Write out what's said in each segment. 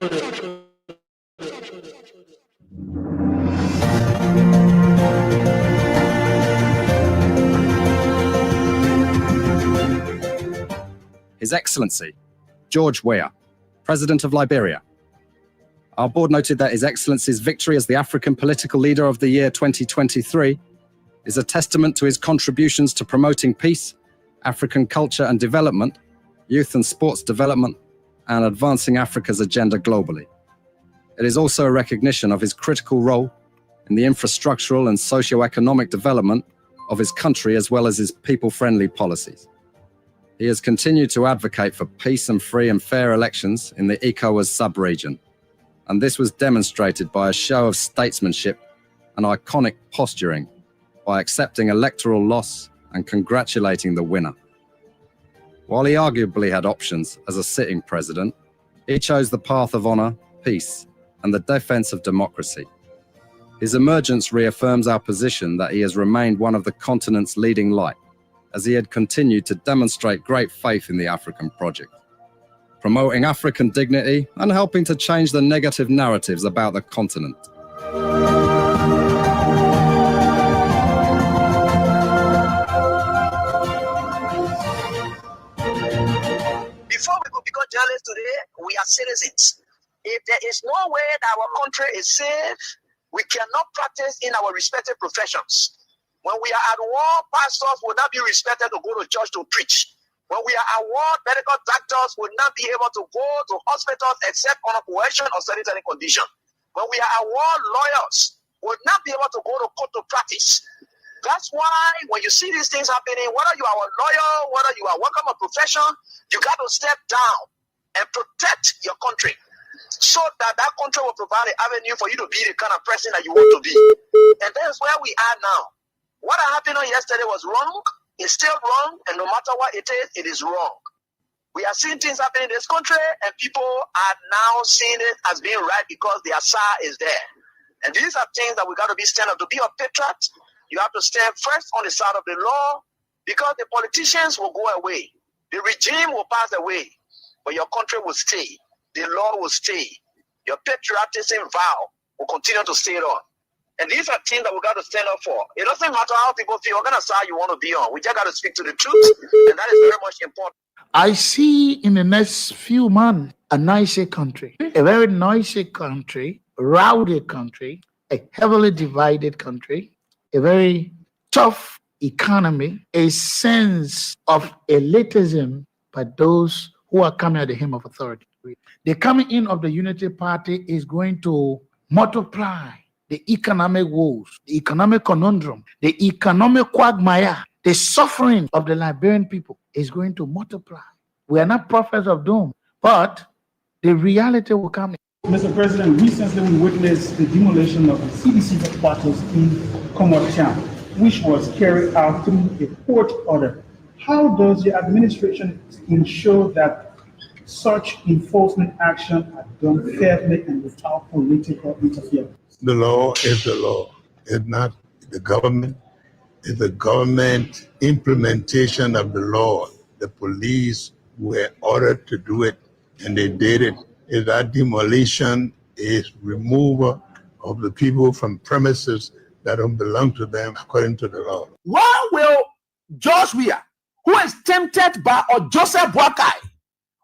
His Excellency, George Weah, President of Liberia. Our board noted that His Excellency's victory as the African Political Leader of the Year 2023 is a testament to his contributions to promoting peace, African culture and development, youth and sports development, and advancing Africa's agenda globally. It is also a recognition of his critical role in the infrastructural and socio-economic development of his country as well as his people-friendly policies. He has continued to advocate for peace and free and fair elections in the ECOWAS sub-region, and this was demonstrated by a show of statesmanship and iconic posturing by accepting electoral loss and congratulating the winner. While he arguably had options as a sitting president, he chose the path of honor, peace, and the defense of democracy. His emergence reaffirms our position that he has remained one of the continent's leading light, as he had continued to demonstrate great faith in the African project, promoting African dignity and helping to change the negative narratives about the continent. Before we could become journalists today, we are citizens. If there is no way that our country is safe, we cannot practice in our respective professions. When we are at war, pastors will not be respected to go to church to preach. When we are at war, medical doctors will not be able to go to hospitals except on a coercion or sanitary condition. When we are at war, lawyers will not be able to go to court to practice. That's why when you see these things happening, whether you are a lawyer, whether you are working a profession, you got to step down and protect your country so that that country will provide an avenue for you to be the kind of person that you want to be. And that's where we are now. What happened on yesterday was wrong. It's still wrong, and no matter what it is wrong. We are seeing things happening in this country, and people are now seeing it as being right because the Asa is there. And these are things that we got to be stand up. To be a patriot, you have to stand first on the side of the law, because the politicians will go away. The regime will pass away, but your country will stay. The law will stay. Your patriotism vow will continue to stay on. And these are things that we got to stand up for. It doesn't matter how people feel, what kind of side you want to be on. We just got to speak to the truth, and that is very much important. I see in the next few months a nicer country, a very noisy country, rowdy country, a heavily divided country, a very tough economy, a sense of elitism by those who are coming at the hem of authority. The coming in of the Unity Party is going to multiply the economic woes, the economic conundrum, the economic quagmire, the suffering of the Liberian people is going to multiply. We are not prophets of doom, but the reality will come. Mr. President, recently we witnessed the demolition of the CDC headquarters in Commonwealth Town, which was carried out through a court order. How does the administration ensure that such enforcement action are done fairly and without political interference? The law is the law. It's not the government. It's the government implementation of the law. The police were ordered to do it, and they did it. If that demolition is removal of the people from premises that don't belong to them according to the law. Why will George Weah, who is tempted by Joseph Boakai,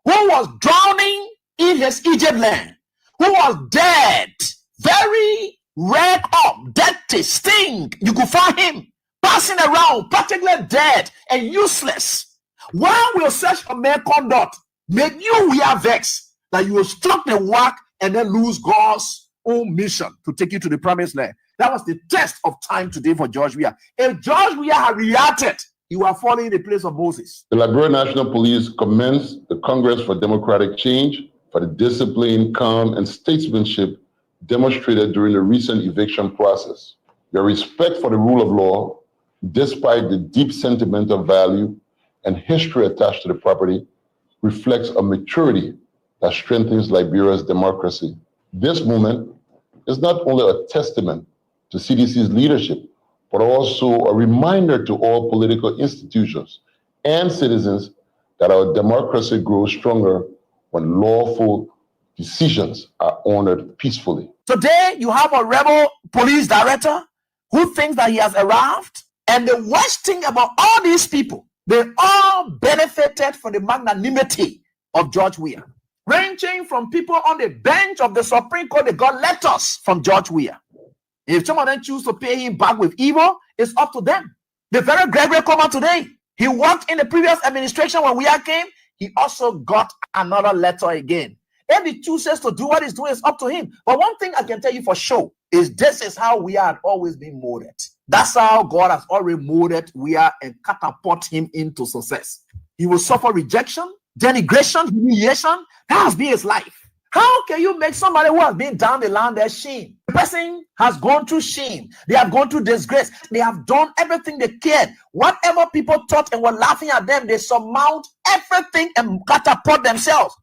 who was drowning in his Egypt land, who was dead, very red up, dirty, stink. You could find him passing around, practically dead and useless. Why will such a man conduct make you wear vex that you will struck the work and then lose God's own mission to take you to the promised land? That was the test of time today for George Weah. If George Weah had reacted, he would have fallen in the place of Moses. The Liberian National Police commends the Congress for Democratic Change for the discipline, calm, and statesmanship demonstrated during the recent eviction process. Your respect for the rule of law, despite the deep sentimental value and history attached to the property, reflects a maturity that strengthens Liberia's democracy. This movement is not only a testament to CDC's leadership, but also a reminder to all political institutions and citizens that our democracy grows stronger when lawful decisions are honored peacefully. Today, you have a rebel police director who thinks that he has arrived. And the worst thing about all these people, they all benefited from the magnanimity of George Weah. Ranging from people on the bench of the Supreme Court, they got letters from George Weah. If some of them choose to pay him back with evil, it's up to them. The very Gregory Comer today, he worked in the previous administration when Weah came. He also got another letter again. If he chooses to do what he's doing, it's up to him. But one thing I can tell you for sure is this is how we had always been molded. That's how God has already molded Weah and catapult him into success. He will suffer rejection, denigration, humiliation. That has been his life. How can you make somebody who has been down the line their shame? The person has gone through shame. They have gone through disgrace. They have done everything they cared. Whatever people thought and were laughing at them, they surmount everything and catapult themselves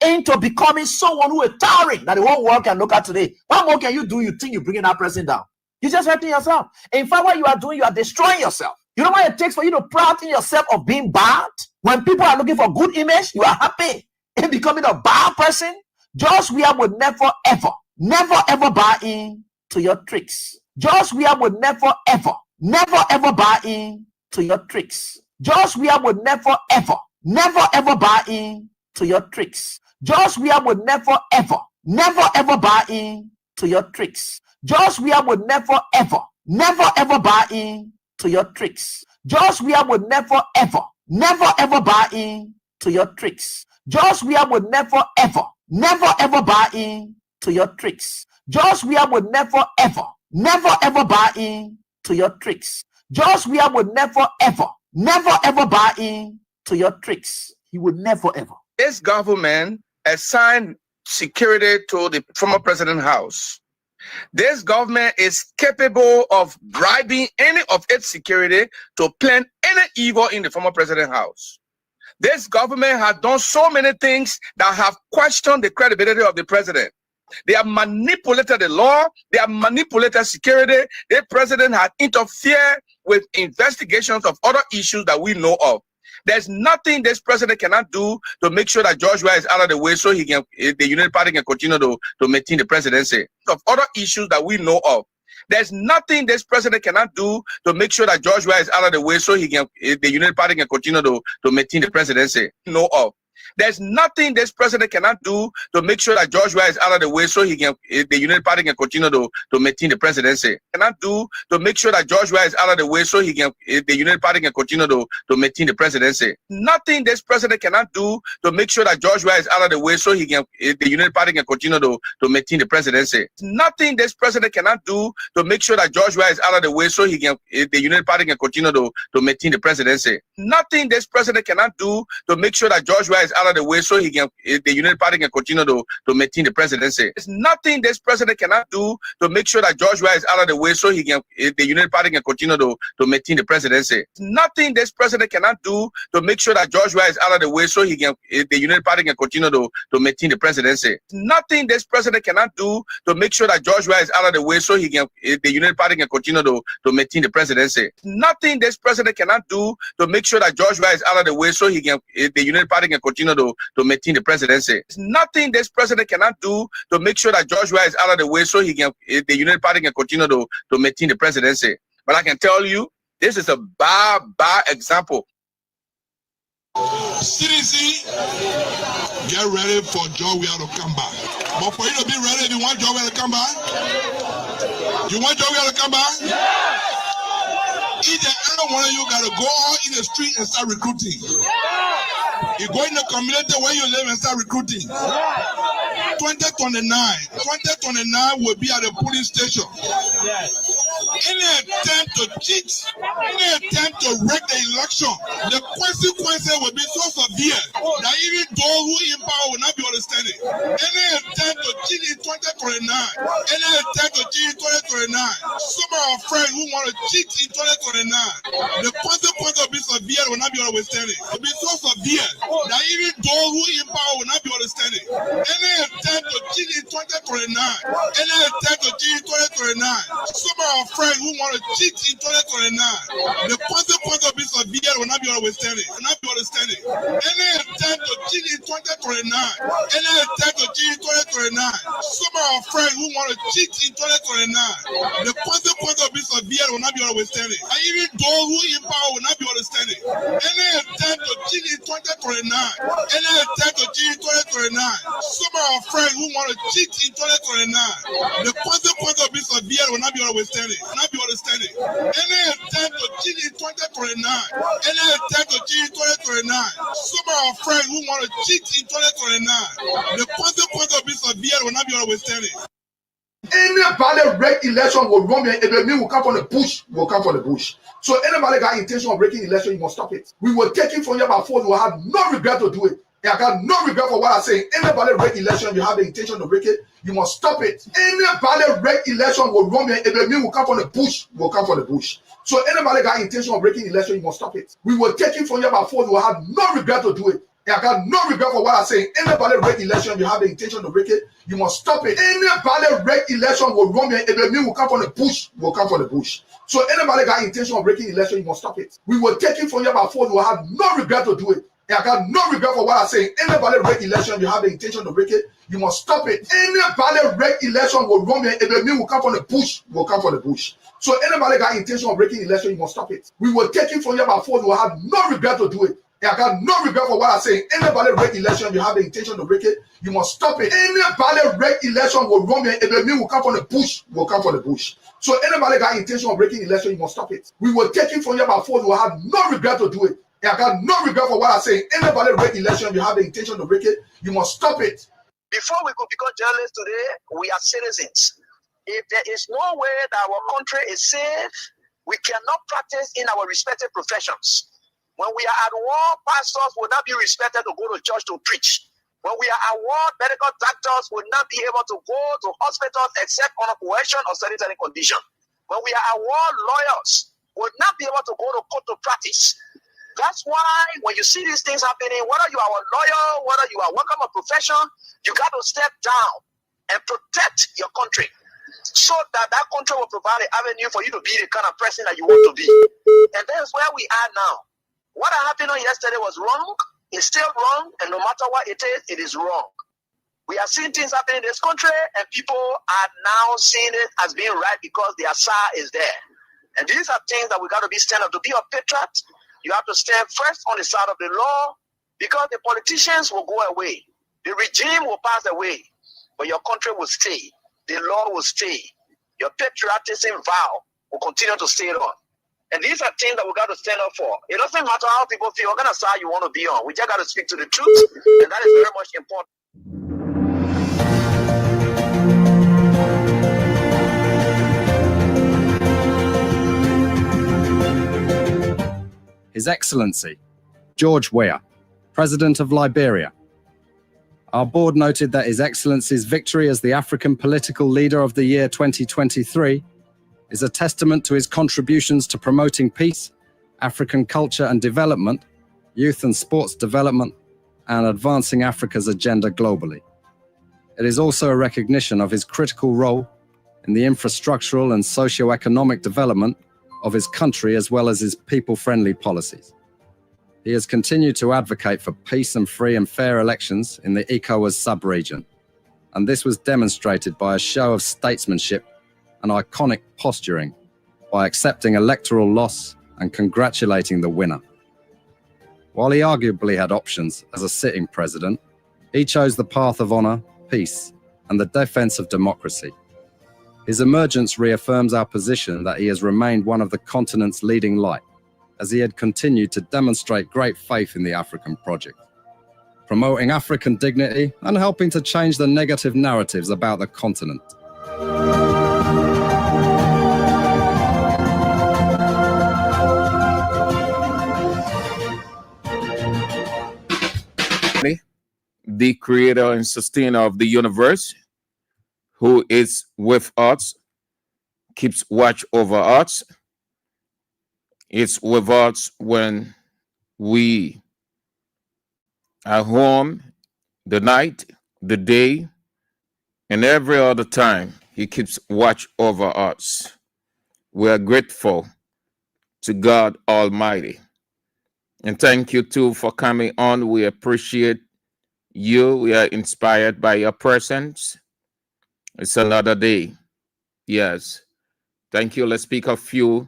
into becoming someone who is towering that the whole world can look at today. What more can you do? You think you're bringing that person down? You're just hurting yourself. In fact, what you are doing, you are destroying yourself. You know what it takes for you to pride in yourself of being bad? When people are looking for good image, you are happy in becoming a bad person. George Weah would never, ever buy in to your tricks. George Weah would never, ever buy in to your tricks. George Weah would never, ever buy in to your tricks. George Weah would never, ever buy in to your tricks. George Weah would never, ever buy in to your tricks. George Weah would never, ever buy in to your tricks. George Weah would never, ever buy in to your tricks. George Weah would never, ever buy in to your tricks. George Weah would never, ever buy in to your tricks. He would never, ever. This government assigned security to the former president's house. This government is capable of bribing any of its security to plan any evil in the former president's house. This government has done so many things that have questioned the credibility of the president. They have manipulated the law. They have manipulated security. The president has interfered with investigations of other issues that we know of. There's nothing this president cannot do to make sure that George Weah is out of the way so the United Party can continue to maintain the presidency. Of other issues that we know of. There's nothing this president cannot do to make sure that George Weah is out of the way so the United Party can continue to maintain the presidency. Know of. There's nothing this president cannot do to make sure that George Weah is out of the way so the United Party can continue to maintain the presidency. Cannot do to make sure that George Weah is out of the way so the United Party can continue to maintain the presidency. Nothing this president cannot do to make sure that George Weah is out of the way so the United Party can continue to maintain the presidency. Nothing this president cannot do to make sure that George Weah is out of the way so the United Party can continue to maintain the presidency. Nothing this president cannot do to make sure that George Weah is out of the way so the United Party can continue to maintain the presidency. There's nothing this president cannot do to make sure that George Weah is out of the way so the United Party can continue to maintain the presidency. Nothing this president cannot do to make sure that George Weah is out of the way so the United Party can continue to maintain the presidency. Nothing this president cannot do to make sure that George Weah is out of the way so the United Party can continue to maintain the presidency. Nothing this president cannot do to make sure that George Weah is out of the way so the United Party can continue to maintain the presidency. Nothing this president cannot do to make sure that George Weah is out of the way so the United Party can continue to maintain the presidency. But I can tell you, this is a bad example. CDC, get ready for George Weah to come back. But for you to be ready, you want George Weah to come back? You want George Weah to come back? Yeah. Each and every one of you got to go out in the street and start recruiting. You go in the community where you live and start recruiting. 2029 will be at the polling station. Any attempt to cheat, any attempt to wreck the election, the consequences will be so severe that even those who in power will not be understanding. Any attempt to cheat in 2029, any attempt to cheat in 2029, some of our friends who want to cheat in 2029, the consequences will be severe, will not be understanding. It will be so severe that even those who in power will not be understanding. Any attempt to cheat in 2029, any attempt to cheat in 2029, some of our friends who want to cheat in 2029, the consequences will be severe, will not be understanding. Will not be understanding. Any attempt to cheat in 2029, any attempt to cheat in Some of our friends who want to cheat in 2029, the consequence of this severe will not be understanding. And even those who in power will not be understanding. Any attempt to cheat in 2029, some of our friends who want to cheat in 2029, the consequence of this severe will not be understanding. Any attempt to cheat in 2029, some of our friends who want to cheat in 2029, the consequence of this severe will not be understanding. Anybody break election will run and the will come from the bush, So anybody got intention of breaking election, you must stop it. We will take it from you by force, you will have no regret to do it. I got no regret for what I say. Anybody break election, you have the intention to break it, you must stop it. Anybody break election will run and the will come from the bush, So anybody got intention of breaking election, you must stop it. We will take it from you by force, you will have no regret to do it. I got no regret for what I say. Anybody break election, you have the intention to break it, you must stop it. Anybody break election will run and the will come from the bush, So anybody got intention of breaking election, you must stop it. We will take it from you by force, you will have no regret to do it. I got no regret for what I say. Anybody break election, you have the intention to break it, you must stop it. Anybody break election will run and the will come from the bush, So anybody got intention of breaking election, you must stop it. We will take it from you by force, you will have no regret to do it. I got no regret for what I say. Anybody break election, you have the intention to break it, you must stop it. Anybody break election will run and the will come from the bush, So anybody got intention of breaking election, you must stop it. We will take it from you by force, you will have no regret to do it. I got no regret for what I say. Anybody break election, you have the intention to break it, you must stop it. Before we could become journalists today, we are citizens. If there is no way that our country is safe, we cannot practice in our respective professions. When we are at war, pastors will not be respected to go to church to preach. When we are at war, medical doctors will not be able to go to hospitals except on a coercion or sanitary condition. When we are at war, lawyers will not be able to go to court to practice. That's why when you see these things happening, whether you are a lawyer, whether you are working a profession, you got to step down and protect your country so that that country will provide an avenue for you to be the kind of person that you want to be. And that's where we are now. What happened on yesterday was wrong. It's still wrong. And no matter what it is wrong. We are seeing things happening in this country and people are now seeing it as being right because their SAR is there. And these are things that we got to be stand up. To be a patriot, you have to stand first on the side of the law because the politicians will go away. The regime will pass away, but your country will stay. The law will stay. Your patriotism vow will continue to stay on. And these are things that we got to stand up for. It doesn't matter how people feel, what kind of side you want to be on. We just got to speak to the truth, and that is very much important. His Excellency, George Weah, President of Liberia. Our board noted that His Excellency's victory as the African Political Leader of the Year 2023 is a testament to his contributions to promoting peace, African culture and development, youth and sports development, and advancing Africa's agenda globally. It is also a recognition of his critical role in the infrastructural and socio-economic development of his country as well as his people-friendly policies. He has continued to advocate for peace and free and fair elections in the ECOWAS sub-region, and this was demonstrated by a show of statesmanship and iconic posturing by accepting electoral loss and congratulating the winner. While he arguably had options as a sitting president, he chose the path of honor, peace, and the defense of democracy. His emergence reaffirms our position that he has remained one of the continent's leading light, as he had continued to demonstrate great faith in the African project, promoting African dignity and helping to change the negative narratives about the continent. The creator and sustainer of the universe, who is with us, keeps watch over us. It's with us when we are home, the night, the day, and every other time. He keeps watch over us. We are grateful to God Almighty. And thank you too for coming on. We appreciate We are inspired by your presence. It's another day. Yes. Thank you. Let's speak a few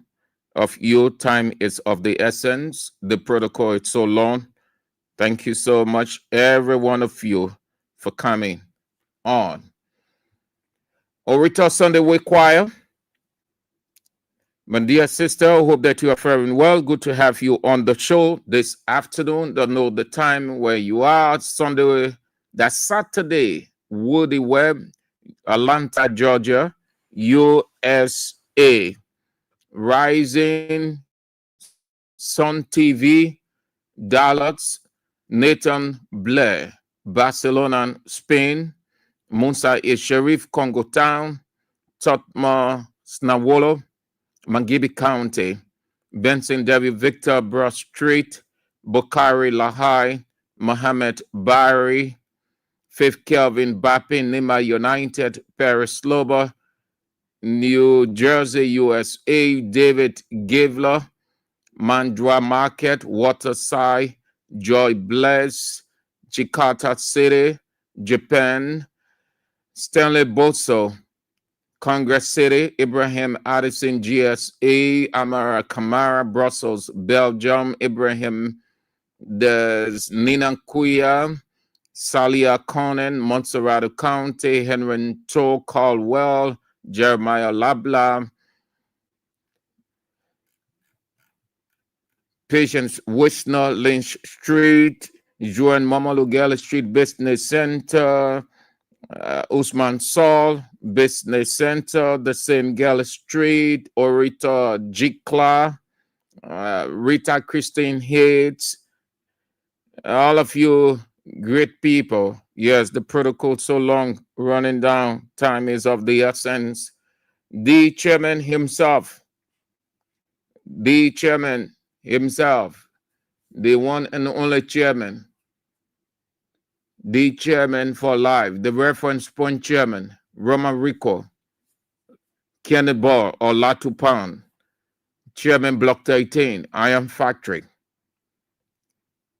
of you. Time is of the essence. The protocol is so long. Thank you so much, every one of you, for coming on. Orator Sunday Way Choir. My dear sister, I hope that you are faring well. Good to have you on the show this afternoon. Don't know the time where you are. Sunday, that's Saturday. Woody Webb, Atlanta, Georgia, USA. Rising, Sun TV, Dallas, Nathan Blair, Barcelona, Spain, Musa E. Sharif, Congo Town, Totma, Snawolo, Mangibi County, Benson David Victor, Broad Street, Bokari Lahai, Mohammed Bari, Fifth Kelvin Bappin, Nima United, Paris Sloba, New Jersey, USA, David Givler, Mandra Market, Waterside, Joy Bless, Jakarta City, Japan, Stanley Boso, Congress City, Ibrahim Addison, GSA, Amara Kamara, Brussels, Belgium, Ibrahim Nina Kuya, Salia Conan, Montserrat County, Henry To, Caldwell, Jeremiah Labla, Patience Wishner, Lynch Street, Juan Mamalugela Street Business Center, Usman Saul Business Center, the same Gala Street, Orita Jikla, Rita Christine Hades, all of you great people. Yes, the protocol so long running down. Time is of the essence. The chairman himself, the one and only chairman, the chairman for life, the reference point chairman, Roman Rico, Kenneth Ball or Latupan, chairman Block 13, Iron Factory,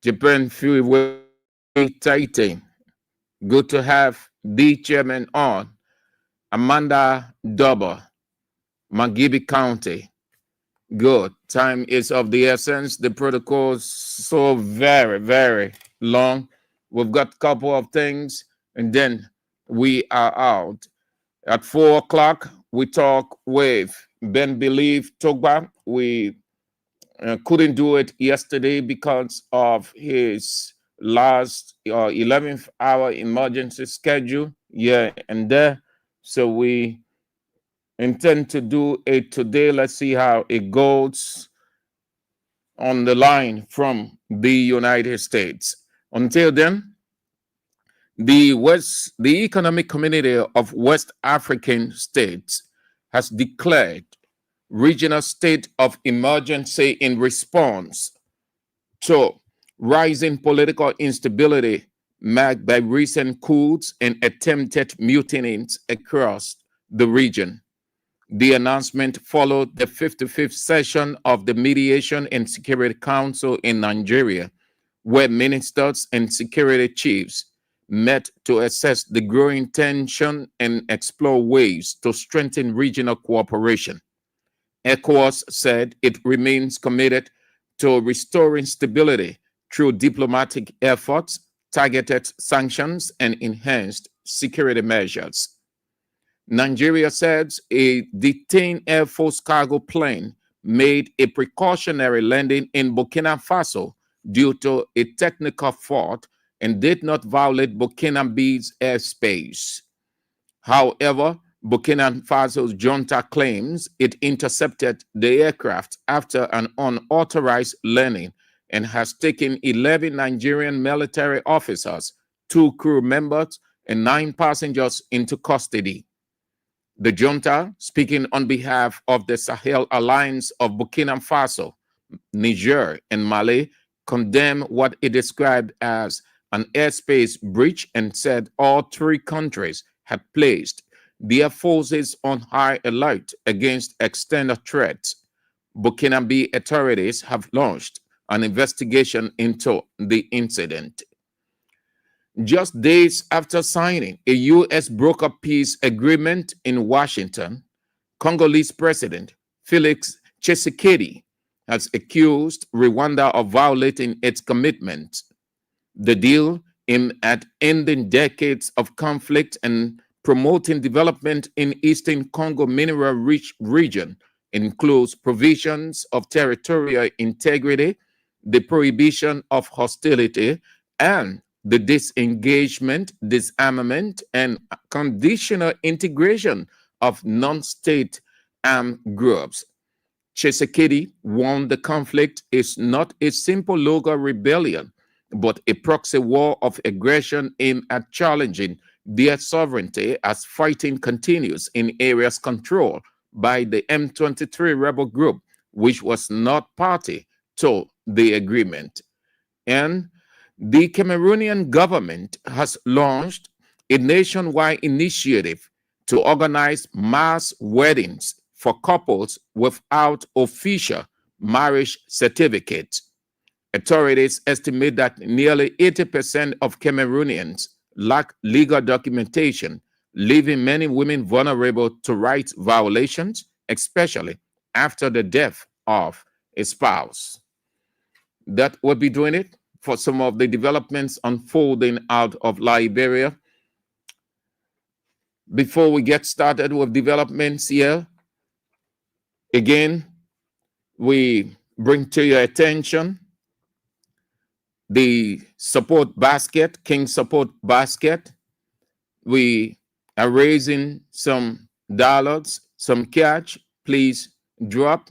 Japan Freeway 13. Good to have the chairman on, Amanda Dubber, Mangibi County. Good. Time is of the essence. The protocol is so very, very long. We've got a couple of things, and then we are out. At 4 o'clock, we talk with Ben Believe Togba. We couldn't do it yesterday because of his last 11th hour emergency schedule. Yeah, and there. So we intend to do it today. Let's see how it goes. On the line from the United States. Until then, the Economic Community of West African States has declared regional state of emergency in response to rising political instability marked by recent coups and attempted mutinies across the region. The announcement followed the 55th session of the Mediation and Security Council in Nigeria, where ministers and security chiefs met to assess the growing tension and explore ways to strengthen regional cooperation. ECOWAS said it remains committed to restoring stability through diplomatic efforts, targeted sanctions, and enhanced security measures. Nigeria says a detained Air Force cargo plane made a precautionary landing in Burkina Faso due to a technical fault and did not violate Burkinabe's airspace. However, Burkina Faso's junta claims it intercepted the aircraft after an unauthorized landing and has taken 11 Nigerian military officers, 2 crew members, and 9 passengers into custody. The junta, speaking on behalf of the Sahel Alliance of Burkina Faso, Niger, and Mali, condemned what it described as an airspace breach and said all 3 countries had placed their forces on high alert against external threats. Burkinabe authorities have launched an investigation into the incident. Just days after signing a U.S. broker peace agreement in Washington, Congolese President Felix Tshisekedi has accused Rwanda of violating its commitment. The deal aimed at ending decades of conflict and promoting development in Eastern Congo mineral-rich region includes provisions of territorial integrity, the prohibition of hostility, and the disengagement, disarmament, and conditional integration of non-state armed groups. Tshisekedi warned the conflict is not a simple local rebellion, but a proxy war of aggression aimed at challenging their sovereignty as fighting continues in areas controlled by the M23 rebel group, which was not party to the agreement. And the Cameroonian government has launched a nationwide initiative to organize mass weddings for couples without official marriage certificates. Authorities estimate that nearly 80% of Cameroonians lack legal documentation, leaving many women vulnerable to rights violations, especially after the death of a spouse. That will be doing it for some of the developments unfolding out of Liberia. Before we get started with developments here, again, we bring to your attention the support basket, King Support Basket. We are raising some dollars, some cash. Please drop.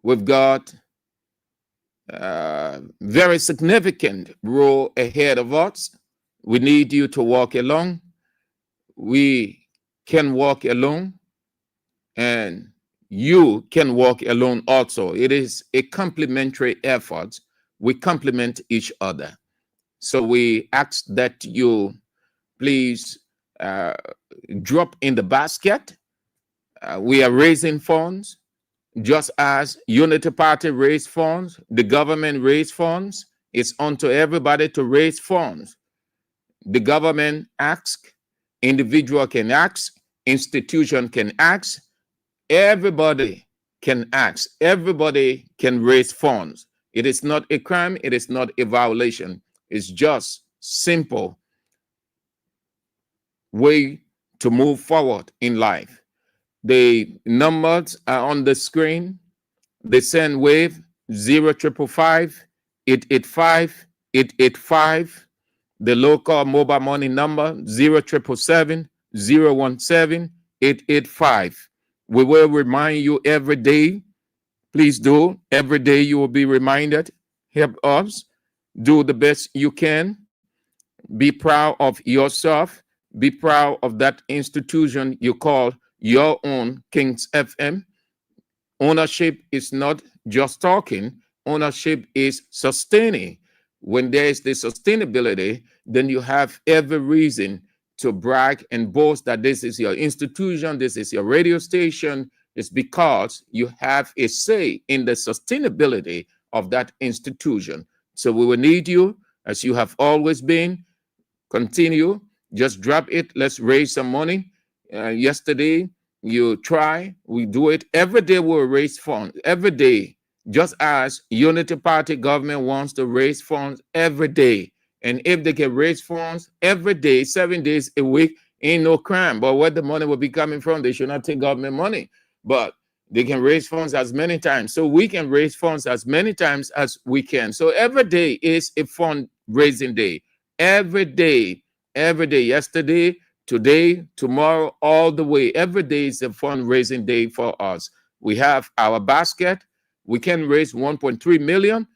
We've got a very significant role ahead of us. We need you to walk along. We can walk alone, and you can walk alone also. It is a complementary effort. We complement each other. So we ask that you please drop in the basket. We are raising funds, just as Unity Party raised funds, the government raised funds. It's on to everybody to raise funds. The government asks, individual can ask, institution can ask, everybody can ask, everybody can raise funds. It is not a crime, it is not a violation. It's just simple way to move forward in life. The numbers are on the screen. The send wave 0555 885 885. The local mobile money number 0777 017 885. We will remind you every day. Please do. Every day you will be reminded. Help us. Do the best you can. Be proud of yourself. Be proud of that institution you call your own Kings FM. Ownership is not just talking. Ownership is sustaining. When there is the sustainability, then you have every reason to brag and boast that this is your institution, this is your radio station. It's because you have a say in the sustainability of that institution. So we will need you, as you have always been. Continue. Just drop it. Let's raise some money. Yesterday, you try. We do it. Every day we'll raise funds. Every day. Just as Unity Party government wants to raise funds every day. And if they can raise funds every day, 7 days a week, ain't no crime. But where the money will be coming from, they should not take government money. But they can raise funds as many times. So we can raise funds as many times as we can. So every day is a fundraising day. Every day, yesterday, today, tomorrow, all the way. Every day is a fundraising day for us. We have our basket. We can raise 1.3 million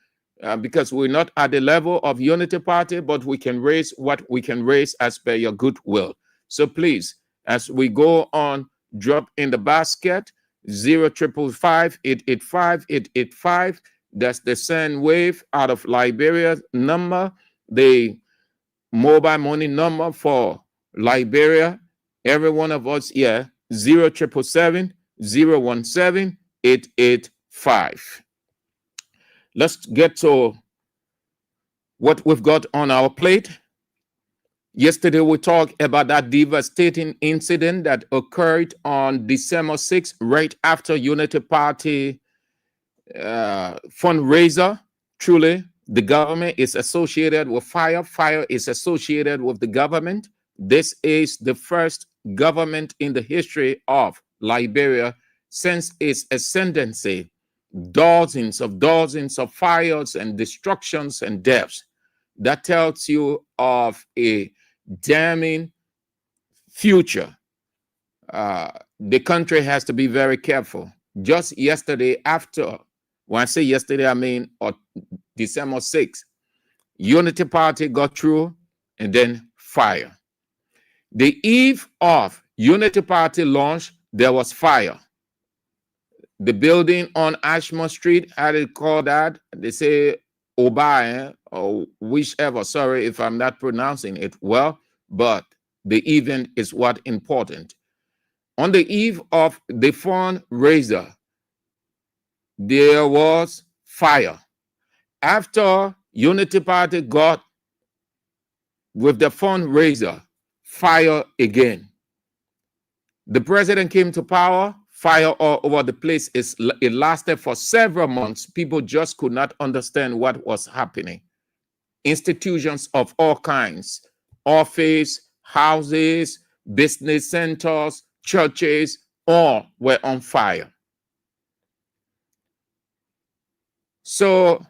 because we're not at the level of Unity Party, but we can raise what we can raise as per your goodwill. So please, as we go on, drop in the basket 0555 885 885. That's the send wave out of Liberia number. The mobile money number for Liberia, every one of us here, 0777 017 885. Let's get to what we've got on our plate. Yesterday, we talked about that devastating incident that occurred on December 6th, right after Unity Party fundraiser. Truly, the government is associated with fire. Fire is associated with the government. This is the first government in the history of Liberia since its ascendancy. Dozens of fires and destructions and deaths. That tells you of a damning future. The country has to be very careful. Just yesterday, when I say yesterday, I mean December 6th, Unity Party got through and then fire. The eve of Unity Party launch, there was fire. The building on Ashmore Street, how they call that? They say Obai or whichever. Sorry if I'm not pronouncing it well, but the event is what important. On the eve of the fundraiser, there was fire. After Unity Party got with the fundraiser, fire again. The president came to power, fire all over the place. It lasted for several months. People just could not understand what was happening. Institutions of all kinds, office, houses, business centers, churches, all were on fire. So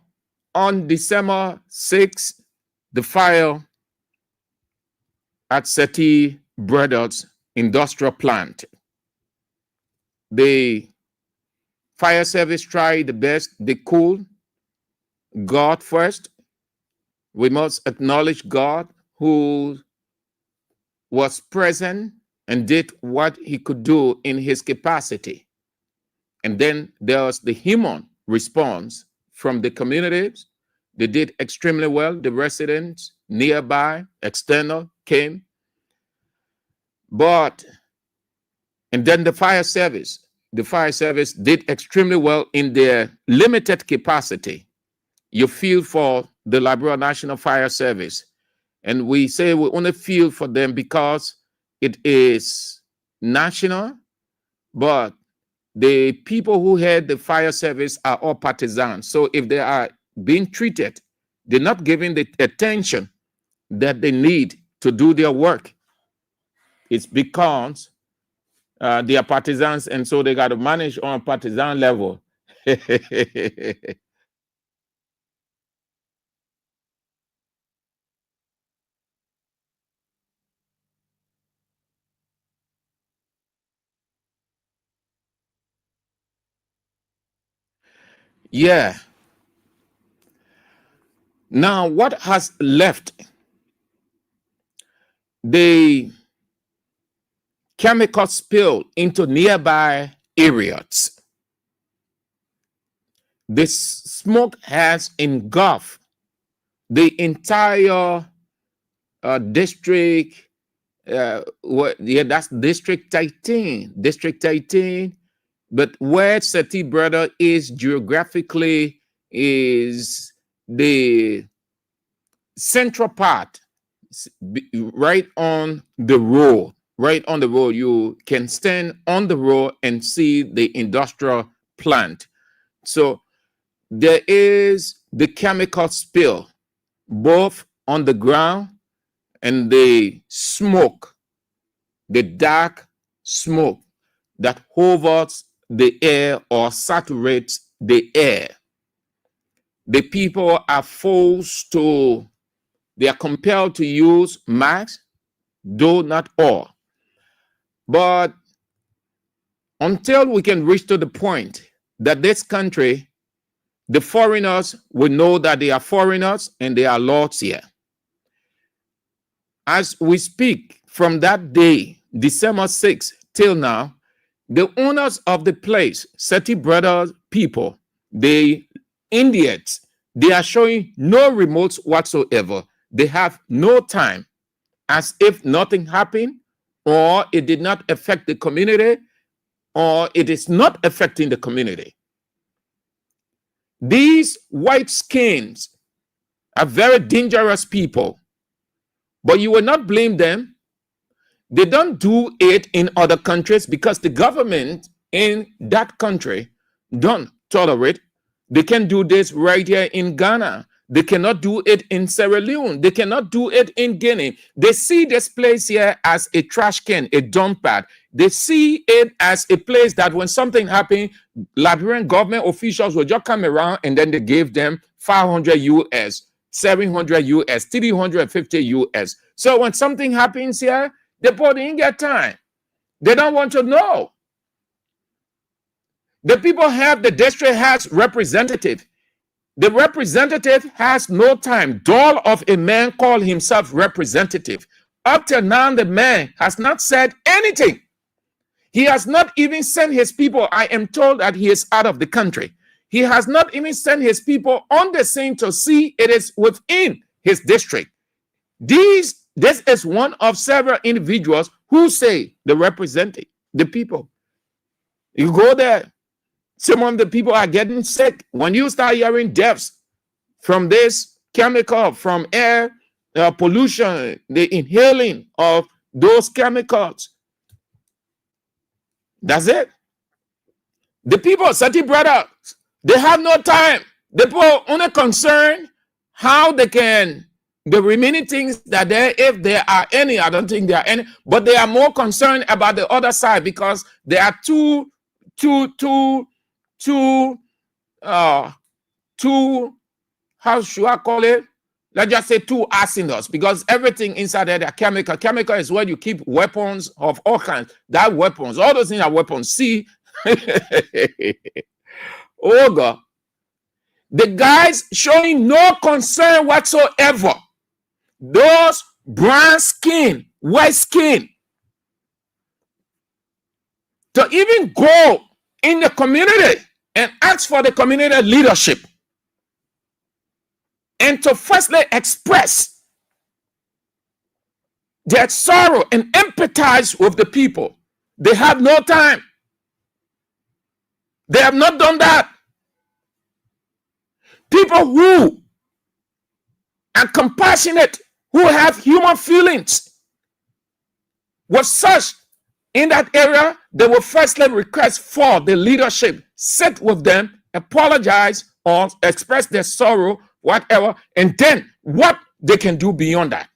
on December 6th, the fire at Seti Brothers industrial plant. The fire service tried the best they could. God first. We must acknowledge God who was present and did what he could do in his capacity. And then there was the human response from the communities. They did extremely well. The residents nearby, external, came. And then the fire service did extremely well in their limited capacity. You feel for the Liberia National Fire Service. And we say we only feel for them because it is national, but the people who head the fire service are all partisans. So if they are being treated, they're not given the attention that they need to do their work. It's because they are partisans, and so they got to manage on a partisan level. Yeah. Now, what has left? The chemical spill into nearby areas. This smoke has engulfed the entire district. That's District 18. District 18. But where Seti Brother is geographically is the central part, right on the road. Right on the road, you can stand on the road and see the industrial plant. So there is the chemical spill, both on the ground and the smoke, the dark smoke that hovers the air or saturates the air. The people are they are compelled to use masks, though not all. But until we can reach to the point that this country, the foreigners will know that they are foreigners and they are lords here. As we speak, from that day, December 6th till now, the owners of the place, Seti Brothers people, the Indians, they are showing no remotes whatsoever. They have no time, as if nothing happened, or it did not affect the community, or it is not affecting the community. These white skins are very dangerous people But you will not blame them. They don't do it in other countries because the government in that country don't tolerate. They can do this right here in Ghana. They cannot do it in Sierra Leone. They cannot do it in Guinea. They see this place here as a trash can, a dump pad. They see it as a place that when something happened, Liberian government officials will just come around and then they gave them 500 US, 700 US, 350 US. So when something happens here, the board didn't get time. They don't want to know. The people have, the district has representative. The representative has no time. Dull of a man called himself representative. Up till now, the man has not said anything. He has not even sent his people. I am told that he is out of the country. He has not even sent his people on the scene to see it is within his district. This is one of several individuals who say they represent the people. You go there, some of the people are getting sick. When you start hearing deaths from this chemical, from air pollution, the inhaling of those chemicals, that's it. The people, Sati brothers, they have no time. The people only concerned how they can, the remaining things that there, if there are any, I don't think there are any, but they are more concerned about the other side because there are two, how should I call it? Let's just say two arsenals, because everything inside there, they're chemical. Chemical is where you keep weapons of all kinds. That weapons, all those things are weapons. See, oh God, the guys showing no concern whatsoever. Those brown skin, white skin, to even go in the community and ask for the community leadership and to firstly express their sorrow and empathize with the people. They have no time. They have not done that. People who are compassionate, who have human feelings, with such in that area, they will firstly request for the leadership, sit with them, apologize or express their sorrow, whatever, and then what they can do beyond that.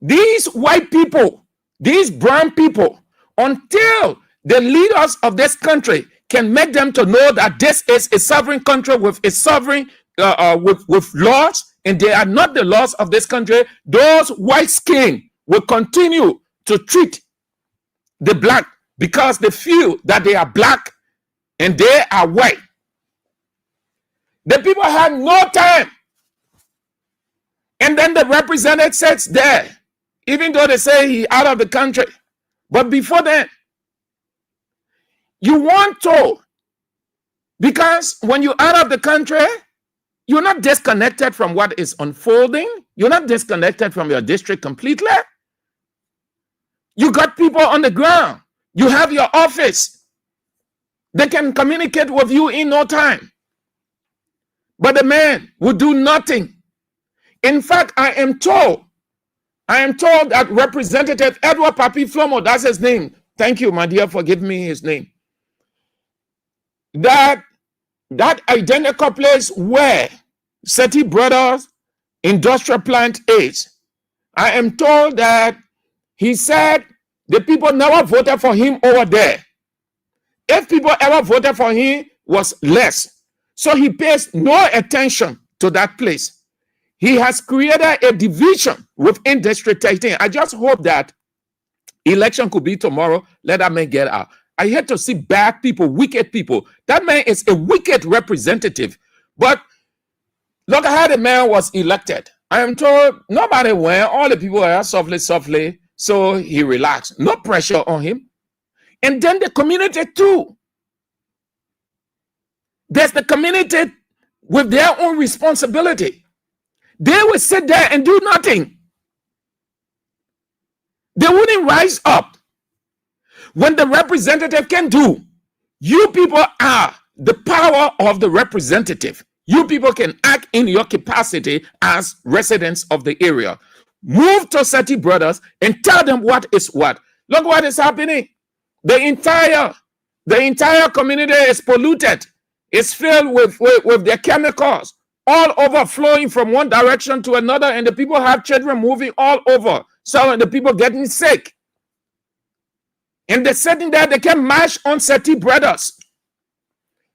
These white people, these brown people, until the leaders of this country can make them to know that this is a sovereign country with a sovereign, with laws, and they are not the laws of this country, those white skin will continue to treat the black because they feel that they are black and they are white. The people have no time. And then the representative sits there, even though they say he's out of the country. But before then, you want to, because when you're out of the country, you're not disconnected from what is unfolding. You're not disconnected from your district completely. You got people on the ground. You have your office. They can communicate with you in no time. But the man will do nothing. In fact, I am told that Representative Edward Papi Flomo, that's his name. Thank you, my dear, for giving me his name. That identical place where Seti Brothers industrial plant is, I am told that he said the people never voted for him over there. If people ever voted for him, was less. So he pays no attention to that place. He has created a division within District 13. I just hope that election could be tomorrow. Let that man get out. I hate to see bad people, wicked people. That man is a wicked representative. But look at how the man was elected. I am told nobody went. All the people are softly. So he relaxed. No pressure on him. And then the community too. There's the community with their own responsibility. They will sit there and do nothing. They wouldn't rise up. When the representative can do, you people are the power of the representative. You people can act in your capacity as residents of the area. Move to Seti Brothers and tell them what is what. Look what is happening. The entire community is polluted. It's filled with their chemicals, all overflowing from one direction to another, and the people have children moving all over. So the people getting sick. And they're sitting there, they can march on Seti Brothers.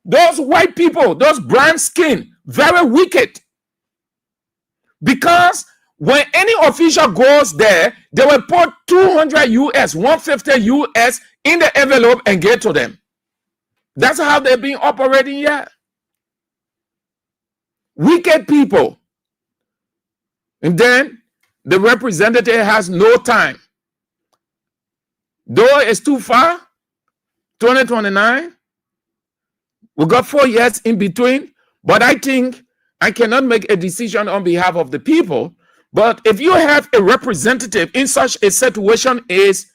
Those white people, those brown skin, very wicked. Because when any official goes there, they will put 200 US, 150 US in the envelope and get to them. That's how they've been operating here. Wicked people. And then the representative has no time. Though it's too far, 2029, we got 4 years in between, but I think I cannot make a decision on behalf of the people. But if you have a representative in such a situation is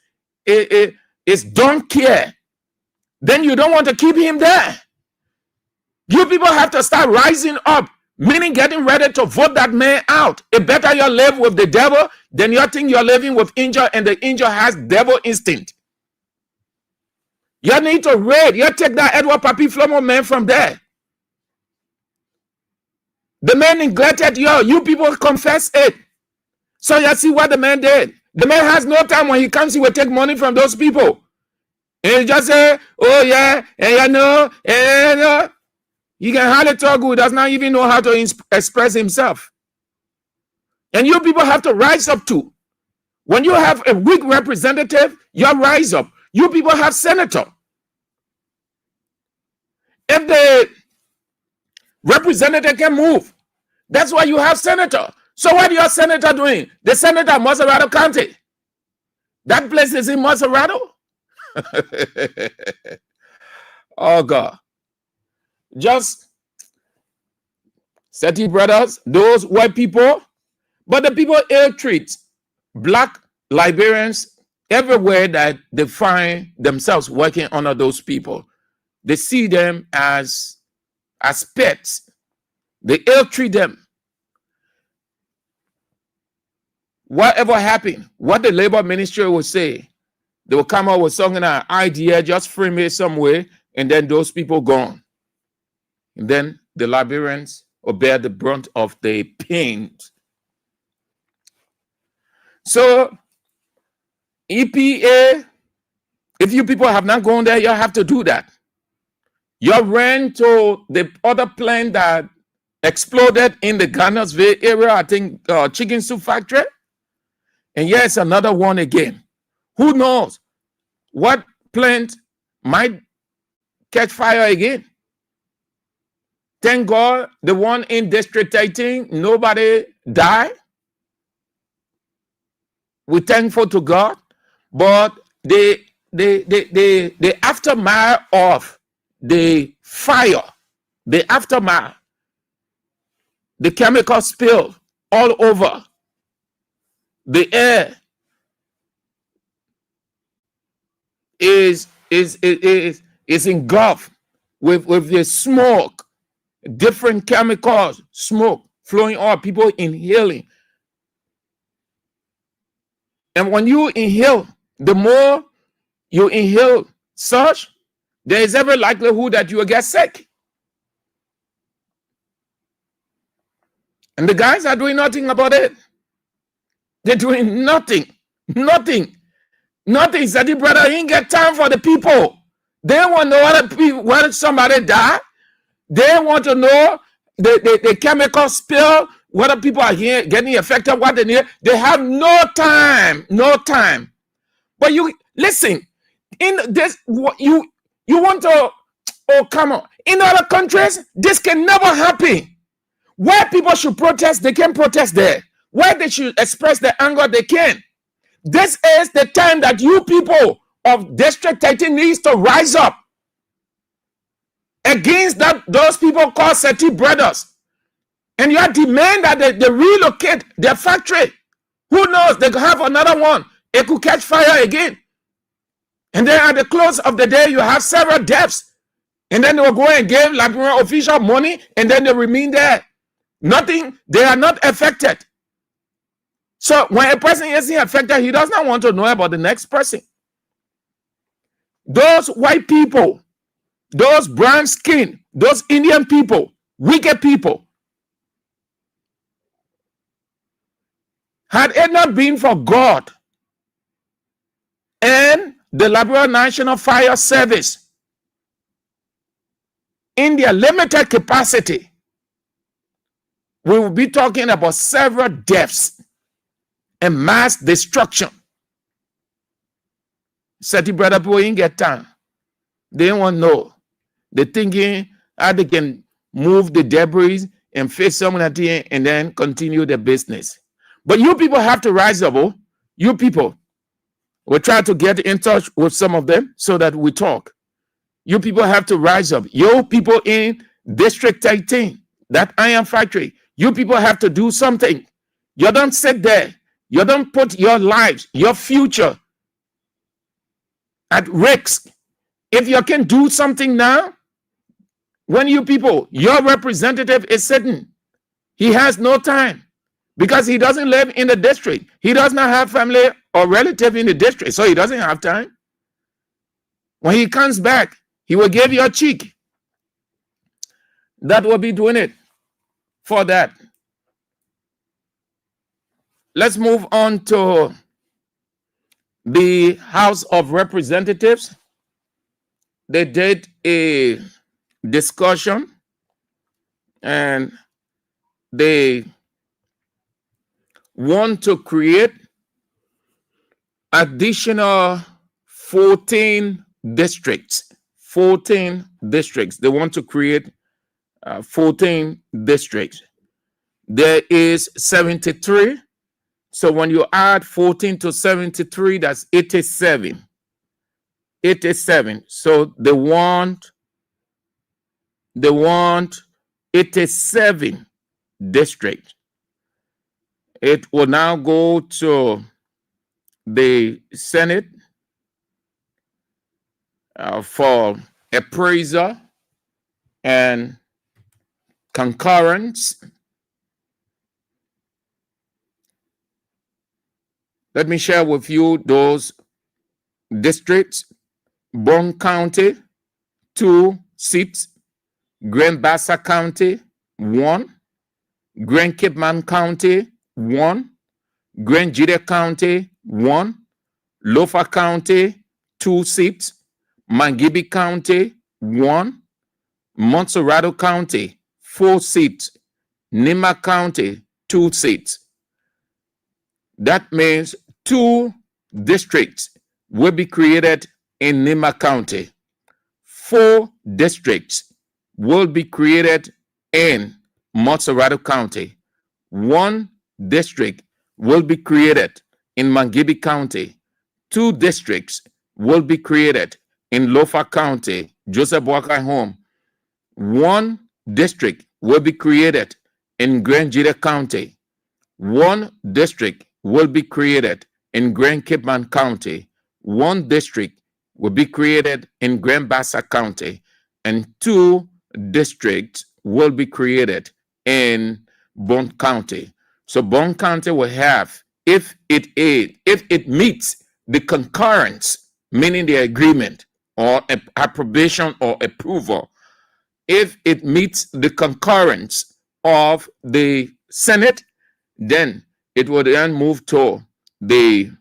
don't care, then you don't want to keep him there. You people have to start rising up, meaning getting ready to vote that man out. It better you live with the devil than you think you're living with angel, and the angel has devil instinct. You need to raid. You take that Edward Papi Flomo man from there. The man neglected you. You people confess it. So you see what the man did. The man has no time. When he comes, he will take money from those people. And he just say, oh yeah, and you know, and he can hardly talk good. Does not even know how to express himself. And you people have to rise up too. When you have a weak representative, you rise up. You people have senator. If the representative can move, that's why you have senator. So what your senator doing? The senator of Maserado County. That place is in Maserado. Oh God. Just Seti Brothers, those white people, but the people ill treat black Liberians everywhere that they find themselves working under those people. They see them as pets. They ill treat them. Whatever happened, what the labor ministry will say, they will come up with some idea, just frame it some way, and then those people gone. And then the Liberians will bear the brunt of the pain. So, EPA, if you people have not gone there, you have to do that. You ran to the other plant that exploded in the Ghana's area, I think chicken soup factory. And yes, another one again. Who knows what plant might catch fire again? Thank God, the one in District 18, nobody died. We're thankful to God. But the aftermath of the fire, the aftermath, the chemical spill all over the air is engulfed with the smoke, different chemicals, smoke flowing on, people inhaling. And when you inhale, the more you inhale such, there is every likelihood that you will get sick. And the guys are doing nothing about it. They're doing nothing. Nothing. Seti Brother, he ain't get time for the people. They want to know whether somebody died. They want to know the chemical spill, whether people are here getting affected, what they need. They have no time. No time. But you listen, in this, you want to, oh, come on. In other countries, this can never happen. Where people should protest, they can protest there. Where they should express their anger, they can. This is the time that you people of District 13 needs to rise up against those people called Seti Brothers. And you demand that they relocate their factory. Who knows? They could have another one. It could catch fire again. And then at the close of the day, you have several deaths And then they will go and give Liberian official money, and then they remain there. Nothing, they are not affected. So when a person isn't affected, he does not want to know about the next person. Those white people, those brown skin, those Indian people, wicked people, had it not been for God and the Liberian National Fire Service in their limited capacity, we will be talking about several deaths and mass destruction. Certain brother people ain't get time. They don't want to know. They're thinking how they can move the debris and fix some of that thing and then continue their business. But you people have to rise up. Oh? You people. We'll try to get in touch with some of them so that we talk. You people have to rise up. You people in District 18, that iron factory, you people have to do something. You don't sit there. You don't put your lives, your future at risk. If you can do something now, when you people, your representative is sitting, he has no time because he doesn't live in the district. He does not have family or relative in the district, so he doesn't have time. When he comes back, he will give you a cheek. That will be doing it for that. Let's move on to the House of Representatives. They did a discussion and they want to create additional 14 districts. 14 districts. They want to create 14 districts. There is 73. So when you add 14 to 73, that's 87. 87. So they want 87 districts. It will now go to the Senate for appraisal and concurrence. Let me share with you those districts. Bone County, 2 seats. Grand Bassa County, 1. Grand Cape County, 1. Grand Jide County, 1. Lofa County, 2 seats. Mangibi County, 1. Montserrado County, 4 seats. Nima County, 2 seats. That means 2 districts will be created in Nima County. 4 districts will be created in Montserrado County. 1 district will be created in Mangibi County. 2 districts will be created in Lofa County, Joseph Boakai Home. 1 district will be created in Grand Jide County. 1 district will be created in Grand Cape County. 1 district will be created in Grand Bassa County, and 2 districts will be created in Bone County. So Bone County will have, if it meets the concurrence, meaning the agreement or approbation or approval, if it meets the concurrence of the Senate, then it will then move to the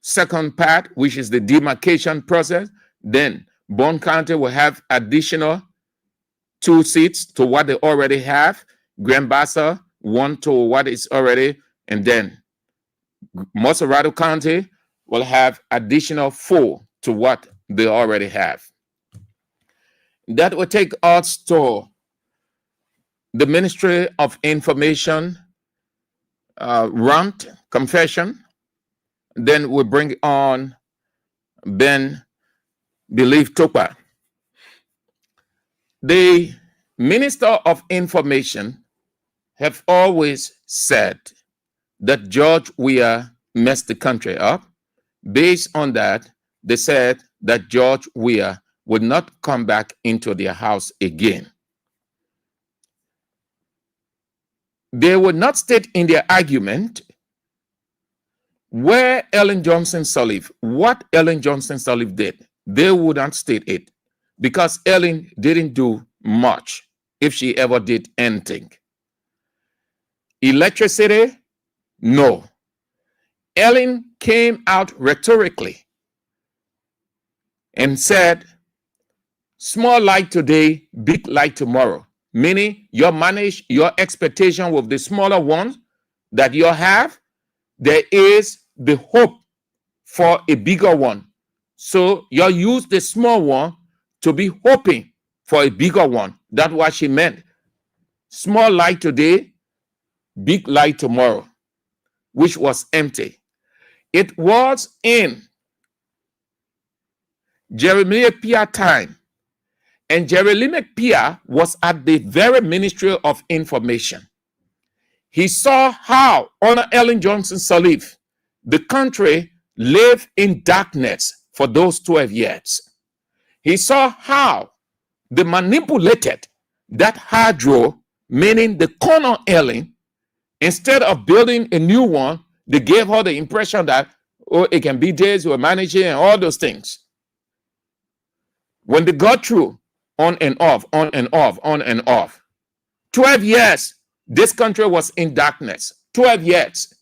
second part, which is the demarcation process. Then Bone County will have additional 2 seats to what they already have. Grand Bassa 1 to what is already, and then Montserrado County will have additional 4 to what they already have. That will take us to the Ministry of Information rant confession. Then we bring on Ben Believe Topa. The Minister of Information have always said that George Weah messed the country up. Based on that, they said that George Weah would not come back into their house again. They would not state in their argument where Ellen Johnson Sirleaf, what Ellen Johnson Sirleaf did. They would not state it because Ellen didn't do much, if she ever did anything. Electricity? No. Ellen came out rhetorically and said, small light today, big light tomorrow. Meaning you manage your expectation with the smaller ones that you have, there is the hope for a bigger one. So you use the small one to be hoping for a bigger one. That's what she meant. Small light today, big light tomorrow, which was empty. It was in Jeremiah Pia time. And Jeremiah Pia was at the very Ministry of Information. He saw how, under Ellen Johnson Sirleaf, the country lived in darkness for those 12 years. He saw how they manipulated that hydro, meaning the corner Ellen. Instead of building a new one, they gave her the impression that, oh, it can be days we're managing and all those things. When they got through, on and off, on and off, on and off. 12 years, this country was in darkness. 12 years.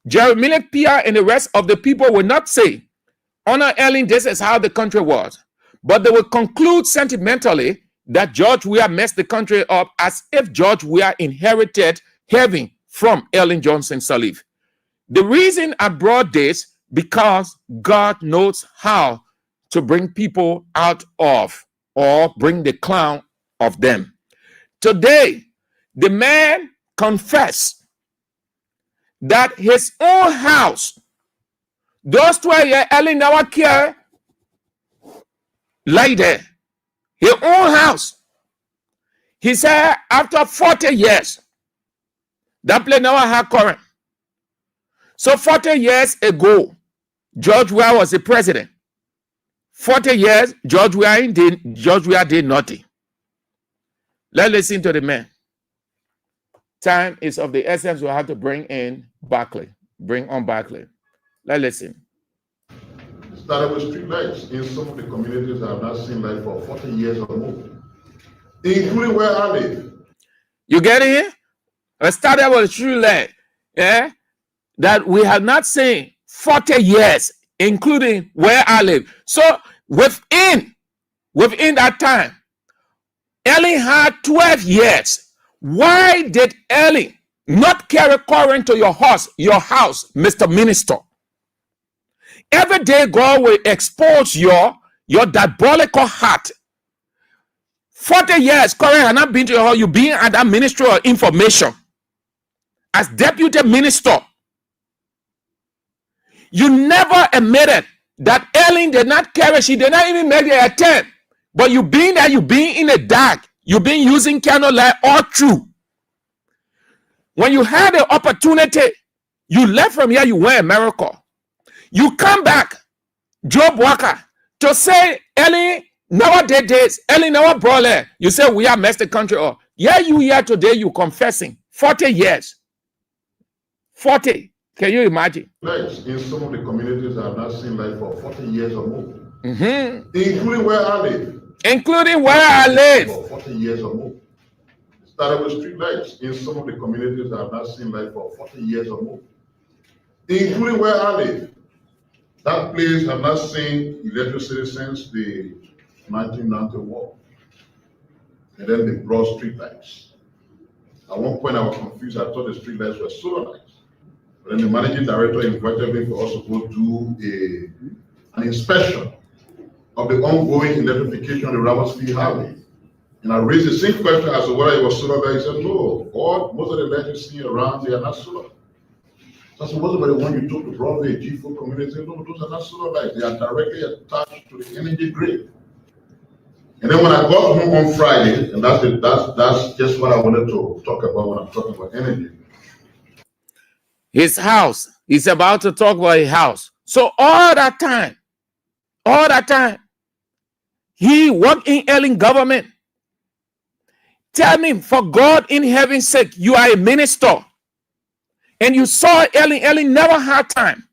Jeremiah Pia and the rest of the people will not say, Honor Ellen, this is how the country was. But they will conclude sentimentally that George Weah messed the country up as if George Weah inherited heaven from Ellen Johnson Sirleaf. The reason I brought this, because God knows how to bring people out of or bring the clown of them. Today, the man confessed that his own house, those 12 years, Ellen never care, lay there. His own house. He said after 40 years, that place never had current. So 40 years ago, George Weah was the president. 40 years, George Weah did nothing. Let's listen to the man. Time is of the essence. We have to bring in Barclay. Bring on Barclay. Let's listen. It started with street lights in some of the communities I have not seen light for 40 years or more, including where I live. You get it here? I started with street light, yeah, that we have not seen 40 years, including where I live. So within that time, Ellen had 12 years. Why did Ellen not carry current to your house, Mr. Minister? Every day God will expose your diabolical heart. 40 years, current has not been to your house. You being at that Ministry of Information as deputy minister. You never admitted that Ellen did not carry, she did not even make the attempt. But you being there, you being in the dark, you been using candlelight all through. When you had the opportunity, you left from here, you went America. You come back, Joe Walker, to say Ellen never did this, Ellen never brought it. You say we have messed the country up. Yeah, you here today, you confessing 40 years. 40. Can you imagine? In some of the communities I have not seen light for 40 years or more. Including where I live. Including where I live. For 40 years or more. It started with street lights in some of the communities I have not seen light for 40 years or more. Including where I live. That place have not seen electricity since the 1990 war. And then they brought street lights. At one point I was confused. I thought the street lights were solar lights. But then the managing director invited me for us to go do an inspection of the ongoing electrification of the Ramosfield Highway. And I raised the same question as to whether it was solar lights. He said, no, most of the lights you see around, they are not solar. So I said, what about the one you took to Broadway, G4 community? No, those are not solar lights. They are directly attached to the energy grid. And then when I got home on Friday, and that's just what I wanted to talk about when I'm talking about energy. His house. He's about to talk about his house. So all that time, He worked in alien government. Tell me, for God in heaven's sake, you are a minister and you saw Ellen never had time.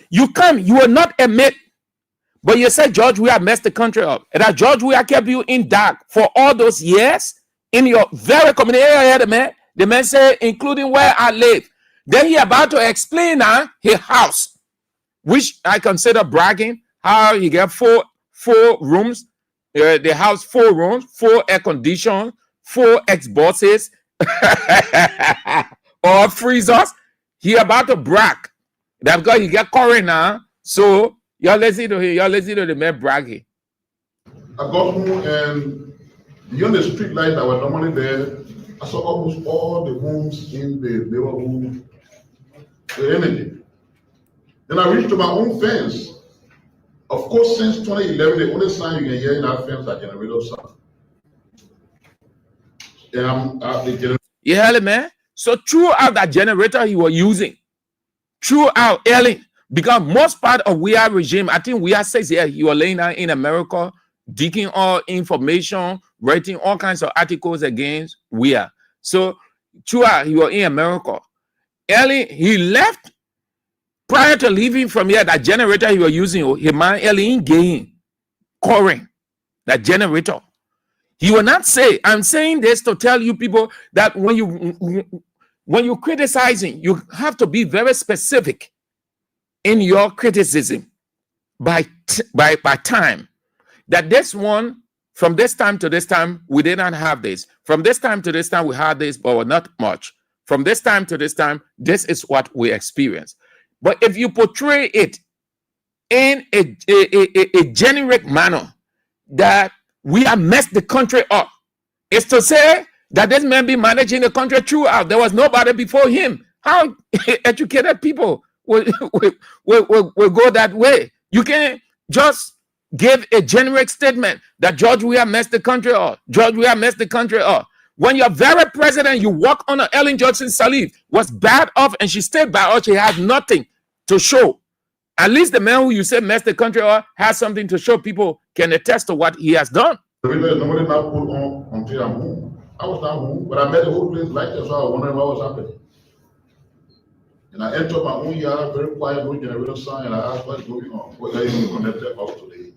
You come, you will not admit, but you said, George, we have messed the country up. And that George, we have kept you in dark for all those years in your very community area, the man said, including where I live. Then he about to explain his house, which I consider bragging, how he get four rooms, the house 4 rooms, 4 air conditions, 4 Xboxes, or freezers. He about to brag that because he get current now. So y'all listen to him, y'all listen to the man bragging. I got home and beyond the street lights that were normally there, I saw almost all the homes in the neighborhood with energy. Then I reached to my own fence. Of course, since 2011, the only sound you can hear in our fence are generator sound. You heard it, man? So throughout that generator he was using, throughout Ellen, because most part of we are regime, I think we are 6 years, he was laying down in America, digging all information, writing all kinds of articles against we are. So throughout he was in America. Ellen, he left prior to leaving from here, that generator he was using, he man Ellen gain, current, that generator. He will not say, I'm saying this to tell you people that when you're criticizing, you have to be very specific in your criticism by time. That this one, from this time to this time, we did not have this. From this time to this time, we had this, but not much. From this time to this time, this is what we experience. But if you portray it in a generic manner, that we have messed the country up, it's to say that this man be managing the country throughout. There was nobody before him. How educated people will go that way? You can't just give a generic statement that George, we have messed the country up. George, we have messed the country up. When your very president, you walk on Ellen Johnson Sirleaf, was bad off and she stayed bad off, she had nothing to show. At least the man who you say messed the country up has something to show. People can attest to what he has done. Nobody now put on until I'm home. I was not home, but I met the whole place like that, so I was wondering what was happening. And I entered my own yard, very quiet, no generator sound, and I asked what's going on. What are you connected up today?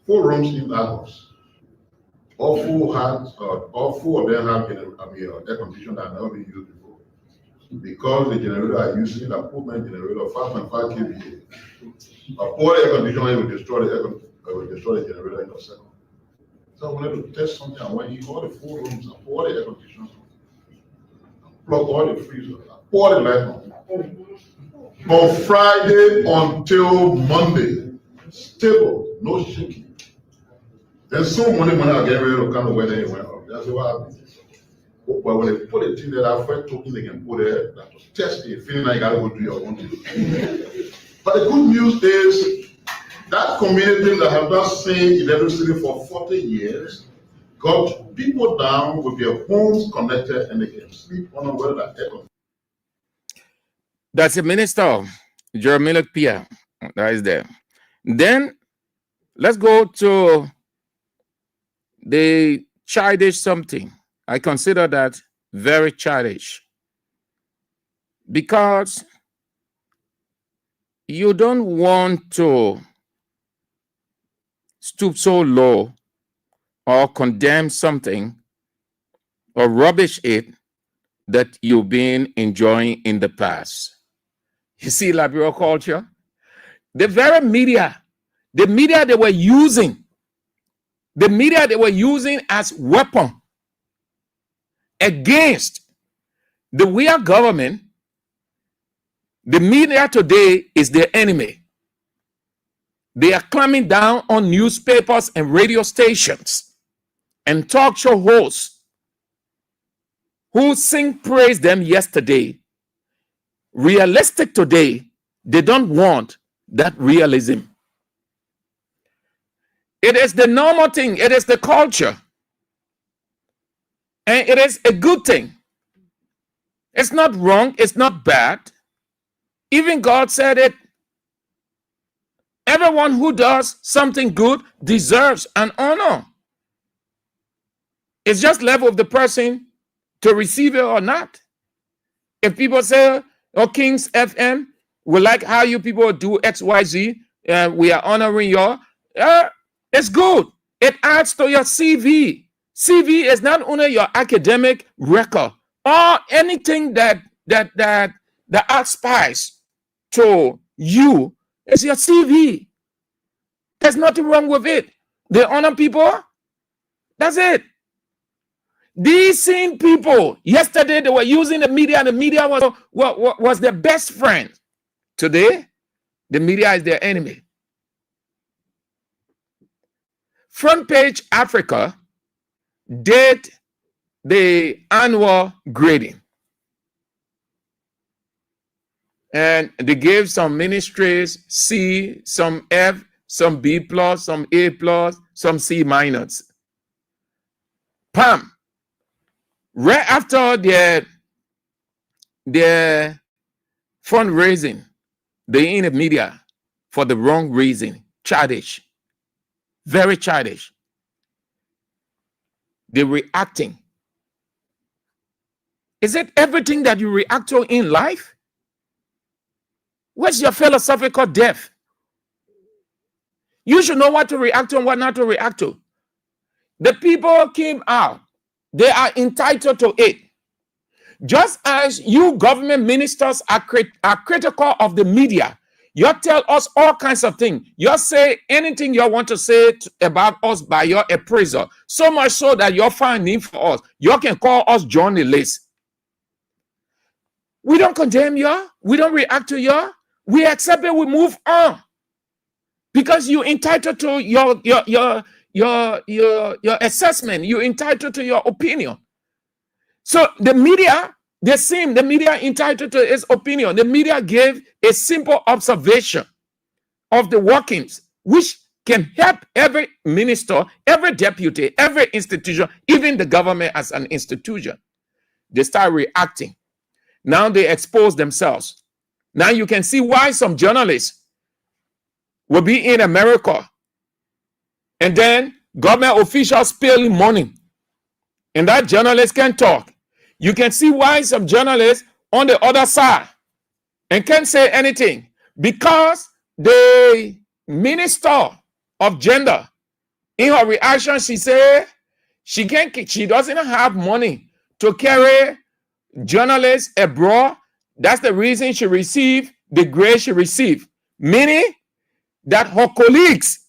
4 rooms in that house. All 4 of them have air conditioning that never been used before. Because the generator I using, the Pullman generator, 5.5 kVA. A poor air conditioner will destroy the generator in a second. So I wanted to test something. I went in all the 4 rooms, I poured the air conditioner, plug all the freezers, I poured the light on. From Friday until Monday, stable, no shaking. Then some Monday morning I get ready to come to where they went up. That's what happened. But when they put it in there, that friend told me they can put it that to test it, feeling like you gotta go do your own thing. But the good news is that community that have not seen electricity for 40 years got people down with their homes connected and they can sleep on a well that echo. That's the minister, Jeremy Pierre. That is there. Then let's go to the childish something. I consider that very childish because you don't want to stoop so low or condemn something or rubbish it that you've been enjoying in the past. You see, liberal culture, the very media, the media they were using as weapon against the weird government, the media today is their enemy. They are climbing down on newspapers and radio stations and talk show hosts who sing praise them yesterday. Realistic today, they don't want that realism. It is the normal thing. It is the culture. And it is a good thing. It's not wrong. It's not bad. Even God said it. Everyone who does something good deserves an honor. It's just level of the person to receive it or not. If people say, oh, Kings FM, we like how you people do XYZ, we are honoring you, it's good. It adds to your CV. CV is not only your academic record or anything that aspires to you. It's your CV. There's nothing wrong with it. They honor people. That's it. These same people, yesterday they were using the media, and the media was their best friend. Today, the media is their enemy. Front Page Africa did the annual grading. And they gave some ministries C, some F, some B+, some A+, some C-. Pam. Right after their fundraising, they in the media for the wrong reason. Childish. Very childish. They're reacting. Is it everything that you react to in life? Where's your philosophical depth? You should know what to react to and what not to react to. The people came out. They are entitled to it. Just as you government ministers are critical of the media, you tell us all kinds of things. You say anything you want to say about us by your appraiser. So much so that you find need for us. You can call us journalists. We don't condemn you. We don't react to you. We accept it. We move on. Because you're entitled to your assessment. You're entitled to your opinion. So the media, the media entitled to its opinion. The media gave a simple observation of the workings, which can help every minister, every deputy, every institution, even the government as an institution. They start reacting. Now they expose themselves. Now you can see why some journalists will be in America, and then government officials pay money, and that journalist can talk. You can see why some journalists on the other side and can't say anything, because the minister of gender, in her reaction, she said she doesn't have money to carry journalists abroad. That's the reason she received the grade she received, meaning that her colleagues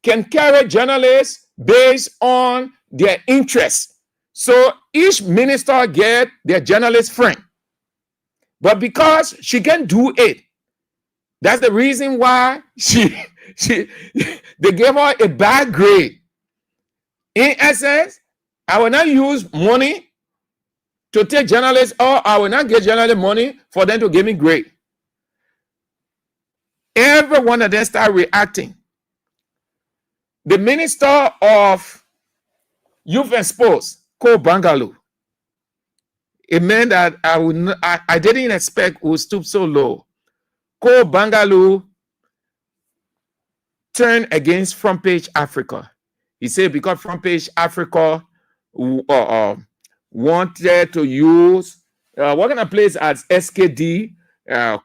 can carry journalists based on their interests. So each minister get their journalist friend. But because she can do it, that's the reason why they gave her a bad grade. In essence, I will not use money to take journalists, or I will not get journalist money for them to give me grade. Every one of them start reacting. The Minister of Youth and Sports, Ko Bangalu, a man that I didn't expect would stoop so low. Ko Bangalu turned against Front Page Africa. He said because Front Page Africa wanted to use what kind of place as SKD,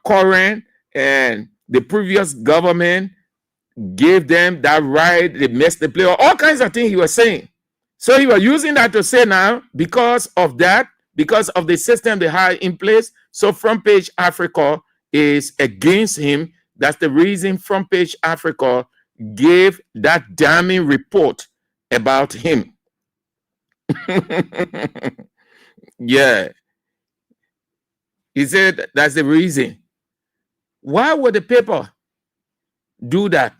current, and the previous government gave them that right, they messed the play, all kinds of things he was saying. So he was using that to say now, because of that, because of the system they had in place, so Front Page Africa is against him. That's the reason Front Page Africa gave that damning report about him. Yeah. He said that's the reason. Why would the paper do that?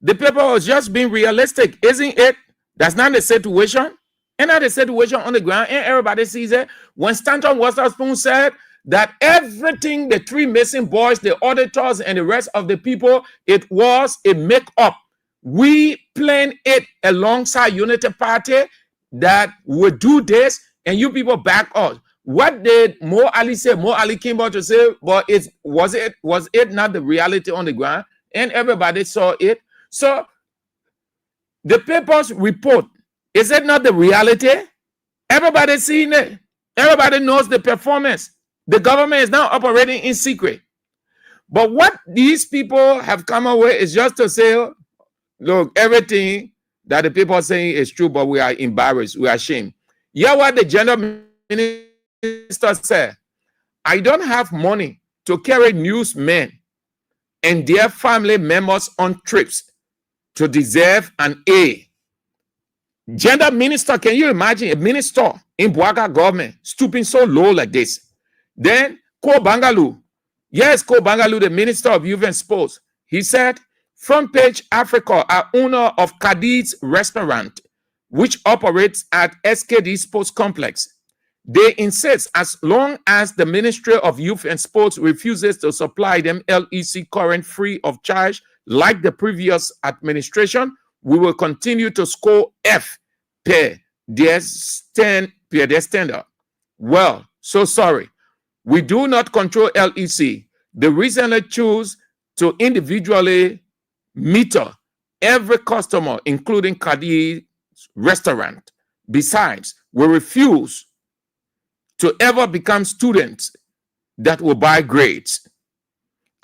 The paper was just being realistic, isn't it? That's not the situation. And not the situation on the ground, and everybody sees it. When Stanton Witherspoon said that everything, the three missing boys, the auditors, and the rest of the people, it was a make-up. We planned it alongside Unity Party that would do this, and you people back us. What did Mo Ali say? Mo Ali came out to say, but was it not the reality on the ground? And everybody saw it. So the papers report, is it not the reality? Everybody seeing it. Everybody knows the performance. The government is now operating in secret. But what these people have come away is just to say, look, everything that the people are saying is true, but we are embarrassed. We are ashamed. Yeah, what the gender minister said, I don't have money to carry newsmen and their family members on trips to deserve an A. Gender minister, can you imagine a minister in Bwaga government stooping so low like this? Then Ko Bangalu, yes, Ko Bangalu, the minister of youth and sports, he said, Front Page Africa are owner of Kadid's restaurant, which operates at SKD Sports Complex. They insist as long as the Ministry of Youth and Sports refuses to supply them LEC current free of charge, like the previous administration, we will continue to score F per their standard. Well, so sorry. We do not control LEC. They recently choose to individually meter every customer, including Kadid's restaurant. Besides, we refuse to ever become students that will buy grades.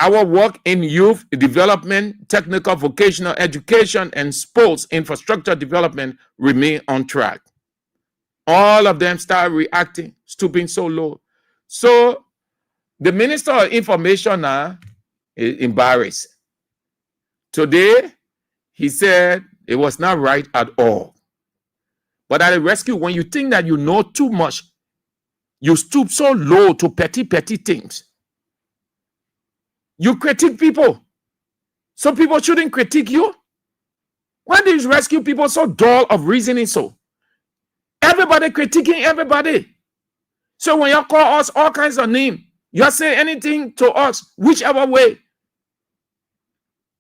Our work in youth development, technical vocational education, and sports infrastructure development remain on track. All of them start reacting, stooping so low. So the Minister of Information now is embarrassed. Today, he said it was not right at all. But at the rescue, when you think that you know too much, you stoop so low to petty things. You critique people. So people shouldn't critique you. Why do you rescue people so dull of reasoning so? Everybody critiquing everybody. So when you call us all kinds of names, you say anything to us, whichever way.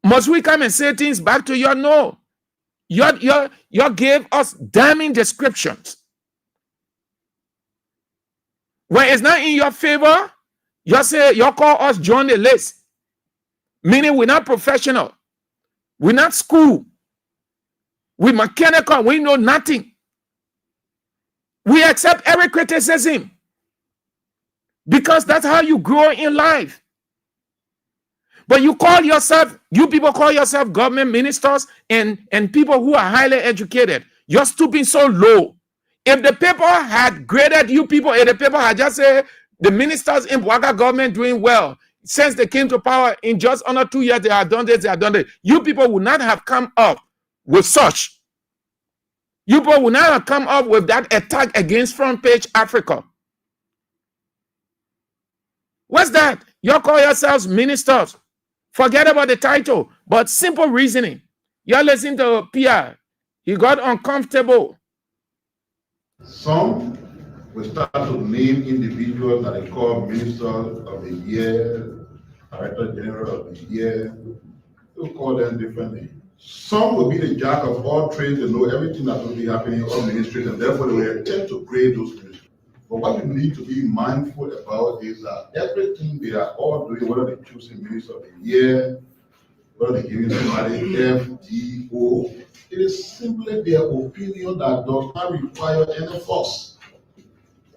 Must we come and say things back to you? No. You gave us damning descriptions. When it's not in your favor, you say you call us join the list. Meaning we're not professional. We're not school. We're mechanical. We know nothing. We accept every criticism. Because that's how you grow in life. But you people call yourself government ministers and people who are highly educated. You're stooping so low. If the paper had graded you people, if the paper had just said the ministers in Bwaga government doing well, since they came to power in just under 2 years, they have done this, they have done this. You people would not have come up with such. You people would not have come up with that attack against Front Page Africa. What's that? You call yourselves ministers. Forget about the title, but simple reasoning. You're listening to Pierre. He got uncomfortable. Some will start to name individuals that they call Minister of the Year, Director General of the Year. They'll call them differently. Some will be the jack of all trades. They know everything that will be happening in all ministries, and therefore they will attempt to create those ministries. But what we need to be mindful about is that everything they are all doing, whether they're choosing Minister of the Year, whether they're giving somebody FDO, it is simply their opinion that does not require any force.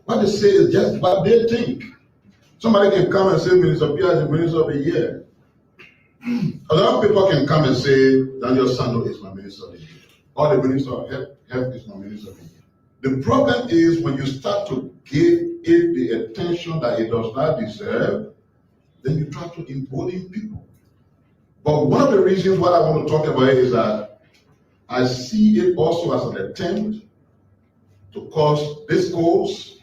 What they say is just what they think. Somebody can come and say Minister Pierre is the Minister of the Year. A lot of people can come and say Daniel Sando is my Minister of the Year, or the Minister of Health is my Minister of the Year. The problem is when you start to give it the attention that it does not deserve, then you try to embolden people. But one of the reasons why I want to talk about it is that I see it also as an attempt to cause discourse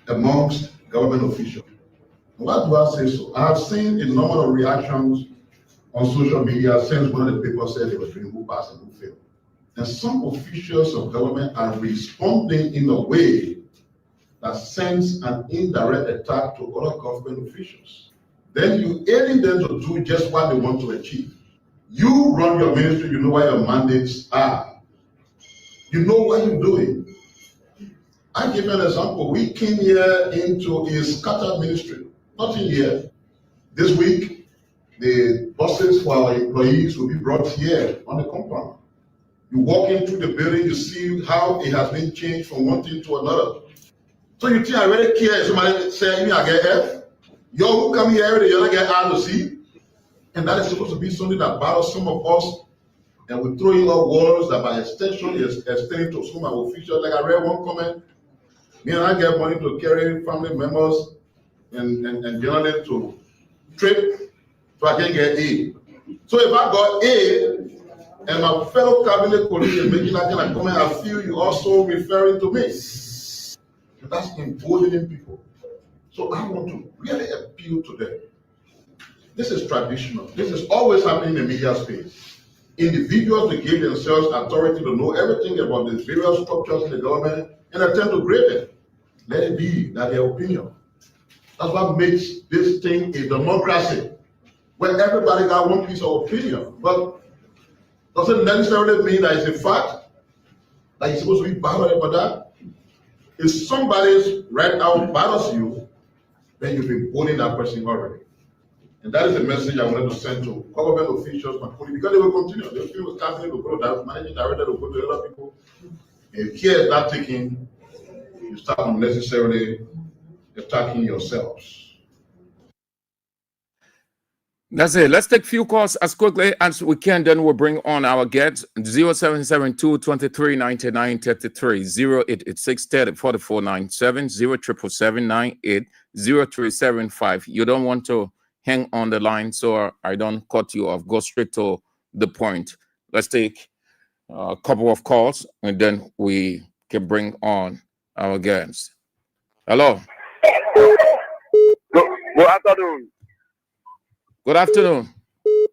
amongst government officials. Why do I say so? I have seen a number of reactions on social media since one of the people said they were doing who passed and who failed. And some officials of government are responding in a way that sends an indirect attack to other government officials. Then you aiding them to do just what they want to achieve. You run your ministry, you know what your mandates are. You know what you're doing. I give you an example. We came here into a scattered ministry. Nothing here. This week, the buses for our employees will be brought here on the compound. You walk into the building, you see how it has been changed from one thing to another. So you think I really care? Somebody say me I get F. You who come here every day, you don't get R to C. And that is supposed to be something that bothers some of us. And we throw in our walls that by extension is extending to some of our officials. Like I read one comment, me and I get money to carry family members and generally to trip so I can get A. So if I got A and my fellow cabinet colleague is making that kind of comment, I feel you also referring to me. And that's emboldening people. So I want to really appeal to them. This is traditional. This is always happening in the media space. Individuals will give themselves authority to know everything about the various structures in the government and attempt to grade them. Let it be that their opinion. That's what makes this thing a democracy, where everybody got one piece of opinion. But doesn't necessarily mean that it's a fact, that you're supposed to be bothered about that. If somebody's right out bothers you, then you've been bullying that person already. And that is the message I wanted to send to government officials, my colleagues, because they will continue. They feel cabinet will go to that, managing director will go to other people. If care is not taken, you start unnecessarily attacking yourselves. That's it. Let's take few calls as quickly as we can. Then we'll bring on our guests. 0772 23 99 33 0886 30 44 97 0777 98 0375. You don't want to hang on the line so I don't cut you off. Go straight to the point. Let's take a couple of calls and then we can bring on our guests. Hello. Good afternoon. Good afternoon.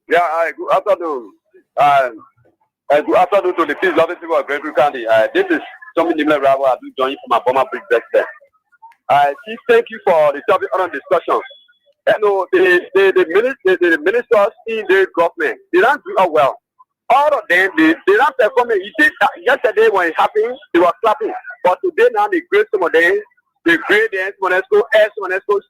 Yeah, hi, good afternoon. And good afternoon to the peace loving people of Great County. This is something Nimle Bravo. I do join you from my former bridge there. Chief, thank you for the topic on discussions. You know, the ministers in the government, they don't do it well. All of them, they don't perform it. You see, yesterday when it happened, they were clapping. But today now, they grade some of them. They grade them, someone else go S, someone else go C.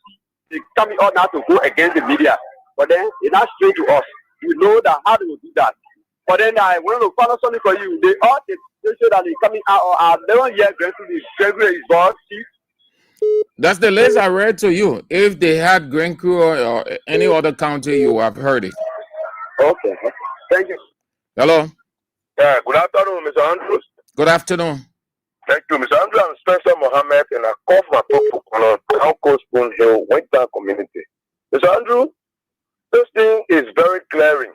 They coming out now to go against the media. But then it's not straight to us. We know that how they will do that. But then I want to follow something for you. They all they show that they're coming out or are never yet going to the Gregory is boss chief. That's the list I read to you. If they had Grand Crew or any other county, you have heard it. Okay. Thank you. Hello. Yeah, good afternoon, Mr. Andrews. Good afternoon. Thank you, Mr. Andrews. I'm Spencer Mohammed, and I call for my talk for Council Spoon Hill, Winter Community. Mr. Andrew, this thing is very glaring.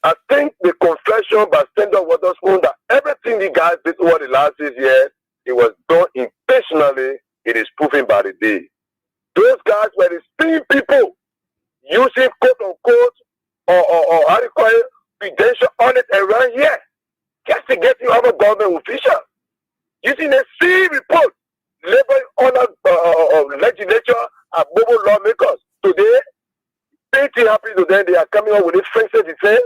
I think the confession by Senator Waterspoon that everything the guys did over the last 6 years, it was done intentionally, it is proven by the day. Those guys were the same people using quote-unquote or how do you call it, credential on it around here just to get you out of government official. Using the same report, laboring on legislature and mobile lawmakers. Today, anything happens to them, they are coming up with this French defense.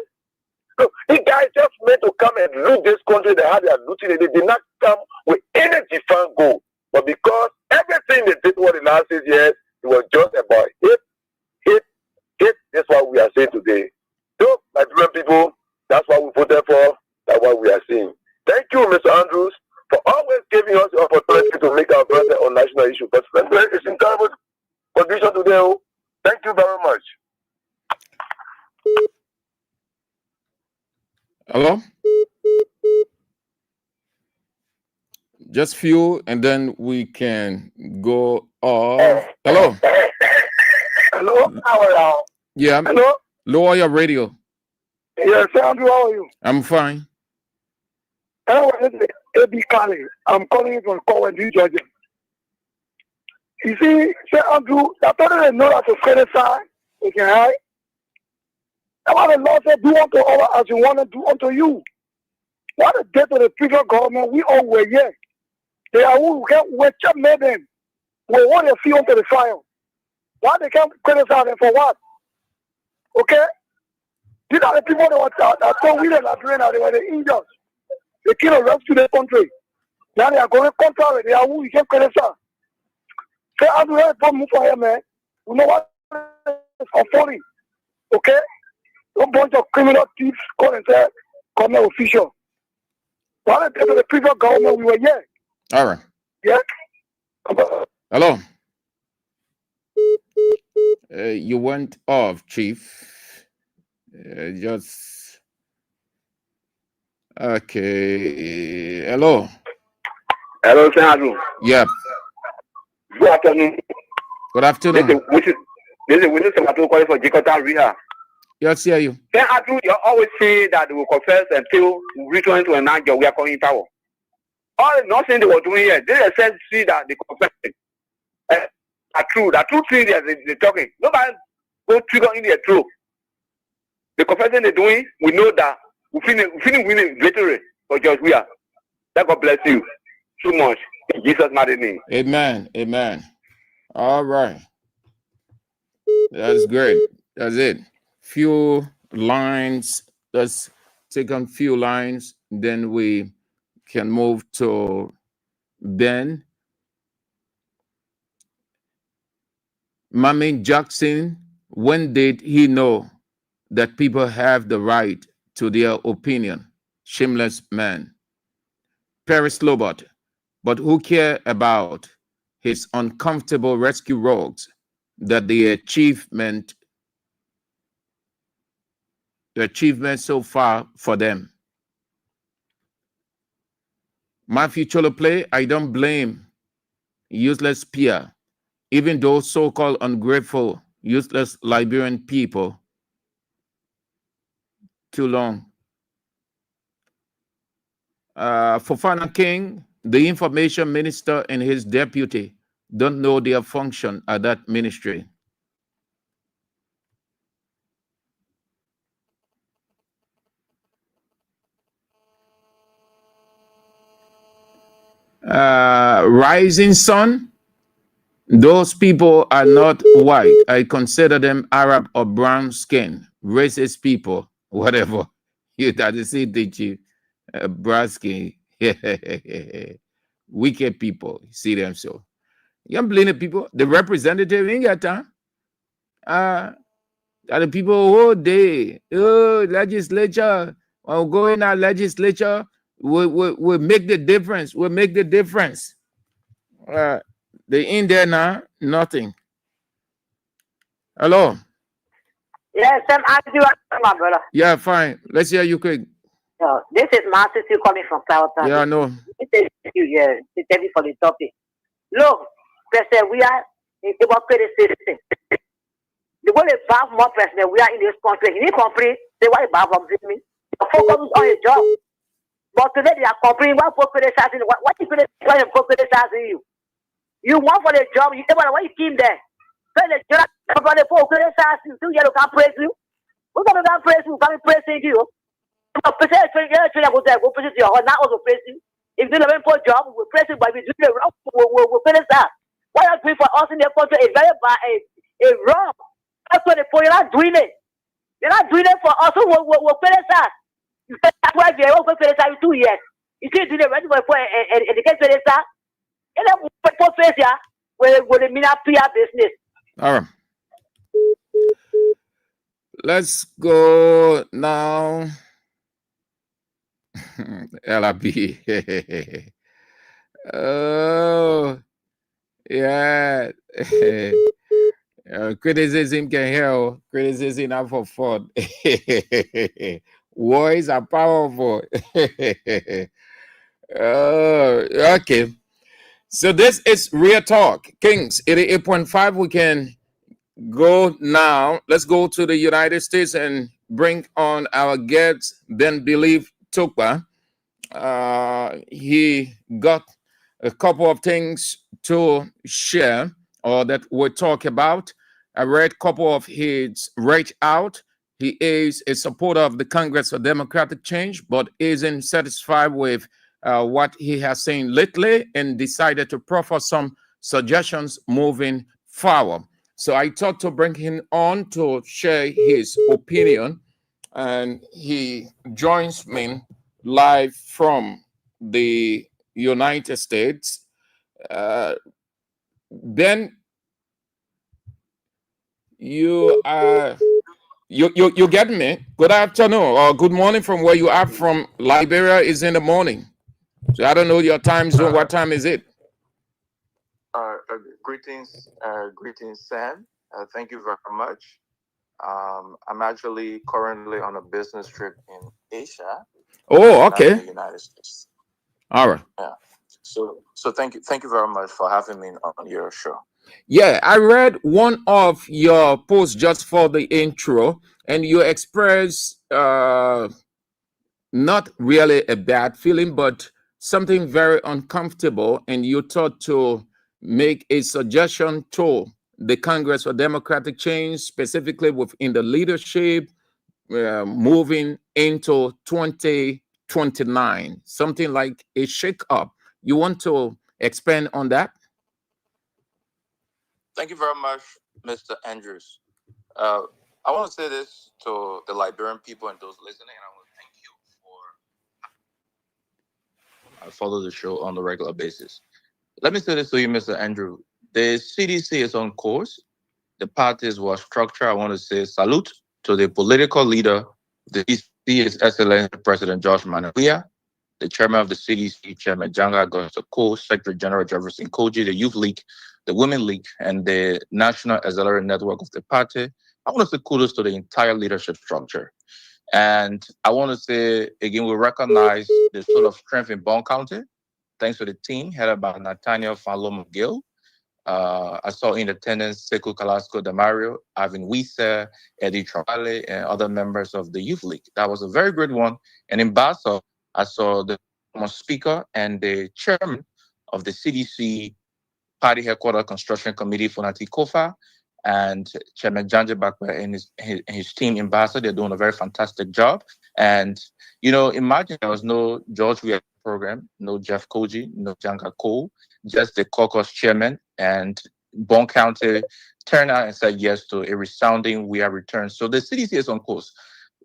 Look, these guys just meant to come and loot this country. They had their looting. They did not come with any different goal. But because everything they did over the last 6 years, it was just about hit. That's what we are saying today. So, Nigerian people, that's what we voted for. That's what we are seeing. Thank you, Mr. Andrews, for always giving us the opportunity to make our voice on national issues. But it's in terrible condition today. Thank you very much. Hello? Just few, and then we can go off. Hello? Hello? How are you? Yeah. Hello? Lower your radio. Yes, Andrew, how are you? I'm fine. Hello, A.B. Kali. I'm calling you from Coventry, Georgia. You see, say Andrew, that they know that to criticize, they can hide. That's why the Lord said, do unto others as you want to do unto you. What a debt to the previous government, we all were here. They are who just made them. We want to feel unto the fire. Why they can't criticize them for what? Okay? These are the people that told William that they were the Indians. They came and rescue the country. Now they are going contrary. They are who you can't credit ça. Say, as we have move for him, man. We know what is authority. Okay? A bunch of criminal thieves call and say, come official. While the previous government, we were here. All right. Yeah? Hello. You went off, Chief. Just okay. Hello. Hello, Sir. Yep. Good afternoon. Good afternoon. This is Wilson Samato calling for Jikota Ria. Yes, hear you. Then Andrew, you always say that they will confess until we return to an angel. We are coming in power. All the nonsense they were doing here, they just see that they confess. Are true. The true thing they're talking. Nobody go trigger in their truth. The confession they're doing, we know that we finish winning victory for George Weah. That God bless you so much. In Jesus' mighty name. Amen. Amen. All right. That's great. That's it. Few lines. Let's take on few lines. Then we can move to Ben. Mamie Jackson, when did he know that people have the right to their opinion? Shameless man. Paris Lobot, but who care about his uncomfortable rescue rogues that the achievement so far for them? Matthew Choloplay, I don't blame useless peer, even those so-called ungrateful, useless Liberian people. Too long. Fofana King, the information minister and his deputy don't know their function at that ministry. Rising Sun, those people are not white. I consider them Arab or brown skin, racist people, whatever. You that is it, did you? Brown skin, wicked people. See them so. You don't blame the people. The representative ain't got time. The people all day, legislature, or go in our legislature, we make the difference. We make the difference. They in there now, nothing. Hello. Yes, I'm my brother. Yeah, fine. Let's hear you quick. This is Master still coming from Cloudtown. Yeah, I know. Thank you for the topic. Look, President, we are about criticism. The way they bow more president, we are in this country. He didn't complain. Say why bow from me? Focus on his job. But today they are complaining. Why for criticizing? What you criticizing you? You want for the job. You say why you came there? So the job for the folk criticize you. So you can't praise you. Who's gonna praise you? Can't praise you. Go praise you. Not also praise you. If you don't for job, we praise you. But we do the wrong. We criticize. What are doing for us in the country is very bad. A wrong. That's what you're not doing it. You're not doing it for us. We'll criticize. That's why they're over criticize 2 years. You can't do the right for educate criticize. And then for face here, with the mina PR business. All right. Let's go now. LRB. Oh, yeah. Criticism can help. Criticism not for fun. Words are powerful. Okay. So this is Real Talk. Kings 88.5. We can go now. Let's go to the United States and bring on our guest, Ben Believe Tukwa. He got a couple of things to share or that we'll talk about. I read a couple of his right out. He is a supporter of the Congress for Democratic Change, but isn't satisfied with what he has seen lately and decided to proffer some suggestions moving forward. So I thought to bring him on to share his opinion, and he joins me live from the United States, then you get me. Good afternoon or good morning from where you are from. Liberia is in the morning, so I don't know your time zone. What time is it? Greetings, Sam. Thank you very much. I'm actually currently on a business trip in Asia. Oh, okay. The United States. All right. Yeah. So thank you very much for having me on your show. Yeah, I read one of your posts just for the intro, and you express not really a bad feeling, but something very uncomfortable, and you thought to make a suggestion to the Congress for Democratic Change, specifically within the leadership, moving into 2029, something like a shake-up. You want to expand on that? Thank you very much, Mr. Andrews. I want to say this to the Liberian people and those listening, and I want to thank you for follow the show on a regular basis. Let me say this to you, Mr. Andrew. The CDC is on course. The party is well structured. I want to say salute to the political leader. The CDC is Excellent President George Manalia, the chairman of the CDC, Chairman Janga Gosoko, Secretary General Jefferson Koji, the Youth League, the Women League, and the National Accelerator Network of the party. I want to say kudos to the entire leadership structure. And I want to say, again, we recognize the sort of strength in Bond County, thanks to the team headed by Nathaniel Falom Gill. I saw in attendance Sekou Kalasco Damario, Ivan Wisa, Eddie Charlie, and other members of the Youth League. That was a very good one. And in Basel, I saw the speaker and the chairman of the CDC Party Headquarters Construction Committee, Fonati Kofa, and Chairman Janje Bakwe and his team in Basel. They're doing a very fantastic job. And, imagine there was no George Weah program, no Jeff Koji, no Janga Cole, just the caucus chairman, and Bond County turned out and said yes to a resounding we are returned. So the CDC is on course.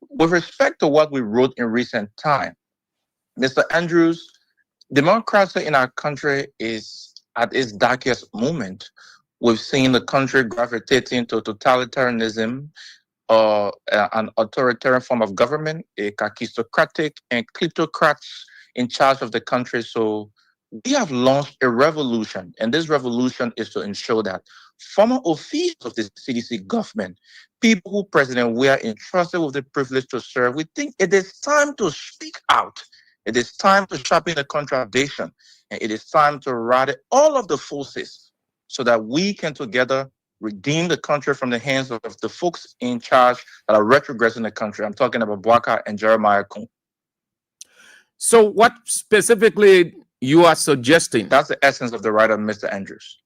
With respect to what we wrote in recent time, Mr. Andrews, democracy in our country is at its darkest moment. We've seen the country gravitating to totalitarianism, an authoritarian form of government, a kakistocratic and kleptocrats in charge of the country. So we have launched a revolution, and this revolution is to ensure that former officials of the CDC government, people who President Weah entrusted with the privilege to serve, we think it is time to speak out. It is time to sharpen the contradiction, and it is time to rally all of the forces so that we can together redeem the country from the hands of the folks in charge that are retrogressing the country. I'm talking about Bwaka and Jeremiah Kun. So what specifically you are suggesting? That's the essence of the writer, Mr. Andrews.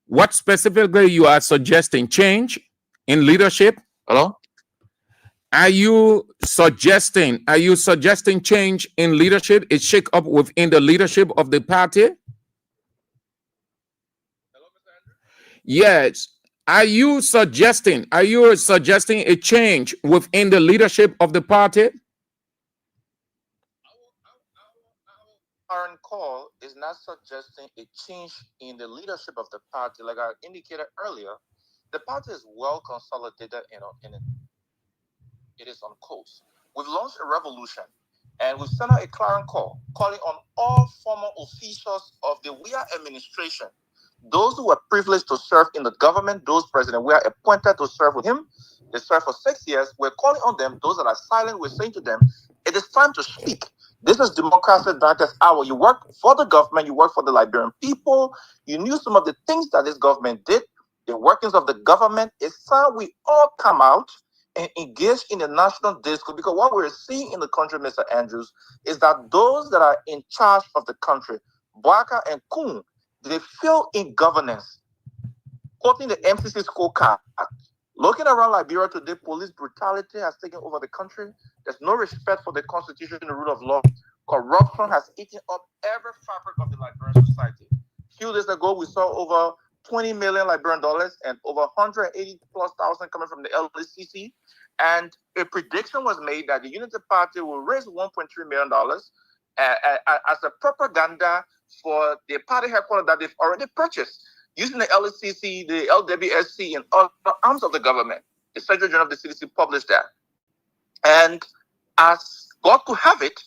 What specifically you are suggesting? Change in leadership? Hello? Are you suggesting change in leadership? A shake up within the leadership of the party? Hello, Mr. Andrews? Yes. Are you suggesting a change within the leadership of the party? Our current call is not suggesting a change in the leadership of the party. Like I indicated earlier, the party is well consolidated and it is on course. We've launched a revolution, and we've sent out a clarion call calling on all former officials of the Weah administration, those who were privileged to serve in the government, those President Weah appointed to serve with him. They served for 6 years. We're calling on them. Those that are silent, we're saying to them, it is time to speak. This is democracy's darkest hour. You work for the government. You work for the Liberian people. You knew some of the things that this government did, the workings of the government. It's time we all come out and engage in the national discourse, because what we're seeing in the country, Mr. Andrews, is that those that are in charge of the country, Bwaka and Kun, they fail in governance. Quoting the MCC scorecard, looking around Liberia today, police brutality has taken over the country. There's no respect for the constitution and the rule of law. Corruption has eaten up every fabric of the Liberian society. A few days ago, we saw over $20 million Liberian dollars and over 180 plus thousand coming from the LCC. And a prediction was made that the Unity Party will raise $1.3 million as a propaganda for the party headquarters that they've already purchased using the LCC, the LWSC, and other arms of the government. The Secretary General of the CDC published that. And as God could have it,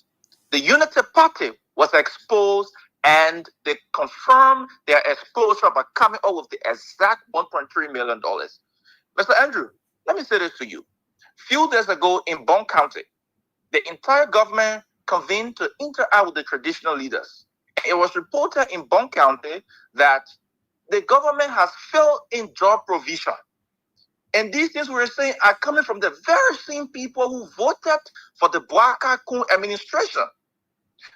the Unity Party was exposed, and they confirmed their exposure by coming up with the exact $1.3 million. Mr. Andrew, let me say this to you. Few days ago in Bond County, the entire government convened to interact with the traditional leaders. It was reported in Bond County that the government has failed in job provision. And these things we're saying are coming from the very same people who voted for the Boaka Kun administration.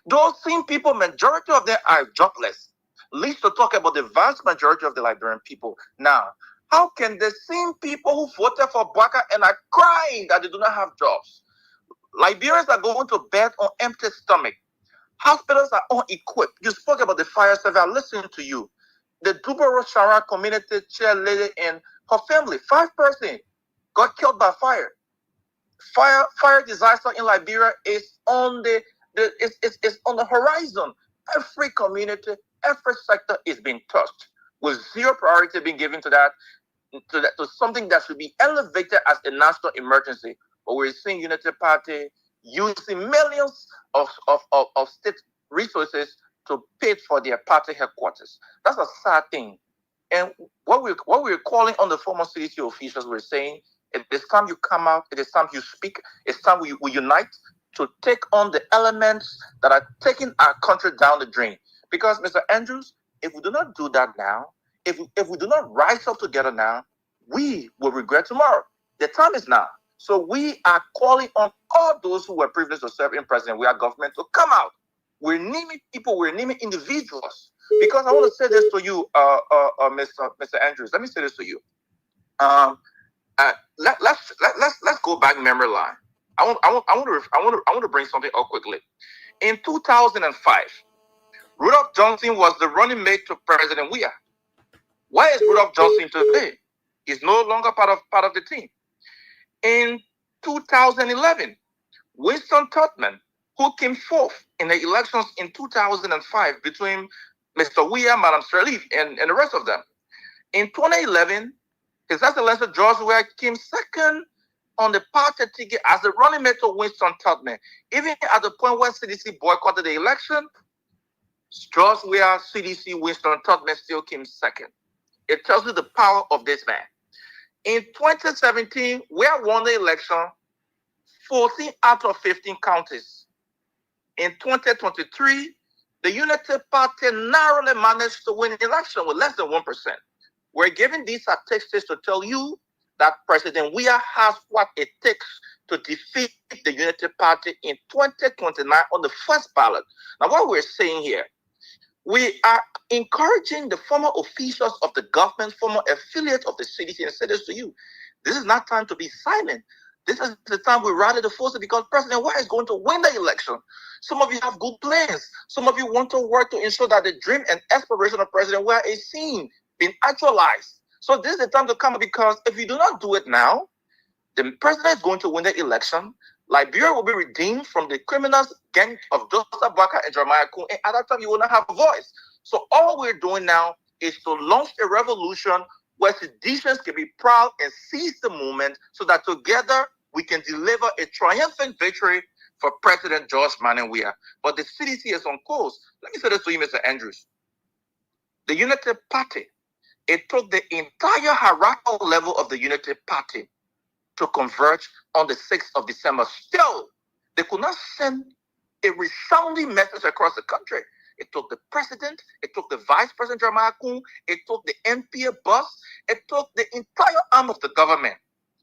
Those same people, majority of them are jobless. Least to talk about the vast majority of the Liberian people. Now, how can the same people who voted for Boaka and are crying that they do not have jobs? Liberians are going to bed on empty stomach. Hospitals are unequipped. You spoke about the fire service. I listened to you. The Dubaro Shara community chair lady and her family, 5 persons, got killed by fire. Fire disaster in Liberia is on the horizon. Every community, every sector is being touched, with zero priority being given to something that should be elevated as a national emergency. But we're seeing Unity Party using millions of state resources to pay for their party headquarters. That's a sad thing. And what we're calling on the former CDC officials, we're saying, it is time you come out, it is time you speak, it's time we unite to take on the elements that are taking our country down the drain. Because, Mr. Andrews, if we do not do that now, if we do not rise up together now, we will regret tomorrow. The time is now. So we are calling on all those who were privileged to serve in president, we are government, to come out. We're naming people, we're naming individuals. Because I want to say this to you, Mr. Andrews. Let me say this to you. Let's go back memory line. I want to bring something up quickly. In 2005, Rudolph Johnson was the running mate to President Weah. Where is Rudolph Johnson today? He's no longer part of the team. In 2011, Winston Tubman, who came fourth in the elections in 2005 between Mr. Weah, Madam Sirleaf, and the rest of them. In 2011, His Excellency George Weah came second on the party ticket as the running mate to Winston Tubman. Even at the point where CDC boycotted the election, George Weah, CDC, Winston Tubman still came second. It tells you the power of this man. In 2017, Weah won the election 14 out of 15 counties. In 2023, the Unity Party narrowly managed to win the election with less than 1%. We're giving these statistics to tell you that President Weah has what it takes to defeat the Unity Party in 2029 on the first ballot. Now, what we're saying here, we are encouraging the former officials of the government, former affiliates of the CDC, and say this to you. This is not time to be silent. This is the time we rally the forces because President Weah is going to win the election. Some of you have good plans. Some of you want to work to ensure that the dream and aspiration of President Weah is seen, being actualized. So this is the time to come because if you do not do it now, the president is going to win the election. Liberia will be redeemed from the criminals gang of Joseph Boaka and Jeremiah Kun, and at that time you will not have a voice. So all we're doing now is to launch a revolution where seditionists can be proud and seize the moment so that together we can deliver a triumphant victory for President George Manuel Weah. But the CDC is on course. Let me say this to you, Mr. Andrews. The Unity Party, it took the entire hierarchical level of the Unity Party to converge on the 6th of December. Still, they could not send a resounding message across the country. It took the president, it took the vice president, Jeremiah Kun, it took the NPA boss, it took the entire arm of the government.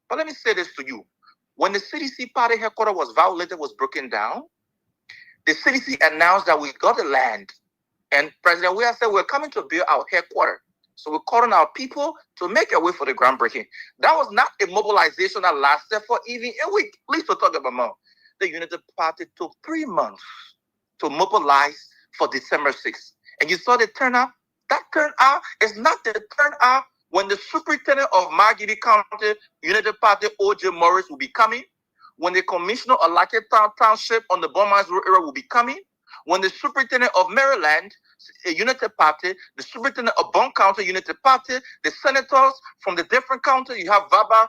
But let me say this to you. When the CDC party headquarters was violated, was broken down, the CDC announced that we got the land. And President Weah said, we're coming to build our headquarters. So we're calling our people to make a way for the groundbreaking. That was not a mobilization that lasted for even a week. At least to talk about more. The Unity Party took 3 months to mobilize for December 6th. And you saw the turnout. That turnout is not the turnout when the superintendent of Margibi County Unity Party, O.J. Morris, will be coming. When the commissioner of Lackett Township on the Beaumont Road area will be coming. When the superintendent of Maryland, a Unity Party, the superintendent of Bond County Unity Party, the senators from the different counties. You have Vabla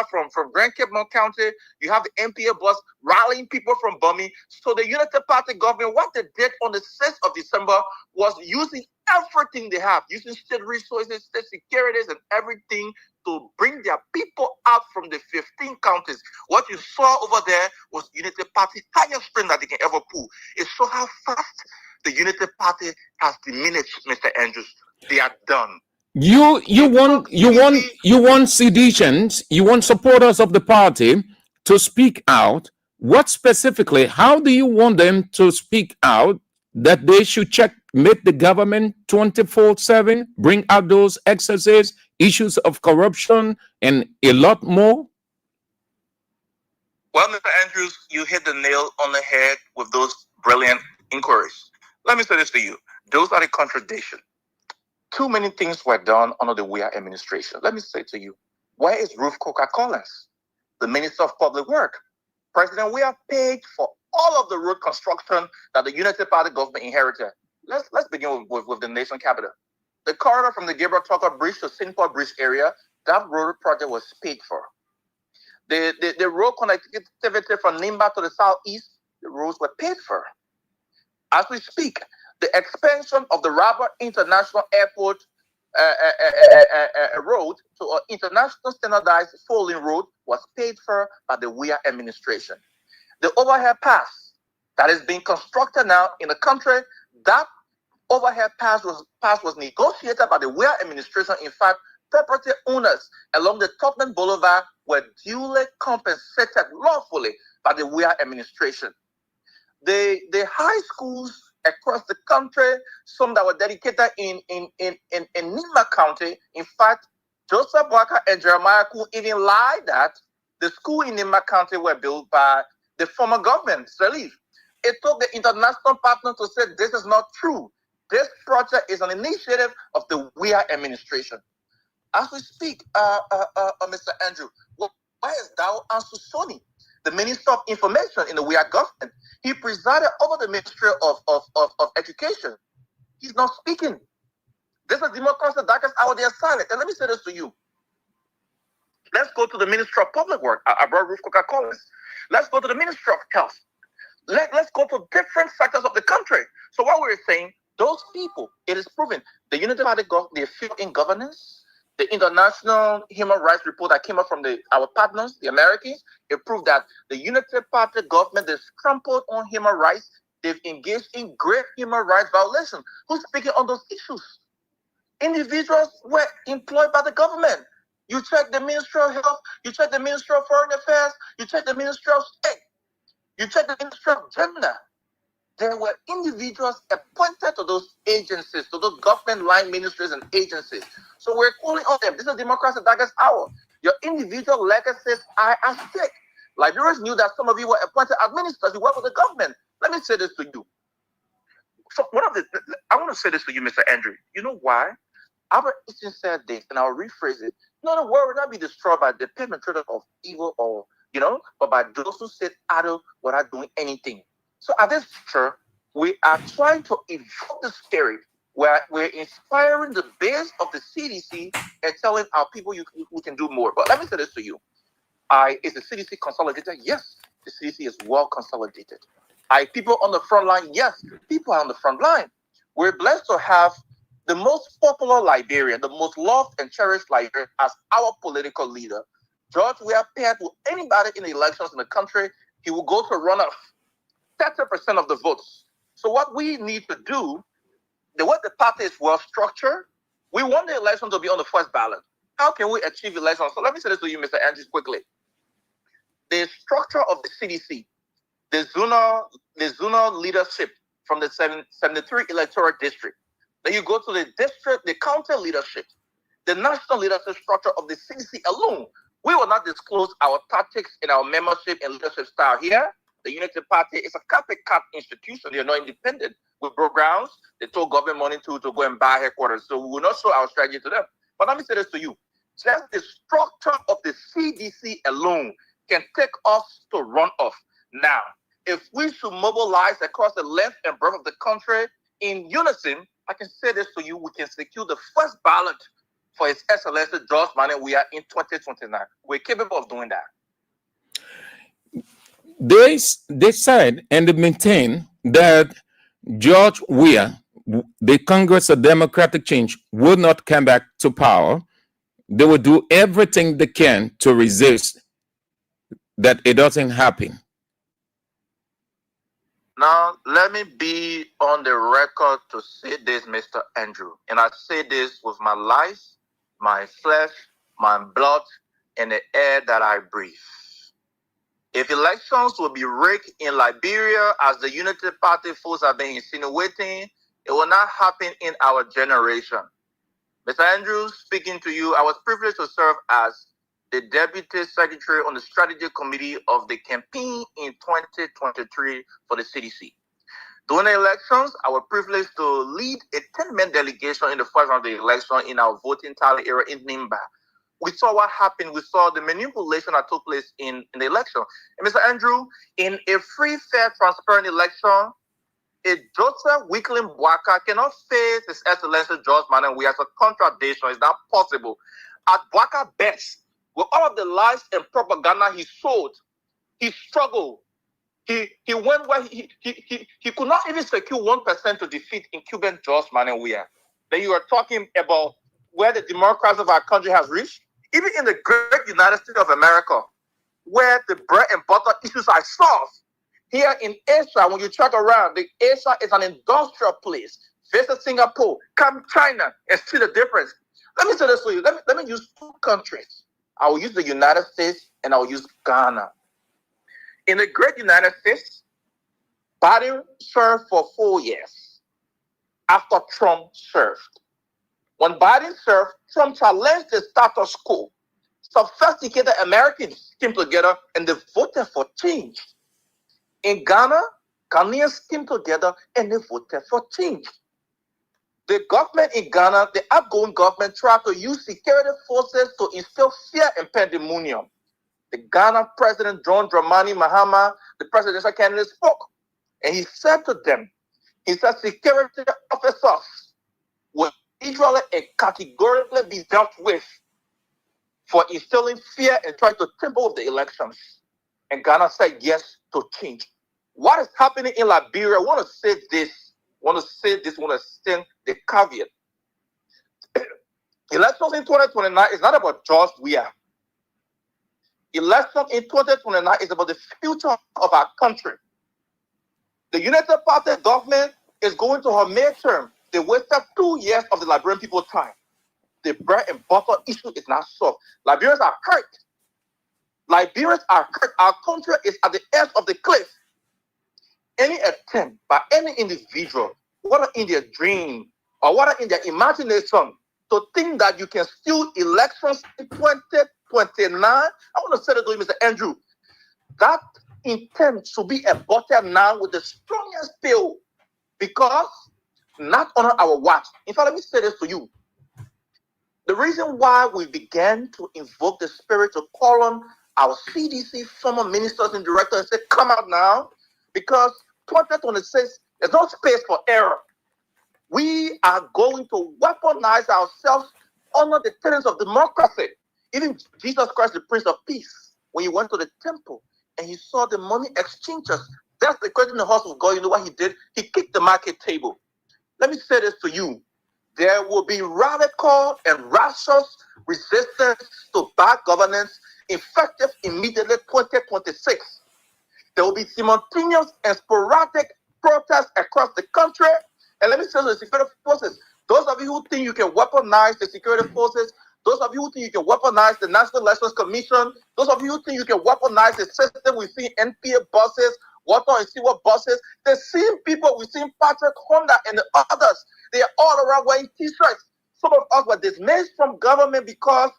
from Grand Cape Mount County. You have the MPA boss rallying people from Bummy. So the Unity Party government, what they did on the 6th of December was using everything they have, using state resources, state securities, and everything to bring their people out from the 15 counties. What you saw over there was Unity Party highest strength that they can ever pull. It showed how fast the Unity Party has diminished, Mr. Andrews. They are done. You want seditions, you want supporters of the party to speak out. What specifically, how do you want them to speak out that they should checkmate the government 24/7, bring out those excesses, issues of corruption, and a lot more? Well, Mr. Andrews, you hit the nail on the head with those brilliant inquiries. Let me say this to you. Those are the contradictions. Too many things were done under the Weah administration. Let me say to you, where is Ruth Coca-Collins, the Minister of Public Work? President Weah paid for all of the road construction that the Unity Party government inherited. Let's begin with the nation capital. The corridor from the Gabriel Tucker Bridge to St. Paul Bridge area, that road project was paid for. The road connectivity from Nimba to the southeast, the roads were paid for. As we speak, the expansion of the Rabat International Airport road to an international standardized four-lane road was paid for by the Weah administration. The overhead pass that is being constructed now in the country, that overhead pass was negotiated by the Weah administration. In fact, property owners along the Tottenham Boulevard were duly compensated lawfully by the Weah administration. The high schools across the country, some that were dedicated in Nima County. In fact, Joseph Boaka and Jeremiah Kuhn even lied that the school in Nima County were built by the former government, Salif. It took the international partner to say this is not true. This project is an initiative of the Weah administration. As we speak, Mr. Andrew, why is Dao Ansusoni, the Minister of Information in the Weah government? He presided over the Ministry of Education. He's not speaking. This is democracy darkest hour. They are silent. And let me say this to you. Let's go to the Ministry of Public Work. I brought Ruth Coca-Collins. Let's go to the Ministry of Health. Let's go to different sectors of the country. So what we're saying, those people, it is proven, the Unity Party, they fail in governance. The international human rights report that came up from our partners, the Americans, it proved that the Unity Party government is trampled on human rights. They've engaged in great human rights violations. Who's speaking on those issues? Individuals were employed by the government. You check the Ministry of Health, you check the Ministry of Foreign Affairs, you check the Ministry of State, you check the Ministry of Gender. There were individuals appointed to those agencies, to those government line ministries and agencies. So we're calling on them. This is democracy's darkest hour. Your individual legacies are at stake. Liberians knew that some of you were appointed as ministers. You work with the government. Let me say this to you. So I want to say this to you, Mr. Andrew. You know why? Albert Einstein said this, and I'll rephrase it. No, the world will not be destroyed by the perpetrator of evil or, but by those who sit idle without doing anything. So at this juncture, we are trying to evoke the spirit where we're inspiring the base of the CDC and telling our people we can do more. But let me say this to you. Is the CDC consolidated? Yes, the CDC is well consolidated. People on the front line? Yes, people are on the front line. We're blessed to have the most popular Liberian, the most loved and cherished Liberian as our political leader. George Weah paired with anybody in the elections in the country, he will go to run off 30% of the votes. So what we need to do, the way the party is well structured, we want the election to be on the first ballot. How can we achieve elections? So let me say this to you, Mr. Andrews, quickly. The structure of the CDC, the zonal leadership from the 73 electoral district. Then you go to the district, the county leadership, the national leadership structure of the CDC alone. We will not disclose our tactics in our membership and leadership style here. The Unity Party is a copycat institution. They are not independent. We broke grounds. They told government money to go and buy headquarters. So we will not show our strategy to them. But let me say this to you. Just the structure of the CDC alone can take us to run off. Now, if we should mobilize across the length and breadth of the country in unison, I can say this to you, we can secure the first ballot for His Excellency George Manuel Weah in 2029. We're capable of doing that. They said and they maintain that George Weah, the Congress of Democratic Change, will not come back to power. They will do everything they can to resist that it doesn't happen. Now, let me be on the record to say this, Mr. Andrew. And I say this with my life, my flesh, my blood, and the air that I breathe. If elections will be rigged in Liberia, as the Unity Party folks have been insinuating, it will not happen in our generation. Mr. Andrews, speaking to you, I was privileged to serve as the Deputy Secretary on the Strategy Committee of the campaign in 2023 for the CDC. During the elections, I was privileged to lead a 10-man delegation in the first round of the election in our voting tally area in Nimba. We saw what happened. We saw the manipulation that took place in the election. And Mr. Andrew, in a free, fair, transparent election, a Joseph Weakling Boaka cannot face His Excellency George Manuel Weah as a contradiction. It's not possible. At Boaka best, with all of the lies and propaganda he sold, he struggled. He went where he could not even secure 1% to defeat incumbent George Manuel Weah. Then you are talking about where the democracy of our country has reached. Even in the great United States of America, where the bread and butter issues are solved. Here in Asia, when you check around, the Asia is an industrial place. Visit Singapore, come China, and see the difference. Let me say this for you. Let me use two countries. I will use the United States and I will use Ghana. In the great United States, Biden served for 4 years after Trump served. When Biden served, Trump challenged the status quo. Sophisticated Americans came together and they voted for change. In Ghana, Ghanaians came together and they voted for change. The government in Ghana, the outgoing government, tried to use security forces to instill fear and pandemonium. The Ghana President John Dramani Mahama, the presidential candidate, spoke. And he said to them, he said, security officers will usually and categorically be dealt with for instilling fear and trying to tamper with the elections. And Ghana said yes to change. What is happening in Liberia? I want to say this. I want to send the caveat. Elections in 2029 is not about George Weah. Election in 2029 is about the future of our country. The United Party government is going to her midterm. They wasted 2 years of the Liberian people's time. The bread and butter issue is not solved. Liberians are hurt. Liberians are hurt. Our country is at the edge of the cliff. Any attempt by any individual, whether in their dream or whether in their imagination, to think that you can steal elections in 2029, I want to say to you, Mr. Andrew, that intent should be aborted now with the strongest bill, because not on our watch. In fact, let me say this to you. The reason why we began to invoke the spirit to call on our CDC former ministers and directors and say, come out now, because 2026, there's no space for error. We are going to weaponize ourselves under the tenets of democracy. Even Jesus Christ, the Prince of Peace, when he went to the temple and he saw the money exchangers, that's the question in the house of God. You know what he did? He kicked the market table. Let me say this to you. There will be radical and righteous resistance to bad governance effective immediately 2026. There will be simultaneous and sporadic protests across the country. And let me say to the security forces, those of you who think you can weaponize the security forces, those of you who think you can weaponize the National Elections Commission, those of you who think you can weaponize the system we see NPA buses, Water and Sewer buses, the same people we see Patrick Honda and the others, they are all around wearing t-shirts. Some of us were dismissed from government because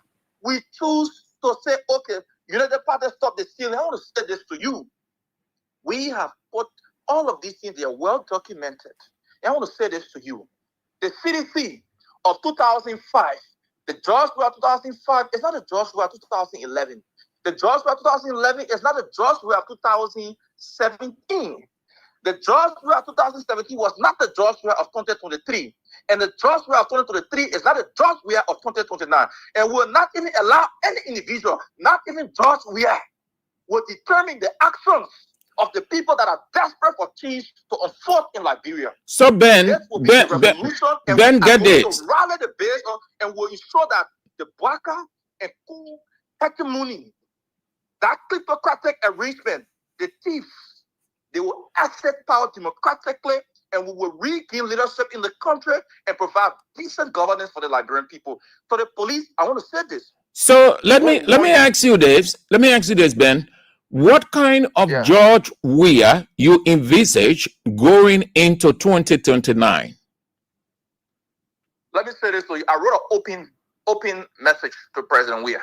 we choose to say, okay, United Party, stop the stealing. I want to say this to you. We have put all of these things, they are well documented. And I want to say this to you. The CDC of 2005, the George Weah 2005 is not the George Weah 2011. The George Weah 2011 is not the George Weah 2017. The George Weah of 2017 was not the George Weah of 2023. And the George Weah of 2023 is not the George Weah of 2029. And will not even allow any individual, not even George Weah, will determine the actions of the people that are desperate for change to unfold in Liberia. So Ben, This will be the revolution, and we are get going this. to rally the base and will ensure that the Bwaka and Ku hegemony, that kleptocratic arrangement, the thieves, they will access power democratically, and we will regain leadership in the country and provide decent governance for the Liberian people. So the police, I want to say this. So let me ask you this. Let me ask you this, Ben. What kind of George Weah you envisage going into 2029? Let me say this to you. I wrote an open message to President Weah.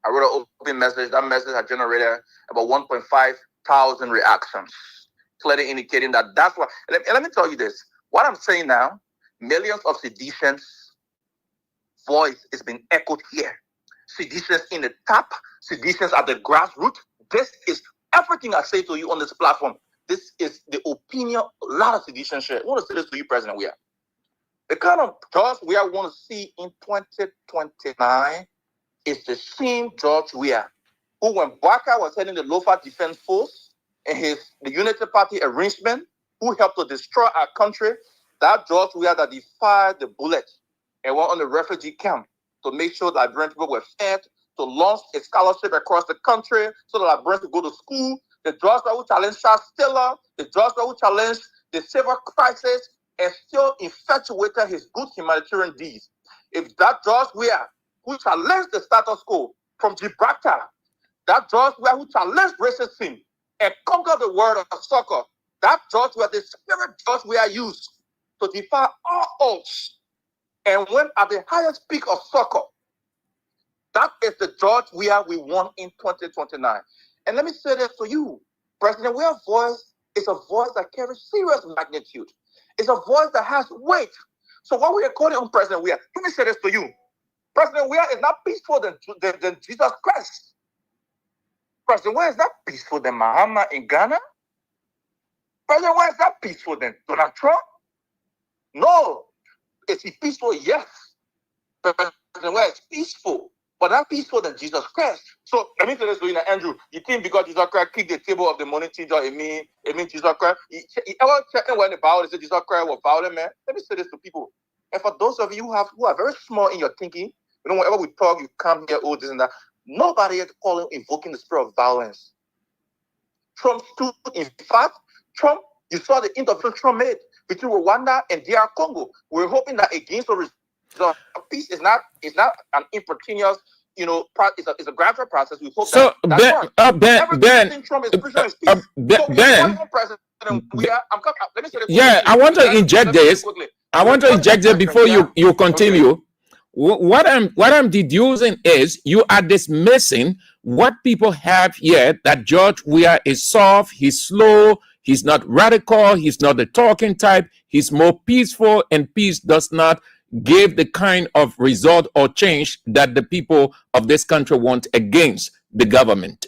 I wrote an open message. That message had generated about 1,500 reactions, clearly indicating that that's what. Let me tell you this. What I'm saying now, millions of seditions' voice is being echoed here. Seditions in the top, seditions at the grassroots. This is everything I say to you on this platform. This is the opinion a lot of sedition share. I want to say this to you, President Weah. The kind of George Weah want to see in 2029 is the same George Weah who, when Bwaka was heading the Lofa Defense Force and the Unity Party arrangement, who helped to destroy our country, that George Weah that defied the bullet and went on the refugee camp to make sure that Liberian people were fed, to launch a scholarship across the country so that Liberians could go to school. The George Weah who challenged Charles Taylor, the George Weah who challenged the civil crisis and still infatuated his good humanitarian deeds. If that George Weah who challenged the status quo from Gibraltar, that George Weah who challenged racism and conquered the world of soccer, that George Weah, the spirit George Weah used to defy all odds and went at the highest peak of soccer. That is the George Weah we want in 2029. And let me say this to you. President Weah's voice is a voice that carries serious magnitude. It's a voice that has weight. So what we are calling on President Weah, let me say this to you. President Weah is not peaceful than Jesus Christ. President Weah is not peaceful than Muhammad in Ghana. President Weah is not peaceful than Donald Trump. No. Is he peaceful? Yes. President Weah is peaceful, but not peaceful than Jesus Christ. So let me say this to you now, Andrew. You think because Jesus Christ kicked the table of the money changer, it mean Jesus Christ? You ever check when the Bible says Jesus Christ was violent, man? Let me say this to people. And for those of you who are very small in your thinking, you know, whenever we talk, you come here, oh, this and that. Nobody is invoking the spirit of violence. Trump stood, in fact, Trump, you saw the intervention Trump made between Rwanda and DR Congo. We're hoping that against the result, peace is not an impertinence, you know, it's a gradual process. We hope so that Ben, Trump is pushing his peace. Ben, let me say this. Yeah, I want to inject this. I want to inject this before you continue. Okay. What I'm deducing is you are dismissing what people have here, that George Weah is soft, he's slow, he's not radical, he's not the talking type, he's more peaceful, and peace does not give the kind of result or change that the people of this country want against the government.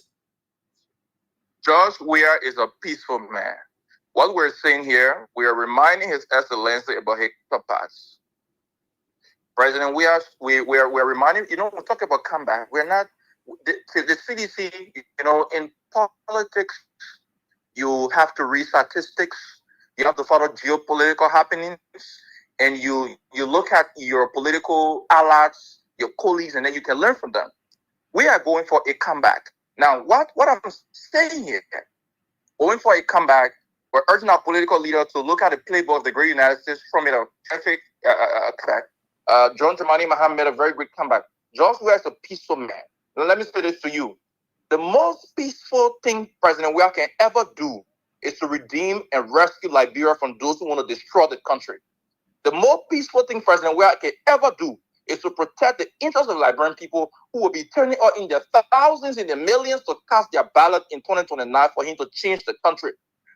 George Weah is a peaceful man. What we're saying here, we are reminding His Excellency about his purpose. President Weah, we're reminding, you know, we talk about comeback. We're not, the CDC, you know, in politics, you have to read statistics, you have to follow geopolitical happenings, and you look at your political allies, your colleagues, and then you can learn from them. We are going for a comeback. Now, what I'm saying here, going for a comeback, we're urging our political leader to look at the playbook of the great United States from a terrific comeback. John Dramani Mahama made a very great comeback. George Weah is a peaceful man. Now, let me say this to you. The most peaceful thing President Weah can ever do is to redeem and rescue Liberia from those who want to destroy the country. The most peaceful thing President Weah can ever do is to protect the interests of Liberian people who will be turning out in their thousands, in their millions to cast their ballot in 2029 for him to change the country.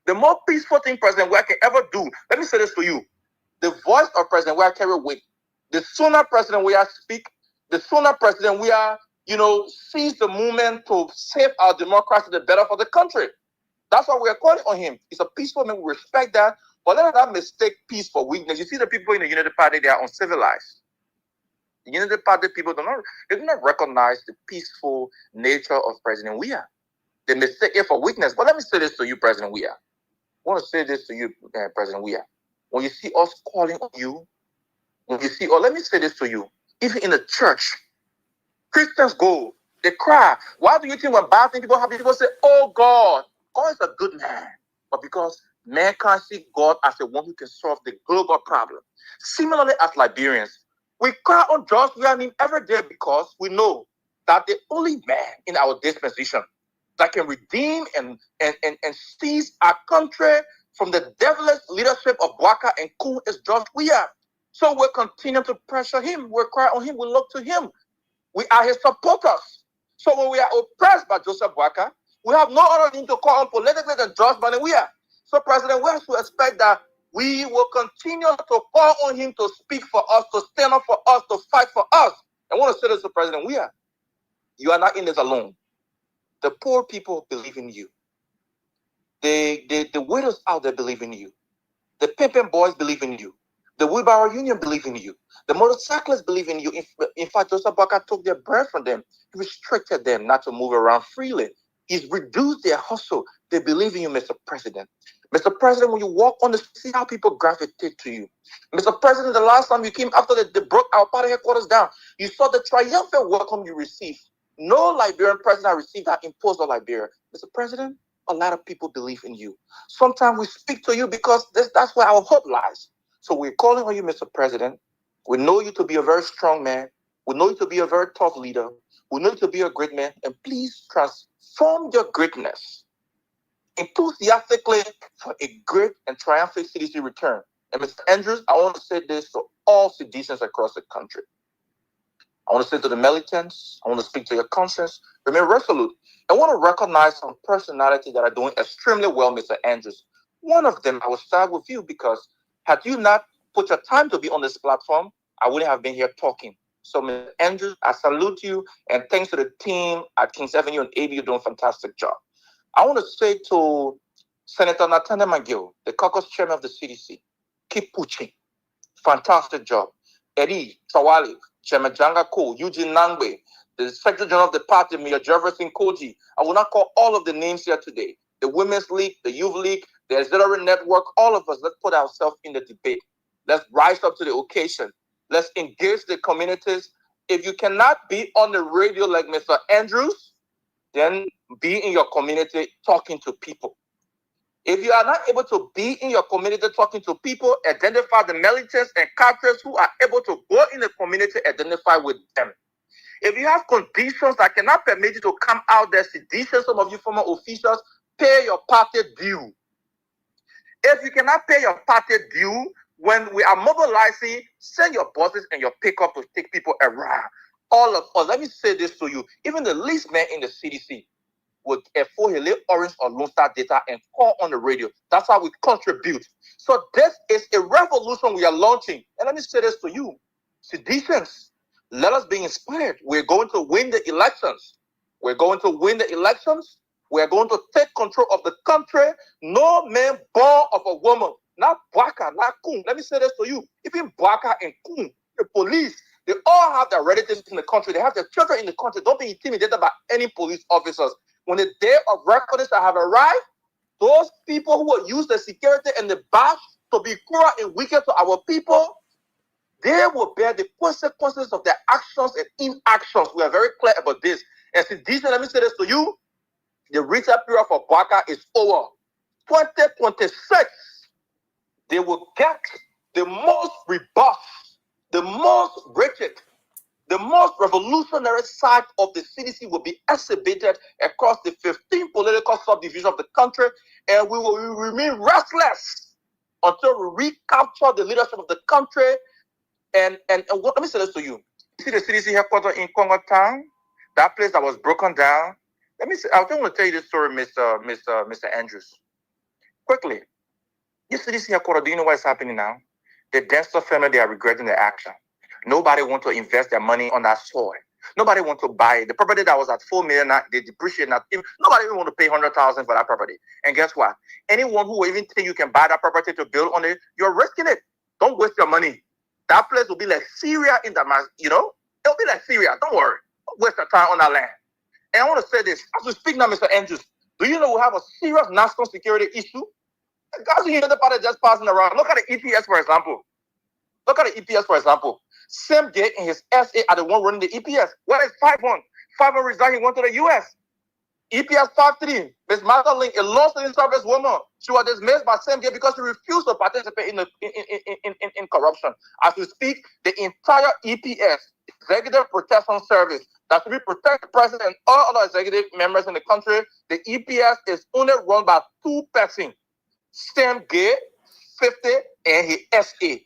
The most peaceful thing President Weah can ever do, let me say this to you. The voice of President Weah carry weight. The sooner President Weah speak, the sooner President Weah, you know, sees the movement to save our democracy, the better for the country. That's why we're calling on him. He's a peaceful man. We respect that. But let us not mistake peace for weakness. You see the people in the Unity Party, they are uncivilized. The Unity Party people do not recognize the peaceful nature of President Weah. They mistake it for weakness. But let me say this to you, President Weah. I want to say this to you, President Weah. When you see us calling on you, let me say this to you. Even in the church, Christians go, they cry. Why do you think when bad things happen, people say, oh God, God is a good man? But because man can't see God as the one who can solve the global problem. Similarly, as Liberians, we cry on George Weah every day because we know that the only man in our dispensation that can redeem and seize our country from the devilish leadership of Bwaka and Kun is George Weah. So we'll continue to pressure him. We'll cry on him. We look to him. We are his supporters. So when we are oppressed by Joseph Bwaka, we have no other thing to call on politically than George Weah. So President Weah should expect that we will continue to call on him to speak for us, to stand up for us, to fight for us. I want to say this to President Weah. You are not in this alone. The poor people believe in you. The widows out there believe in you. The pimping boys believe in you. The wheelbarrow union believe in you. The motorcyclists believe in you. In fact, Joseph Bwaka took their bread from them. He restricted them not to move around freely. He's reduced their hustle. They believe in you, Mr. President. Mr. President, when you walk on the street, see how people gravitate to you. Mr. President, the last time you came after they broke our party headquarters down, you saw the triumphant welcome you received. No Liberian president received that imposed on Liberia. Mr. President, a lot of people believe in you. Sometimes we speak to you because that's where our hope lies. So we're calling on you, Mr. President. We know you to be a very strong man. We know you to be a very tough leader. We know you to be a great man. And please transform your greatness enthusiastically for a great and triumphant CDC return. And Mr. Andrews, I want to say this to all citizens across the country. I want to say to the militants, I want to speak to your conscience, remain resolute. I want to recognize some personalities that are doing extremely well, Mr. Andrews. One of them, I will start with you because had you not put your time to be on this platform, I wouldn't have been here talking. So, Mr. Andrews, I salute you, and thanks to the team at Kings Avenue and AB, you're doing a fantastic job. I want to say to Senator Nathaniel McGill, the caucus chairman of the CDC, keep pushing. Fantastic job. Eddie Tawali, Chairman Janga Ko, Eugene Nangbe, the Secretary General of the party, Mayor Jefferson Koji. I will not call all of the names here today. The Women's League, the Youth League, the Auxiliary Network, all of us, let's put ourselves in the debate. Let's rise up to the occasion. Let's engage the communities. If you cannot be on the radio like Mr. Andrews, then be in your community talking to people. If you are not able to be in your community talking to people, identify the militants and captors who are able to go in the community, identify with them. If you have conditions that cannot permit you to come out there, sedition, some of you former officials, pay your party due. If you cannot pay your party due, when we are mobilizing, send your bosses and your pickup to take people around. All of us, let me say this to you, even the least man in the CDC would afford a little orange or Lone Star data and call on the radio. That's how we contribute. So this is a revolution we are launching. And let me say this to you, citizens, let us be inspired. We're going to win the elections. We're going to win the elections. We're going to take control of the country. No man born of a woman, not Bwaka, not Kun. Let me say this to you. Even Bwaka and Kun, the police, they all have their relatives in the country. They have their children in the country. Don't be intimidated by any police officers. When the day of reckoning have arrived, those people who will use the security and the badge to be cruel and wicked to our people, they will bear the consequences of their actions and inactions. We are very clear about this. And since this, let me say this to you, the retail period for Bwaka is over. 2026, they will get the most robust, the most rigid, the most revolutionary side of the CDC will be exhibited across the 15 political subdivisions of the country, and we will remain restless until we recapture the leadership of the country. And what, let me say this to you. You see the CDC headquarters in Congo Town, that place that was broken down. Let me say, I just want to tell you this story, Mr. Andrews. Quickly, this CDC headquarters, do you know what's happening now? The Dexter family, they are regretting their action. Nobody wants to invest their money on that soil. Nobody want to buy it. The property that was at 4 million, now they depreciate. Now, nobody even want to pay 100,000 for that property. And guess what? Anyone who will even think you can buy that property to build on it, you're risking it. Don't waste your money. That place will be like Syria in the it'll be like Syria. Don't worry. Don't waste your time on that land. And I want to say this. As we speak now, Mr. Andrews, do you know we have a serious national security issue? The guys in the party just passing around. Look at the EPS, for example. Sam Gay and his SA are the one running the EPS. Where is 5-1? 5-1 resigned, he went to the US. EPS 5-3. Ms. Martha Link, a law-studying service woman, she was dismissed by Sam Gay because she refused to participate in corruption. As we speak, the entire EPS, Executive Protection Service, that should be protect the president and all other executive members in the country, the EPS is only run by 2 persons. Sam Gay, 50, and his SA.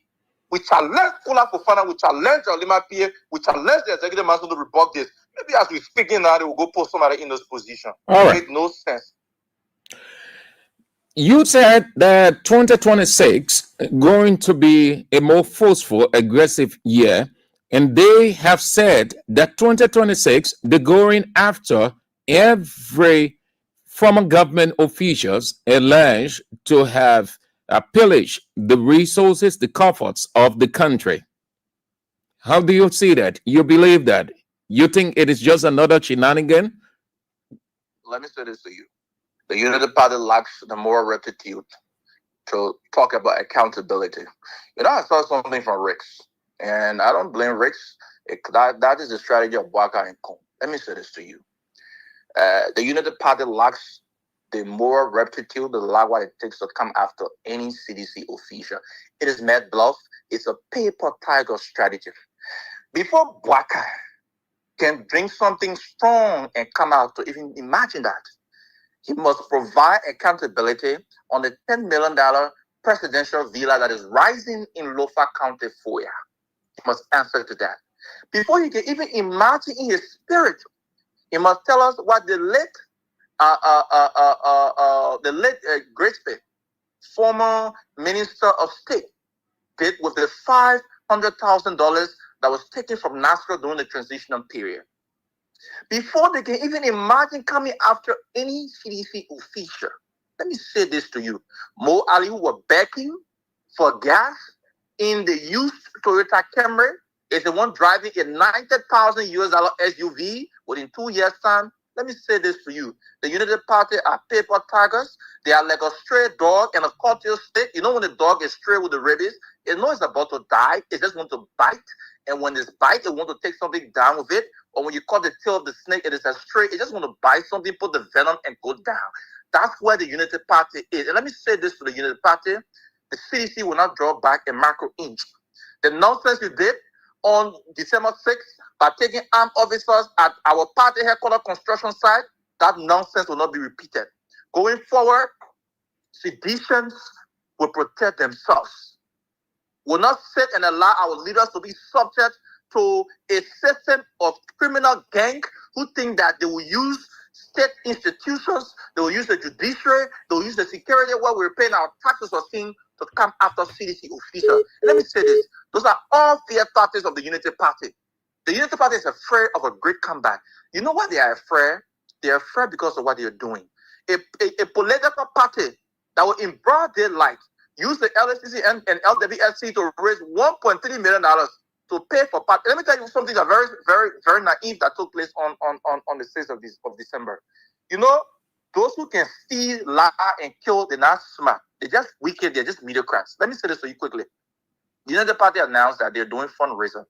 We challenge Kula Fofana, we challenge Olima PA, we challenge the executive council to rebut this. Maybe as we speaking now, they will go post somebody in this position. All right. It makes no sense. You said that 2026 going to be a more forceful, aggressive year, and they have said that 2026 they're going after every former government officials alleged to have pillaged the resources, the comforts of the country. How do you see that? You believe that? You think it is just another shenanigan? Let me say this to you. The Unity Party lacks the moral rectitude to talk about accountability. I saw something from Ricks, and I don't blame Ricks. That is the strategy of Bwaka and Co. Let me say this to you. The Unity Party lacks the moral rectitude, the lack what it takes to come after any CDC official. It is mad bluff. It's a paper tiger strategy. Before Bwaka can bring something strong and come out to even imagine that, he must provide accountability on the $10 million presidential villa that is rising in Lofa County, Foya. He must answer to that. Before he can even imagine in his spirit, he must tell us what the late Gratespay, former Minister of State, did with the $500,000 that was taken from NASCO during the transitional period. Before they can even imagine coming after any CDC official, let me say this to you. Mo Ali, who were begging for gas in the used Toyota Camry, is the one driving a $90,000 SUV within 2 years' time. Let me say this to you. The Unity Party are paper tigers. They are like a stray dog and a cordial stick. You know when the dog is stray with the rabies, it knows it's about to die. It just wants to bite. And when it's bite, it wants to take something down with it. Or when you cut the tail of the snake, it is a stray. It just want to bite something, put the venom, and go down. That's where the Unity Party is. And let me say this to the Unity Party. The CDC will not draw back a micro inch. The nonsense you did on December 6th by taking armed officers at our party headquarters construction site, that nonsense will not be repeated. Going forward, seditions will protect themselves. Will not sit and allow our leaders to be subject to a system of criminal gang who think that they will use state institutions, they will use the judiciary, they will use the security where we're paying our taxes or things to come after CDC officials. Let me say this. Those are all fear tactics of the Unity Party. The Unity Party is afraid of a great comeback. You know why they are afraid? They are afraid because of what they are doing. A political party that will, in broad daylight, use the LSCC and LWSC to raise $1.3 million to pay for party. Let me tell you something that very, very, very naive that took place on the 6th of December. You know, those who can steal, lie, and kill, they're not smart. They're just wicked. They're just mediocrats. Let me say this to you quickly. The Unity Party announced that they're doing fundraising.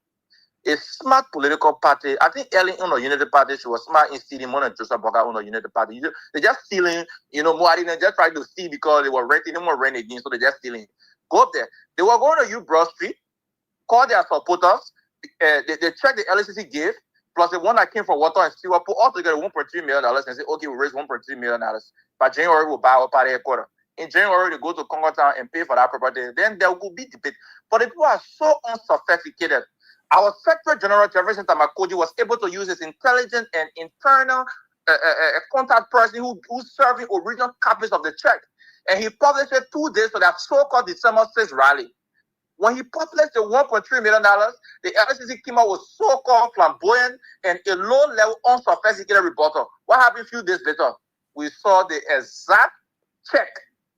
A smart political party, I think Ellen on the Unity Party, she was smart in stealing more than Joseph Boga on the Unity Party. They're just stealing, more than just trying to steal because they were renting, no more rent again, so they're just stealing. Go up there. They were going to use Broad Street, call their supporters, they check the LSCC gave, plus the one that came from Water and Stewart, put all together $1.3 million and say, okay, we'll raise $1.3 million. By January, we'll buy our party headquarters. In January, they go to Congo Town and pay for that property. Then there will be debate. But the people are so unsophisticated. Our Secretary General, Jefferson Tamakoji, was able to use his intelligent and internal contact person who's serving original copies of the check. And he published it 2 days for that so-called December 6th rally. When he published the $1.3 million, the LCC came out with so-called flamboyant and a low-level, unsophisticated rebuttal. What happened a few days later? We saw the exact check,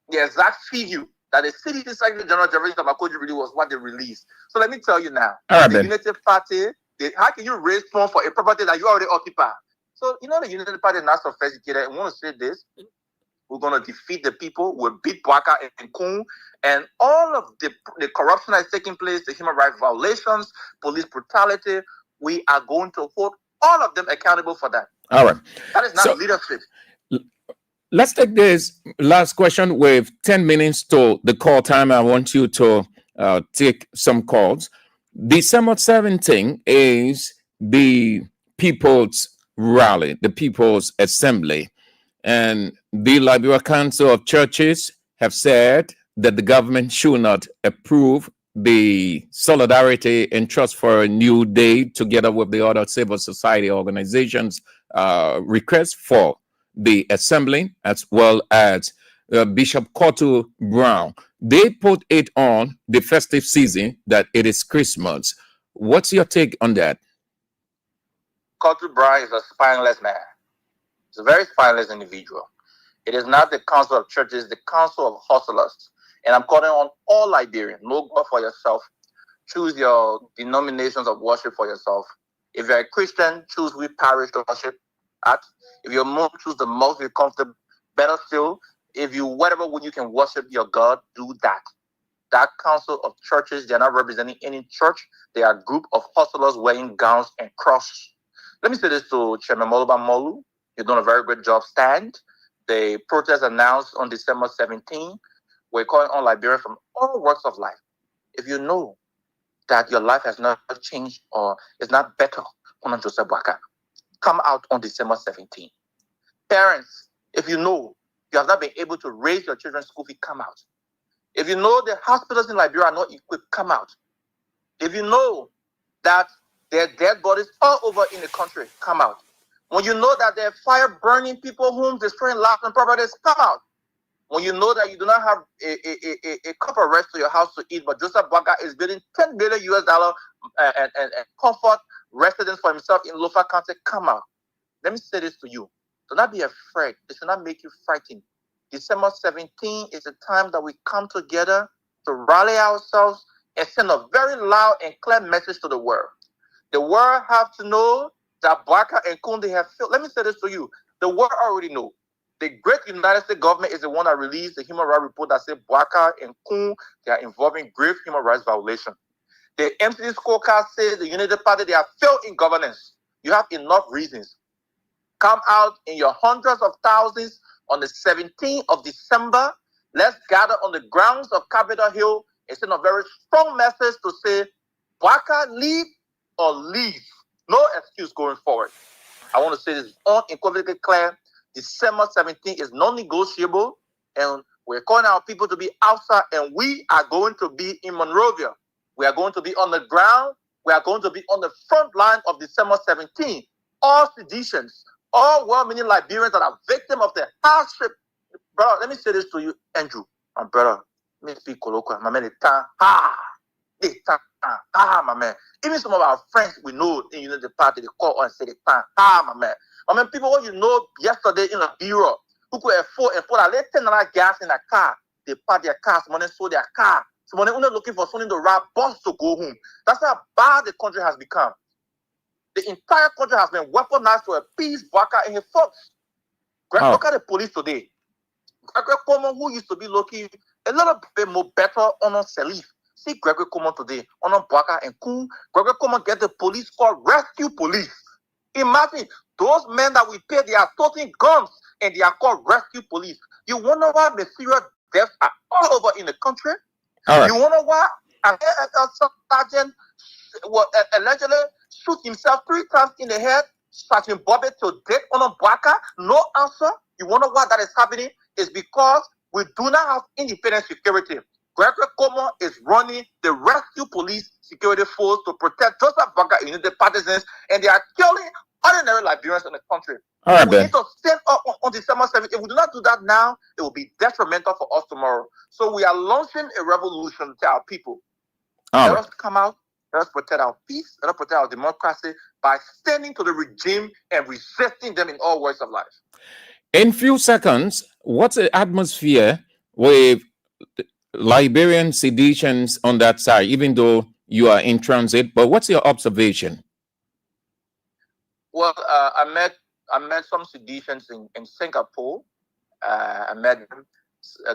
the exact figure that the CDC Secretary General Jeremy Tamakoji really was what they released. So let me tell you now, the United Party, how can you raise funds for a property that you already occupy? So, you know, the United Party is not sophisticated. And we want to say this. We're going to defeat the people. We'll beat Bwaka and Kun. And all of the corruption that is taking place, the human rights violations, police brutality, we are going to hold all of them accountable for that. All right. That is not leadership. Let's take this last question with 10 minutes to the call time. I want you to take some calls. December 17th is the People's Rally, the People's Assembly. And the Liberia Council of Churches have said that the government should not approve the Solidarity and Trust for a New Day, together with the other civil society organizations' request for the assembly, as well as Bishop Kotu Brown. They put it on the festive season that it is Christmas. What's your take on that? Kotu Brown is a spineless man. He's a very spineless individual. It is not the Council of Churches, the Council of Hustlers. And I'm calling on all Liberians, know God for yourself. Choose your denominations of worship for yourself. If you're a Christian, choose which parish to worship at. If you're Muslim, choose the most you're comfortable. Better still, if you, whatever when you can worship your God, do that. That Council of Churches, they're not representing any church. They are a group of hustlers wearing gowns and crosses. Let me say this to Chairman Moluba Molu. You're doing a very good job. Stand. The protest announced on December 17. We're calling on Liberians from all walks of life. If you know that your life has not changed or is not better, on Joseph Bwaka, come out on December 17. Parents, if you know you have not been able to raise your children's school fee, come out. If you know the hospitals in Liberia are not equipped, come out. If you know that there are dead bodies all over in the country, come out. When you know that there are fire burning people, homes, destroying lives and properties, come out. When you know that you do not have a cup of rest to your house to eat, but Joseph Bwaka is building $10 billion and comfort residence for himself in Lofa County, come out. Let me say this to you. Do not be afraid. This will not make you frightened. December 17 is the time that we come together to rally ourselves and send a very loud and clear message to the world. The world have to know that Bwaka and Kunde have failed. Let me say this to you. The world already know. The great United States government is the one that released the human rights report that said Bwaka and Kun, they are involving grave human rights violation. The MCC scorecard says the United Party, they have failed in governance. You have enough reasons. Come out in your hundreds of thousands on the 17th of December. Let's gather on the grounds of Capitol Hill and send a very strong message to say, Bwaka, lead or leave. No excuse going forward. I want to say this unequivocally clear. December 17th is non-negotiable, and we're calling our people to be outside, and we are going to be in Monrovia. We are going to be on the ground. We are going to be on the front line of December 17th. All seditions, all well-meaning Liberians that are victims of the hardship. Brother, let me say this to you, Andrew, my brother. Let me speak colloquial. My man, my man. Even some of our friends we know in the party, they call and say my man. I mean, people who you know yesterday in a bureau who could afford and put a little gas in a car, they park their car, someone sold their car, someone only looking for something to rob bus to go home. That's how bad the country has become. The entire country has been weaponized to appease Bwaka and his folks. Look at the police today. Gregory Coleman, who used to be looking a little bit more better on Salif. See Gregory Coleman today on Bwaka and Kun. Gregory Coleman get the police called rescue police. Imagine those men that we pay, they are toting guns and they are called rescue police. You wonder why mysterious deaths are all over in the country? Right. You wonder why an sergeant allegedly shoot himself 3 times in the head, Sergeant Bobby to death on Bwaka? No answer. You wonder why that is happening? It's because we do not have independent security. Gregory Coleman is running the rescue police security force to protect Joseph Bwaka and the partisans, and they are killing ordinary Liberians in the country. Right, we need to stand up on December 7th. If we do not do that now, it will be detrimental for us tomorrow. So we are launching a revolution to our people. Let us come out. Let us protect our peace. Let us protect our democracy by standing to the regime and resisting them in all ways of life. In few seconds, what's the atmosphere with Liberian seditions on that side, even though you are in transit? But what's your observation? Well, I met some seditions in Singapore. I met them.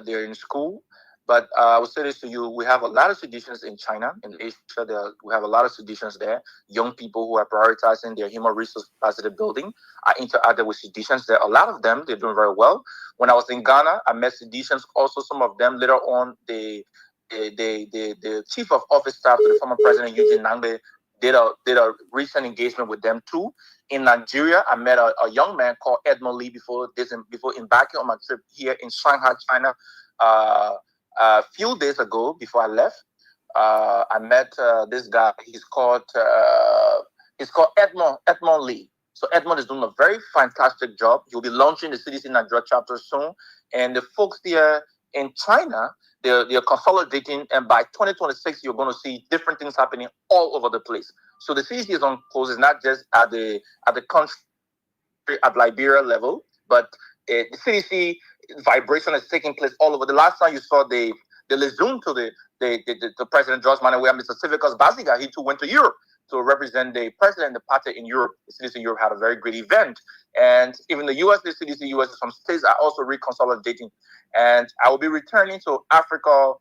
They're in school. But I will say this to you, we have a lot of seditions in China, in Asia. We have a lot of seditions there. Young people who are prioritizing their human resource capacity building. I interacted with seditions there. A lot of them, they're doing very well. When I was in Ghana, I met seditions. Also, some of them later on, the chief of office staff to the former president, Eugene Nangbe, did a recent engagement with them too. In Nigeria, I met a young man called Edmond Lee before embarking on my trip here in Shanghai, China. A few days ago, before I left, I met this guy. He's called Edmond Lee. So Edmond is doing a very fantastic job. He'll be launching the CDC Nigeria chapter soon. And the folks there in China, they're consolidating. And by 2026, you're going to see different things happening all over the place. So the CDC is on course. It's not just at the country, at Liberia level, but the CDC vibration is taking place all over. The last time you saw the resume to the President George Manuel, Mr. Civicus Baziga, he too went to Europe to represent the president and the party in Europe. The CDC Europe had a very great event. And even the US, the CDC US, some states are also reconsolidating. And I will be returning to Africa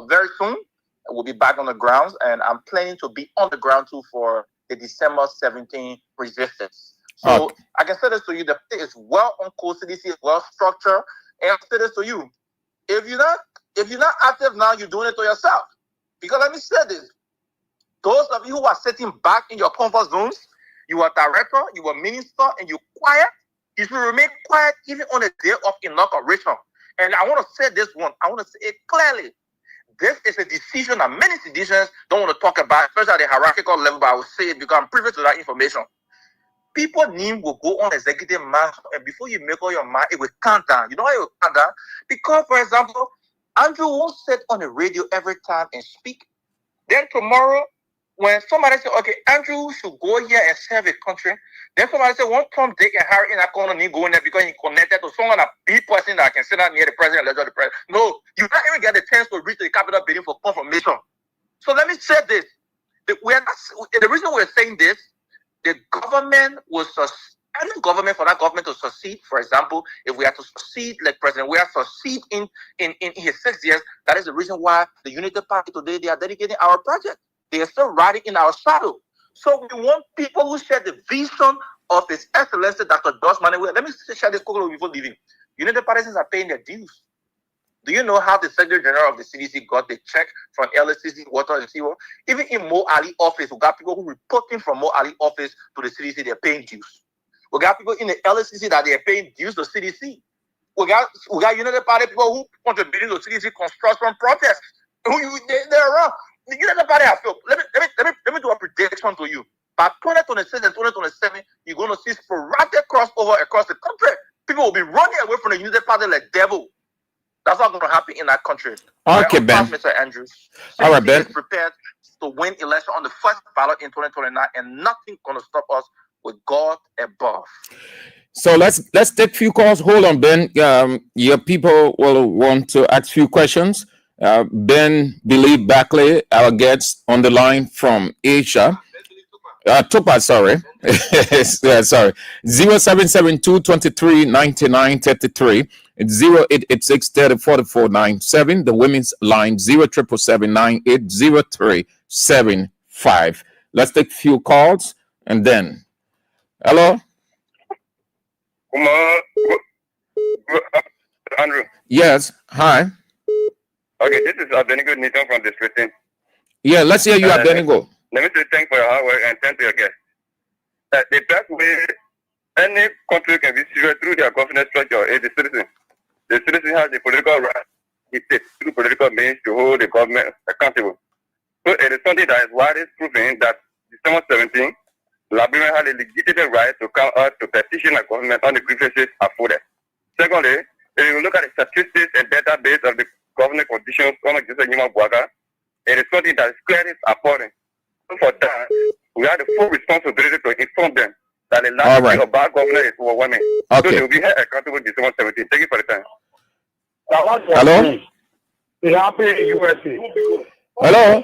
very soon. We'll be back on the grounds, and I'm planning to be on the ground too for the December 17th resistance. So I can say this to you, the thing is well on course, CDC is well structured. And I say this to you, if you're not active now, you're doing it to yourself. Because let me say this, those of you who are sitting back in your comfort zones, you are director, you are minister, and you're quiet, you should remain quiet even on the day of inauguration. And I want to say this one, I want to say it clearly. This is a decision that many citizens don't want to talk about, especially at the hierarchical level, but I will say it because I'm privy to that information. People name will go on executive mansion, and before you make all your mind, it will count down. You know why it will count down? Because, for example, Andrew won't sit on the radio every time and speak. Then tomorrow, when somebody says, okay, Andrew should go here and serve a country, then somebody says, one Tom, Dick, and Harry in that corner need go in there because he connected to someone, a big person that can sit down near the president and lecture the president. No, you can't even get the chance to reach the Capitol building for confirmation. So let me say this. The reason we're saying this, the government will any government, for that government to succeed, for example, if we are to succeed like President we are to succeed in his 6 years, that is the reason why the Unity Party today, they are dedicating our project. They are still riding in our shadow. So we want people who share the vision of His Excellency Dr. George Manuel. Let me share this quickly before leaving. Unity Partisans are paying their dues. Do you know how the Secretary General of the CDC got the check from LSCC, Water and Sewer? Even in Mo Ali office, we got people who reporting from Mo Ali office to the CDC, they're paying dues. We got people in the LSCC that they're paying dues to CDC. We got United Party people who contributing to CDC construction projects. They're around. The United Party have failed. Let me do a prediction to you. By 2026 and 2027, you're going to see sporadic crossover across the country. People will be running away from the United Party like devil. That's not going to happen in that country. Okay, Ben. Mr. Andrews. All right, Ben. Is prepared to win election on the first ballot in 2029, and nothing going to stop us with God above. So let's take a few calls. Hold on, Ben. Your people will want to ask few questions. Ben Believe Backley, our guest on the line from Asia. Tupa, sorry. Yeah, sorry. 0772-23-99-33. It's 0886-30-4497. The women's line 0777-980375. Let's take a few calls and then. Hello? Andrew. Yes. Hi. Okay, this is Abenigo Newton from the street. Yeah, let's hear you, Abenigo. Let me say thank for your hard work and thank to your guest. The best way any country can be serious through their governance structure is the citizen. The citizen has the political right, through political means, to hold the government accountable. So it is something that is widely proven that December 17, Liberia had a legitimate right to come out to petition the government on the grievances afforded. Secondly, if you look at the statistics and database of the government conditions on the Buaka, It is something that is clearly appalling. And for that, we have the full responsibility to inform them that the last of bad government is overwhelming. So they will be held accountable December 17. Thank you for the time. Hello? Happy USA. Hello?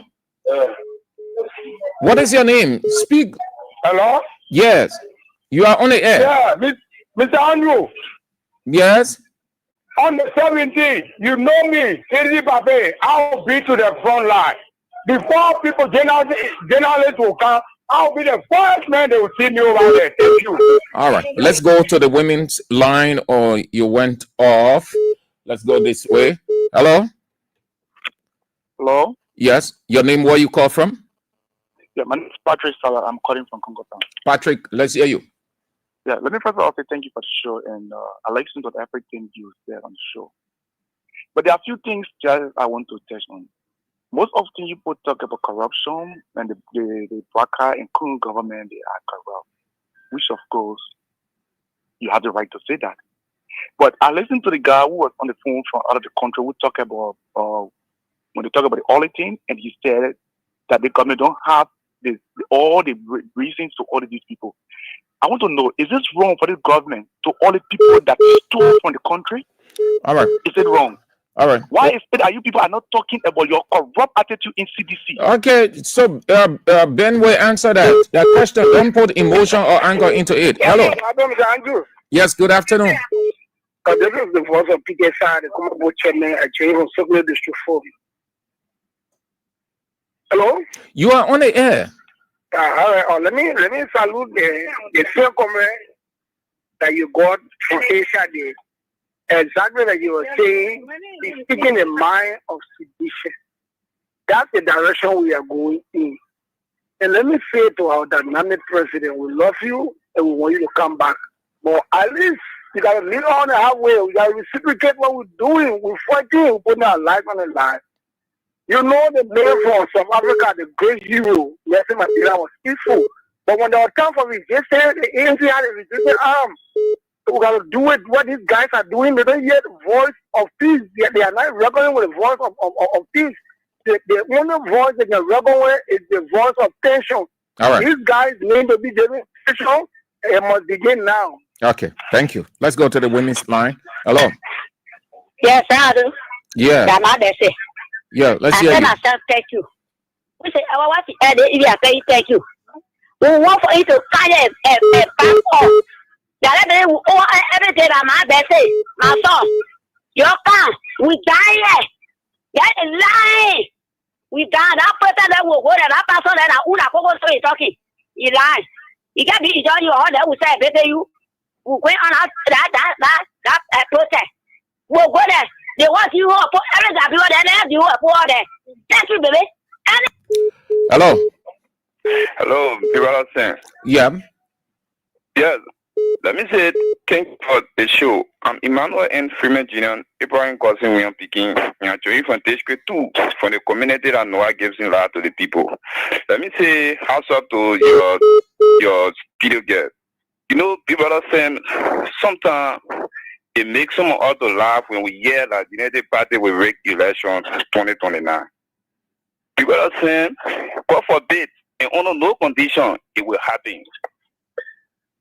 What is your name? Speak. Hello? Yes. You are on the air. Yeah, Mr. Andrew. Yes. On the 17th, you know me, Kennedy Babe, I'll be to the front line. Before people, journalists will come, I'll be the first man they will see me over there. Thank you. All right. Let's go to the women's line, or you went off. Let's go this way. Hello? Hello? Yes. Your name, where you call from? Yeah, my name is Patrick Salah. I'm calling from Congo Town. Patrick, let's hear you. Yeah, let me first of all say thank you for the show, and I listen to everything you said on the show. But there are a few things that I want to touch on. Most often people talk about corruption and the Baka and Congo government, they are corrupt, which of course you have the right to say that. But I listened to the guy who was on the phone from out of the country who talked about when they talk about the auditing, and he said that the government don't have all the reasons to audit these people. I want to know, is this wrong for the government to audit people that stole from the country? All right. Is it wrong? All right. Why is it that you people are not talking about your corrupt attitude in CDC? Okay, so Ben will answer that question. Don't put emotion or anger into it. Hello. Andrew. Yes, good afternoon. This is the voice of PKSI, the Commonwealth Chairman at J. Circular District 4. Hello? You are on the air. All right. Let me salute the fair comment that you got from Asia Day. Exactly like you were saying, speaking the mind of sedition. That's the direction we are going in. And let me say to our dynamic president, we love you and we want you to come back. But at least you got to lead on the halfway. We got to reciprocate what we're doing. We're fighting. We're putting our life on the line. You know the name from South Africa, the great hero, Nelson Mandela, was peaceful. But when there was time for resistance, the ANC had a resistant arm. So we got to do it. What these guys are doing, they don't hear the voice of peace. They are not reckoning with the voice of peace. The only voice they can reckon with is the voice of tension. All right. These guys need to be given tension. It must begin now. Okay, thank you. Let's go to the women's line. Hello. Yes, I do. Yeah. Yeah, let's hear you. Thank you. We say, I want to say thank you. We want for you to find a passport. Every day I'm my best, my son. Your car, we die. That is lie. We die. That person that will go there, that person that I talking. He lies. You can be enjoying your order. We say, baby, you will go on that protest. We'll go there. They want you up. Every people there, you up there. Thank you, baby. Hello. Hello, Brother. Yeah. Yes. Let me say thank you for the show. I'm Emmanuel and Freeman Jr. Ibrahim cousin William Peking. I'm joining from Teshke 2 from the community that Noah gives in life to the people. Let me say house up to your video guest. You know, people are saying sometimes it makes some of us to laugh when we hear that the United Party will rig elections 2029. People are saying, God forbid, and under no condition it will happen.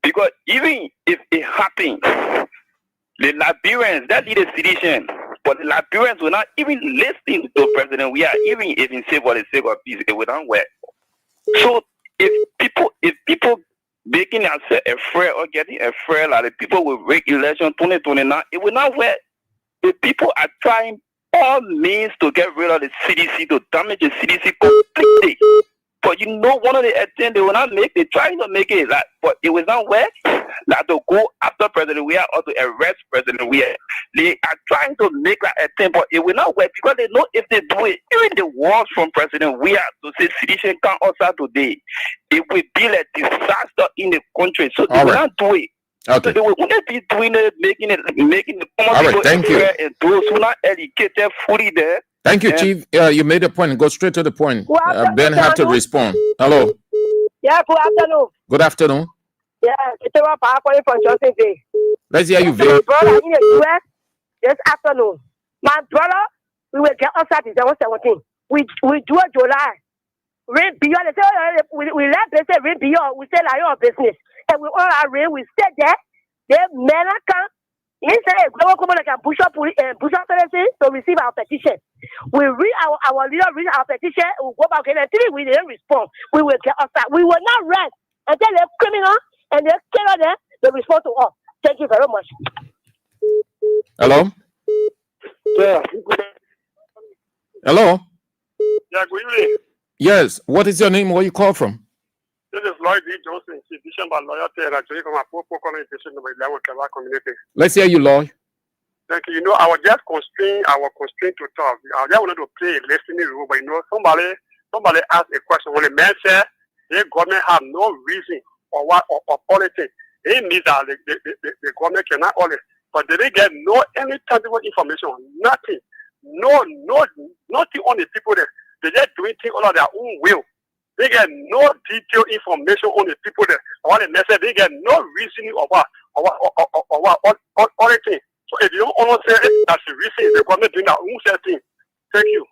Because even if it happens, the Liberians, that is a sedition, but the Liberians will not even listen to President We are, even if he say for the sake of peace, it will not work. So if people making themselves afraid or getting afraid like the people will rig election 2029, it will not work. The people are trying all means to get rid of the CDC, to damage the CDC completely. But you know, one of the attempts they will not make, they're trying to make it, like, but it will not work. Like to go after President Weah or to arrest President Weah. They are trying to make that attempt, but it will not work because they know if they do it, even the words from President Weah to say sedition can't also today, it will be a disaster in the country. So they will not do it. Okay. So they will only be doing it, making the common people thank you. And those who are not educated fully there. Thank you, Chief. You made a point. Go straight to the point. Ben had to respond. Hello. Yeah, good afternoon. Good afternoon. Yeah, it's a power from Johnson Day. Let's hear you, Vic. My brother in the US this afternoon. My brother, we will get outside in 17. we do a July. Rain beyond, we let business rain beyond, we sell our business. And we all are rain, we stay there. They men can inside global community can push up to receive our petition. We read our leader read our petition, we go back and until we didn't respond, we will get upset. We will not rest until they're criminal and they kill them, they respond to us. Thank you very much. Hello? Yeah. Hello? Yeah, good evening. Yes. What is your name? Where you call from? This is Lloyd D. Johnson, Division by Loyalty and actually from a poor communication number 11 Kava community. Let's hear you, Lloyd. Thank you. You know, I was just constrained to talk. I just wanted to play a listening role, but you know, somebody asked a question. When the man said the government have no reason or what or politics, it means that the government cannot always. But they didn't get any tangible information, nothing. Nothing on the people there. They just doing things all of their own will. They get no detailed information on the people there. Or the message, they get no reasoning of what anything. So if you don't understand it, that's the reason the government doing their own set thing. Thank you.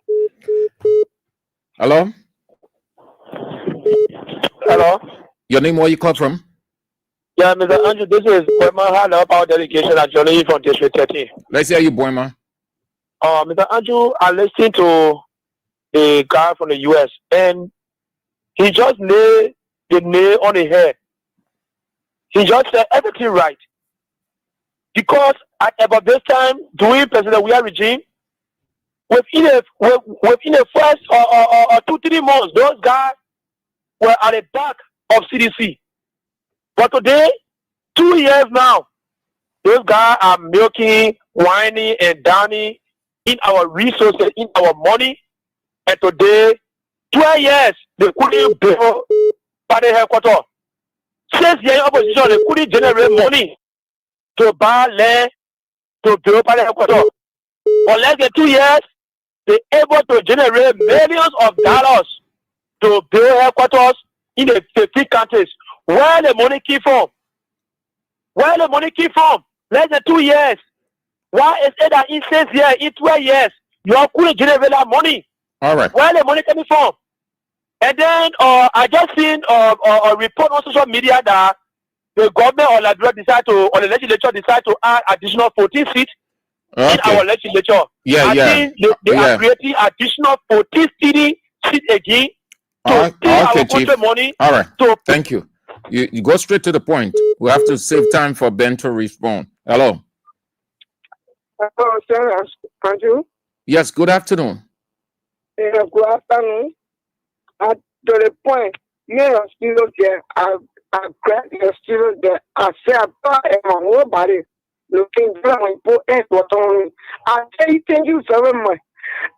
Hello? Hello? Your name, where you call from? Yeah, Mr. Andrew, this is Boyma Hana Power Delegation actually from District 13. Let's hear you, Boyma. Mr. Andrew, I listened to a guy from the US and he just laid the nail on the head. He just said everything right. Because at about this time, during President Weah regime, within the first 2-3 months, those guys were at the back of CDC. But today, 2 years now, those guys are milking, whining, and dining in our resources, in our money. And today, 12 years, they couldn't build party headquarters. 6 years opposition, they couldn't generate money to buy land to build party headquarters. For less than 2 years, they're able to generate millions of dollars to build headquarters in the 50 countries. Where the money came from? Where the money came from? Less than 2 years. Why is it that in 6 years, in 12 years, you all couldn't generate that money? All right. Where the money coming from? And then I just seen a report on social media that the government or the legislature decide to add additional 14 seats in our legislature. I think they are creating additional 14 seats again to steal our country money. All right. Thank you. You go straight to the point. We have to save time for Ben to respond. Hello. Hello, sir. Thank you. Yes, good afternoon. Yeah, good afternoon. To the point, you're still there. I'm glad you're still there. I say, I thought my whole body looking very important. I say thank you very much.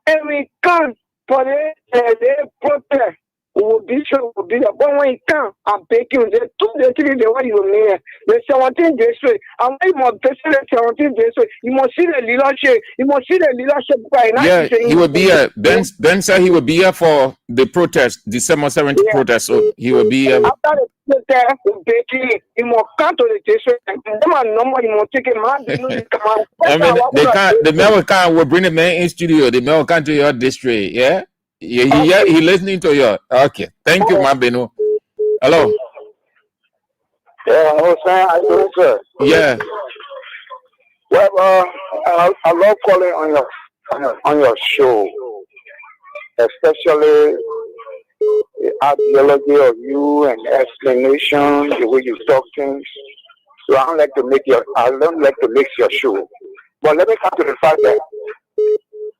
And we come for the protest. Will be sure will be the one when you come. I'm taking the 2 3 the way you mean. The 17 days. I'm more president 17 days. You must see the leadership. You must see the leadership. Yeah, he will be here. Ben said he will be here for the protest, December 17th protest. So he will be here. After the protest, you must come to the district. And them number you must take a man. I mean, they can't. The American will bring the man in studio. The American to your district. Yeah. He listening to you. Okay. Thank you, Mabeno. Hello. Yeah, hello, sir. How you doing, sir? Yeah. Well, I love calling on your show, especially the ideology of you and the explanation, the way you talk things. So I don't like to mix your show. But let me come to the fact that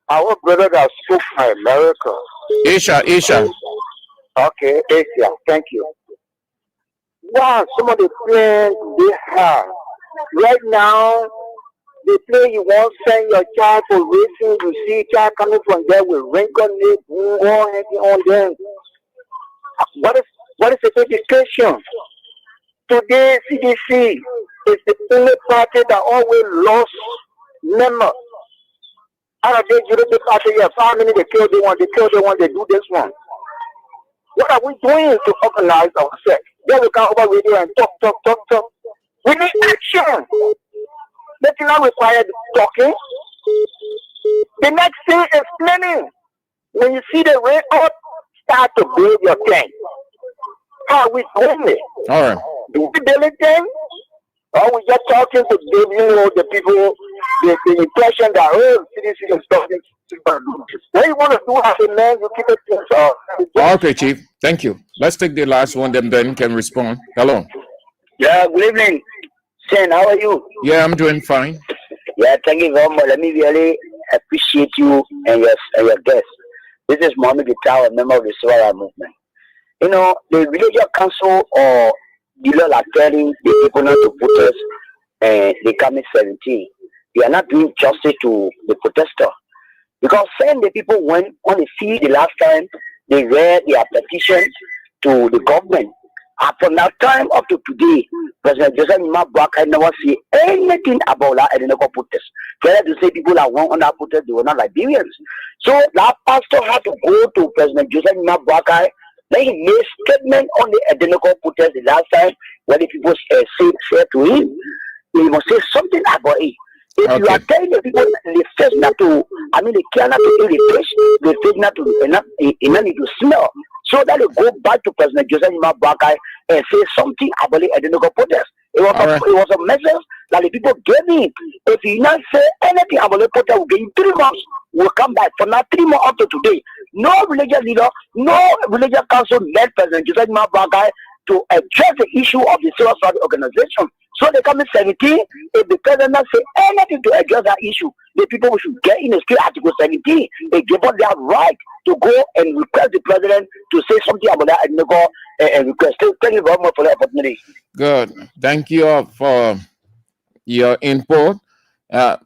our brother that spoke from America. Asia. Okay, Asia. Thank you. Wow, some of the plans they have right now. They play you won't send your child for racing. You see child coming from there with wrinkle neck, on them. What is the education? Today, CDC is the only party that always lost members. Out of the European party, you have 5 minutes, they kill the one, they do this one. What are we doing to organize ourselves? Then we come over radio and talk. We need action. That's not required talking. The next thing is planning. When you see the rain up, start to build your tent. How are we doing it? All right. Do we build it then? Or we just talking to give the people the impression that CDC is talking to what you want to do as a man, you keep it to yourself. Okay, Chief. Thank you. Let's take the last one, then Ben can respond. Hello. Yeah, good evening. Sen, how are you? Yeah, I'm doing fine. Yeah, thank you very much. Let me really appreciate you and your guests. This is Mohammed Gitawa, a member of the Suara movement. You know, the religious council or the law are telling the people not to protest they coming 17. They are not doing justice to the protester. Because when the people went on the field the last time, they read their petition to the government. And from that time up to today, President Joseph Mabwaka never see anything about that Edenoko protest. Tell to say people that went on that protest, they were not Liberians. So that pastor had to go to President Joseph Mabwaka. Then he made statement on the Edenoko protest the last time when the people said to him, he must say something about it. If you are telling the people they face not to, they cannot to eat the fish, they face not to smell. So that they go back to President Joseph Mabwaka and say something about the Edenoko protest. It was a message that the people gave him. If you not say anything about the protest, we'll give you 3 months. We'll come back. For now, 3 months up to today. No religious leader, no religious council led President Joseph Mabwaka to address the issue of the civil society organization. So they come in 17. If the president not say anything to address that issue, the people should get in the street. Article 17. They give us their right to go and request the president to say something about that and request. Thank you very much for the opportunity. Good. Thank you all for your input.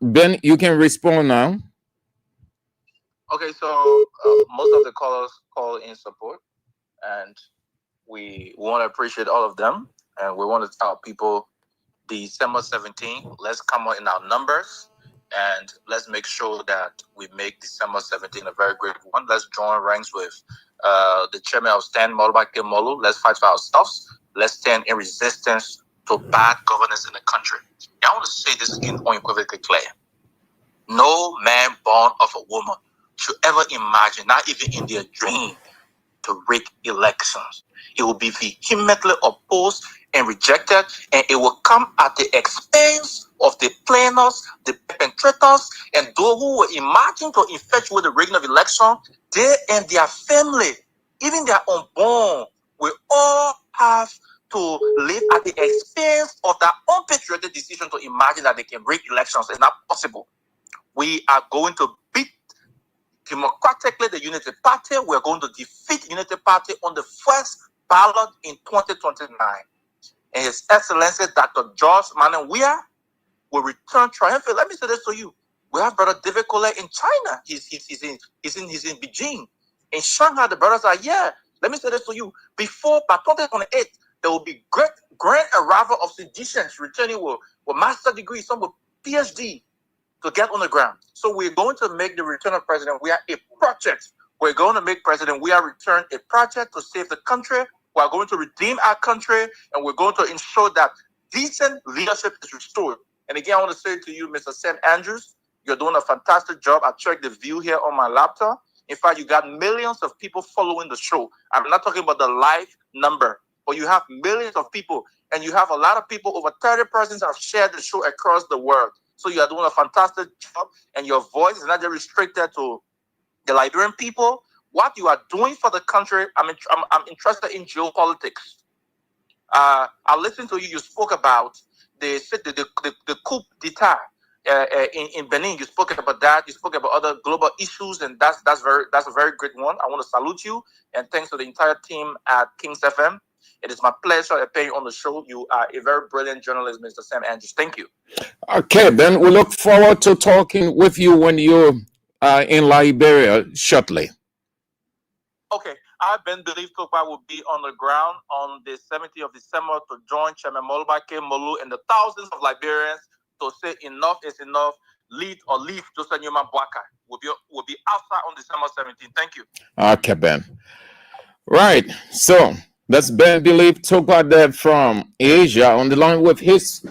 Ben, you can respond now. Okay, so most of the callers call in support, and we want to appreciate all of them, and we want to tell people December 17th, let's come on in our numbers, and let's make sure that we make December 17th a very great one. Let's join ranks with the chairman of Stand Molubake Molu. Let's fight for ourselves. Let's stand in resistance to bad governance in the country. I want to say this again unequivocally clear. No man born of a woman should ever imagine, not even in their dream, to rig elections. It will be vehemently opposed and rejected, and it will come at the expense of the planners, the perpetrators, and those who will imagine to infatuate the rigging of election. They and their family, even their unborn, will all have to live at the expense of that unpatriotic decision to imagine that they can rig elections. It's not possible. We are going to beat democratically the Unity Party. We're going to defeat Unity Party on the first ballot in 2029. And His Excellency Dr. George Manawia will return triumphant. Let me say this to you. We have Brother David Kole in China. He's in Beijing. In Shanghai, the brothers are here. Let me say this to you. By 2028, there will be grand arrival of seditionists returning with master degrees, some with PhD, to get on the ground. So we're going to make the return of President Weah a project. We're going to make President Weah return a project to save the country. We're going to redeem our country, and we're going to ensure that decent leadership is restored. And again, I want to say to you, Mr. Sam Andrews, you're doing a fantastic job. I checked the view here on my laptop. In fact, you got millions of people following the show. I'm not talking about the live number, but you have millions of people, and you have a lot of people, over 30 persons have shared the show across the world. So you are doing a fantastic job, and your voice is not just restricted to the Liberian people. What you are doing for the country, I'm interested in geopolitics. I listened to you. You spoke about the coup d'etat in Benin. You spoke about that. You spoke about other global issues, and that's a very great one. I want to salute you, and thanks to the entire team at Kings FM. It is my pleasure appearing on the show. You are a very brilliant journalist, Mr. Sam Andrews. Thank you. Okay, Ben, we look forward to talking with you when you're in Liberia shortly. Okay, I believe Topa will be on the ground on the 17th of December to join Chairman Molubake Molu and the thousands of Liberians to say enough is enough. Lead or leave Joseph Mabwaka. Will be outside on December 17th. Thank you. Okay, Ben. Right, so that's Ben Believe Topa Dec from Asia on the line with his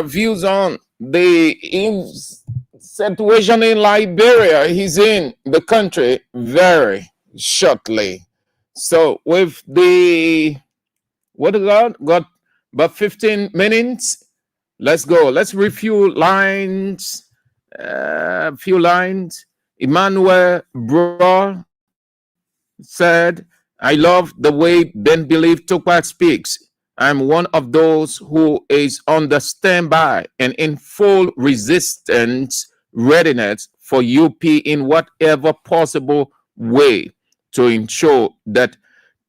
views on the situation in Liberia. He's in the country very shortly. So with the what do got about 15 minutes. Let's go. Let's review lines. Few lines. Emmanuel Bro said, I love the way Ben Believe Tupac speaks. I'm one of those who is on the standby and in full resistance readiness for UP in whatever possible way to ensure that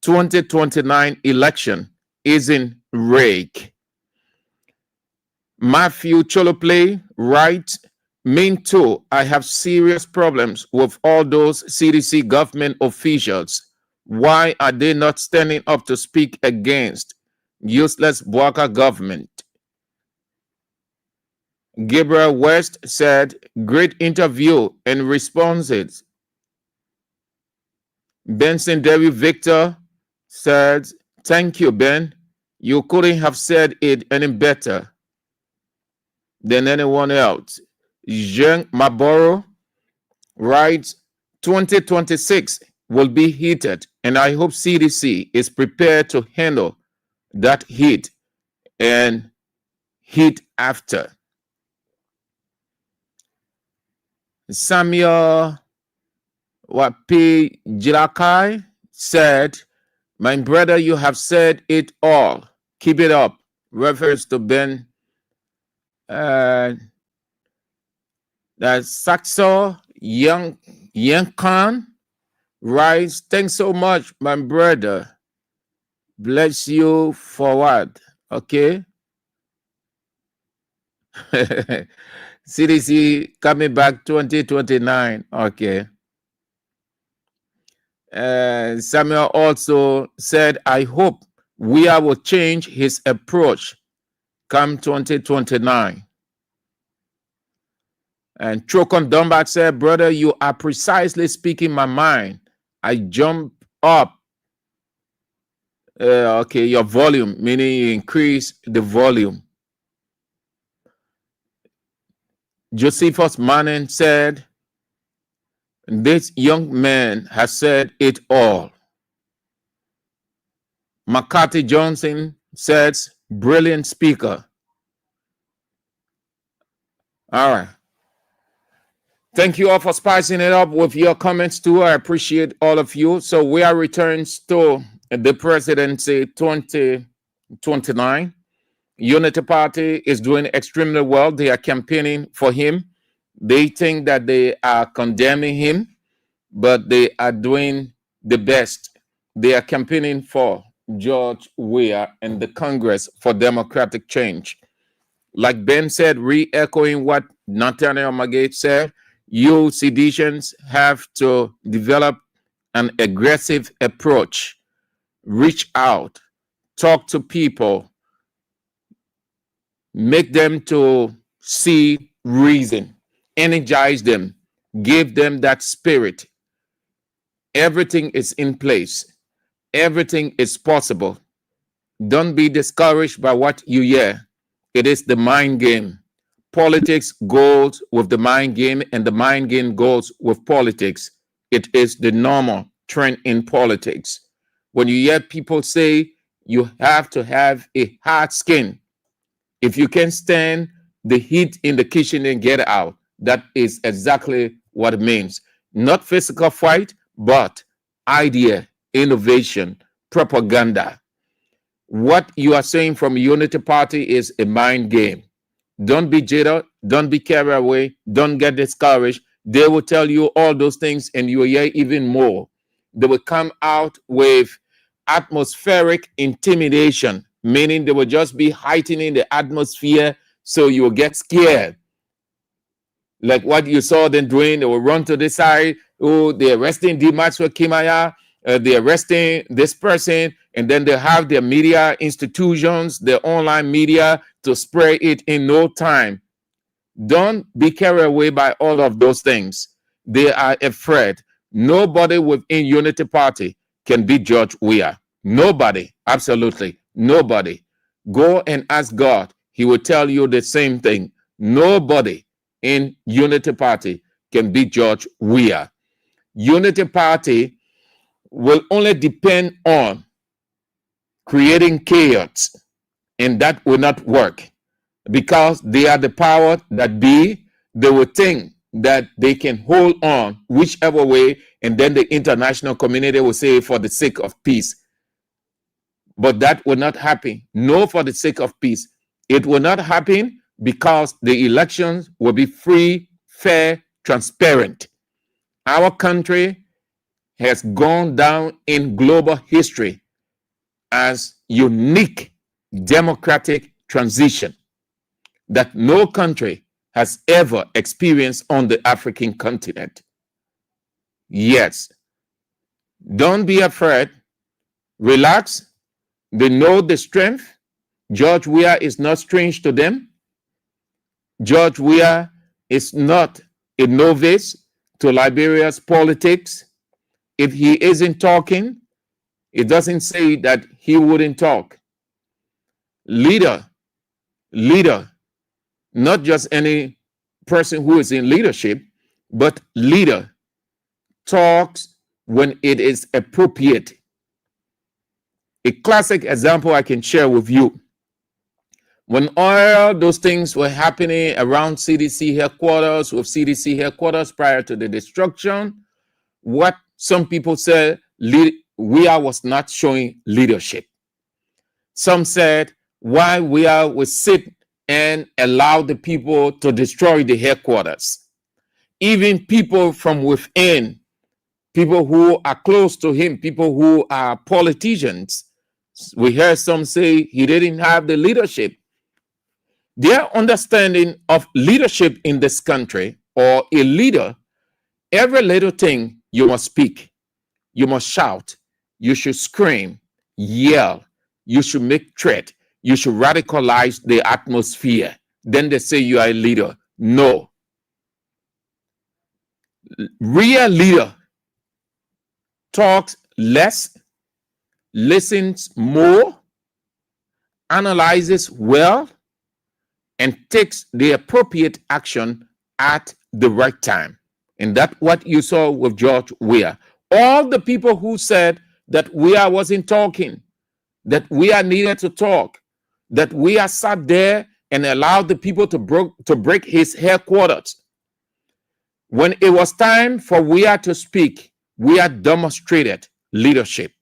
2029 election isn't rigged. Matthew Choloplay writes, me too, I have serious problems with all those CDC government officials. Why are they not standing up to speak against useless Bwaka government? Gabriel West said, great interview and responses. Benson Derry Victor said, thank you, Ben. You couldn't have said it any better than anyone else. Jean Maboro writes, 2026 will be heated, and I hope CDC is prepared to handle that heat and heat after. Samuel Wapi Jilakai said, my brother, you have said it all. Keep it up. Refers to Ben that's Saxo Yankan. Rise. Thanks so much, my brother. Bless you forward. Okay. CDC coming back 2029. Okay. Samuel also said, I hope Weah will change his approach come 2029. And Trokon Dunbar said, brother, you are precisely speaking my mind. I jump up. Okay, your volume, meaning you increase the volume. Josephus Manning said, this young man has said it all. McCarthy Johnson says, brilliant speaker. All right. Thank you all for spicing it up with your comments too. I appreciate all of you. So we are returns to the presidency 2029. Unity Party is doing extremely well. They are campaigning for him. They think that they are condemning him, but they are doing the best. They are campaigning for George Weah and the Congress for Democratic Change. Like Ben said, re-echoing what Nathaniel Magate said, you seditionists have to develop an aggressive approach. Reach out, talk to people, make them to see reason, energize them, give them that spirit. Everything is in place. Everything is possible. Don't be discouraged by what you hear. It is the mind game. Politics goes with the mind game, and the mind game goes with politics. It is the normal trend in politics. When you hear people say you have to have a hard skin, if you can stand the heat in the kitchen and get out, that is exactly what it means. Not physical fight, but idea, innovation, propaganda. What you are saying from Unity Party is a mind game. Don't be jittered. Don't be carried away. Don't get discouraged. They will tell you all those things and you will hear even more. They will come out with atmospheric intimidation, meaning they will just be heightening the atmosphere so you will get scared. Like what you saw them doing, they will run to the side. Oh, they're arresting D. Maxwell Kimaya. They're arresting this person. And then they have their media institutions, their online media to spray it in no time. Don't be carried away by all of those things. They are afraid. Nobody within Unity Party can beat George Weah. Nobody, absolutely nobody. Go and ask God. He will tell you the same thing. Nobody in Unity Party can beat George Weah. Unity Party will only depend on creating chaos, and that will not work because they are the power that be. They will think that they can hold on whichever way, and then the international community will say for the sake of peace. But that will not happen. No, for the sake of peace. It will not happen because the elections will be free, fair, transparent. Our country has gone down in global history as unique democratic transition that no country has ever experienced on the African continent. Yes, don't be afraid. Relax. They know the strength. George Weah is not strange to them. George Weah is not a novice to Liberia's politics. If he isn't talking, it doesn't say that he wouldn't talk. Leader, not just any person who is in leadership, but leader talks when it is appropriate. A classic example I can share with you. When all those things were happening around CDC headquarters, with CDC headquarters prior to the destruction, what some people said, Weah was not showing leadership. Some said, why Weah would sit and allow the people to destroy the headquarters. Even people from within, people who are close to him, people who are politicians, we heard some say he didn't have the leadership. Their understanding of leadership in this country, or a leader, every little thing you must speak, you must shout, you should scream, yell, you should make threat, you should radicalize the atmosphere. Then they say you are a leader. No. Real leader talks less, listens more, analyzes well, and takes the appropriate action at the right time. And that's what you saw with George Weah. All the people who said that Weah wasn't talking, that Weah needed to talk, that Weah sat there and allowed the people to break his headquarters. When it was time for Weah to speak, Weah demonstrated leadership.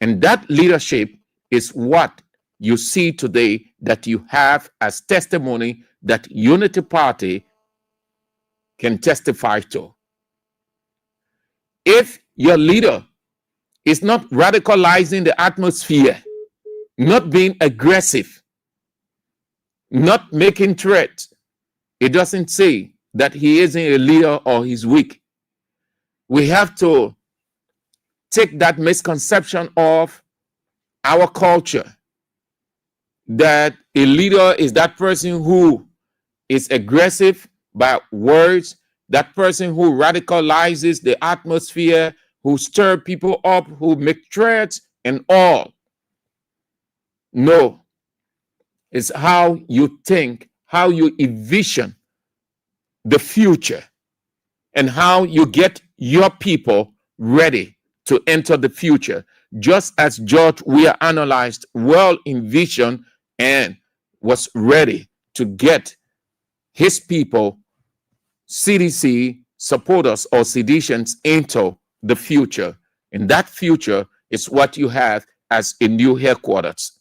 And that leadership is what you see today that you have as testimony that Unity Party can testify to. If your leader is not radicalizing the atmosphere, not being aggressive, not making threats, it doesn't say that he isn't a leader or he's weak. We have to take that misconception of our culture that a leader is that person who is aggressive by words, that person who radicalizes the atmosphere, who stir people up, who make threats and all. No, it's how you think, how you envision the future, and how you get your people ready to enter the future. Just as George Weah analyzed, well envisioned, and was ready to get his people, CDC supporters or seditions, into the future. And that future is what you have as a new headquarters.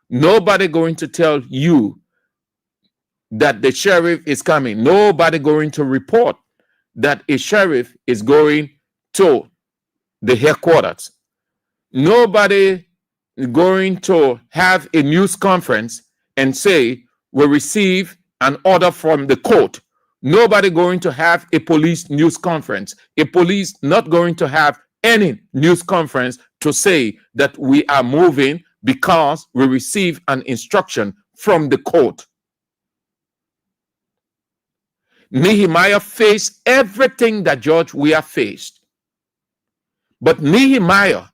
Nobody going to tell you that the sheriff is coming. Nobody going to report that a sheriff is going to the headquarters. Nobody going to have a news conference and say, we receive an order from the court. Nobody going to have a police news conference. A police not going to have any news conference to say that we are moving because we receive an instruction from the court. Nehemiah faced everything that George Weah faced. But Nehemiah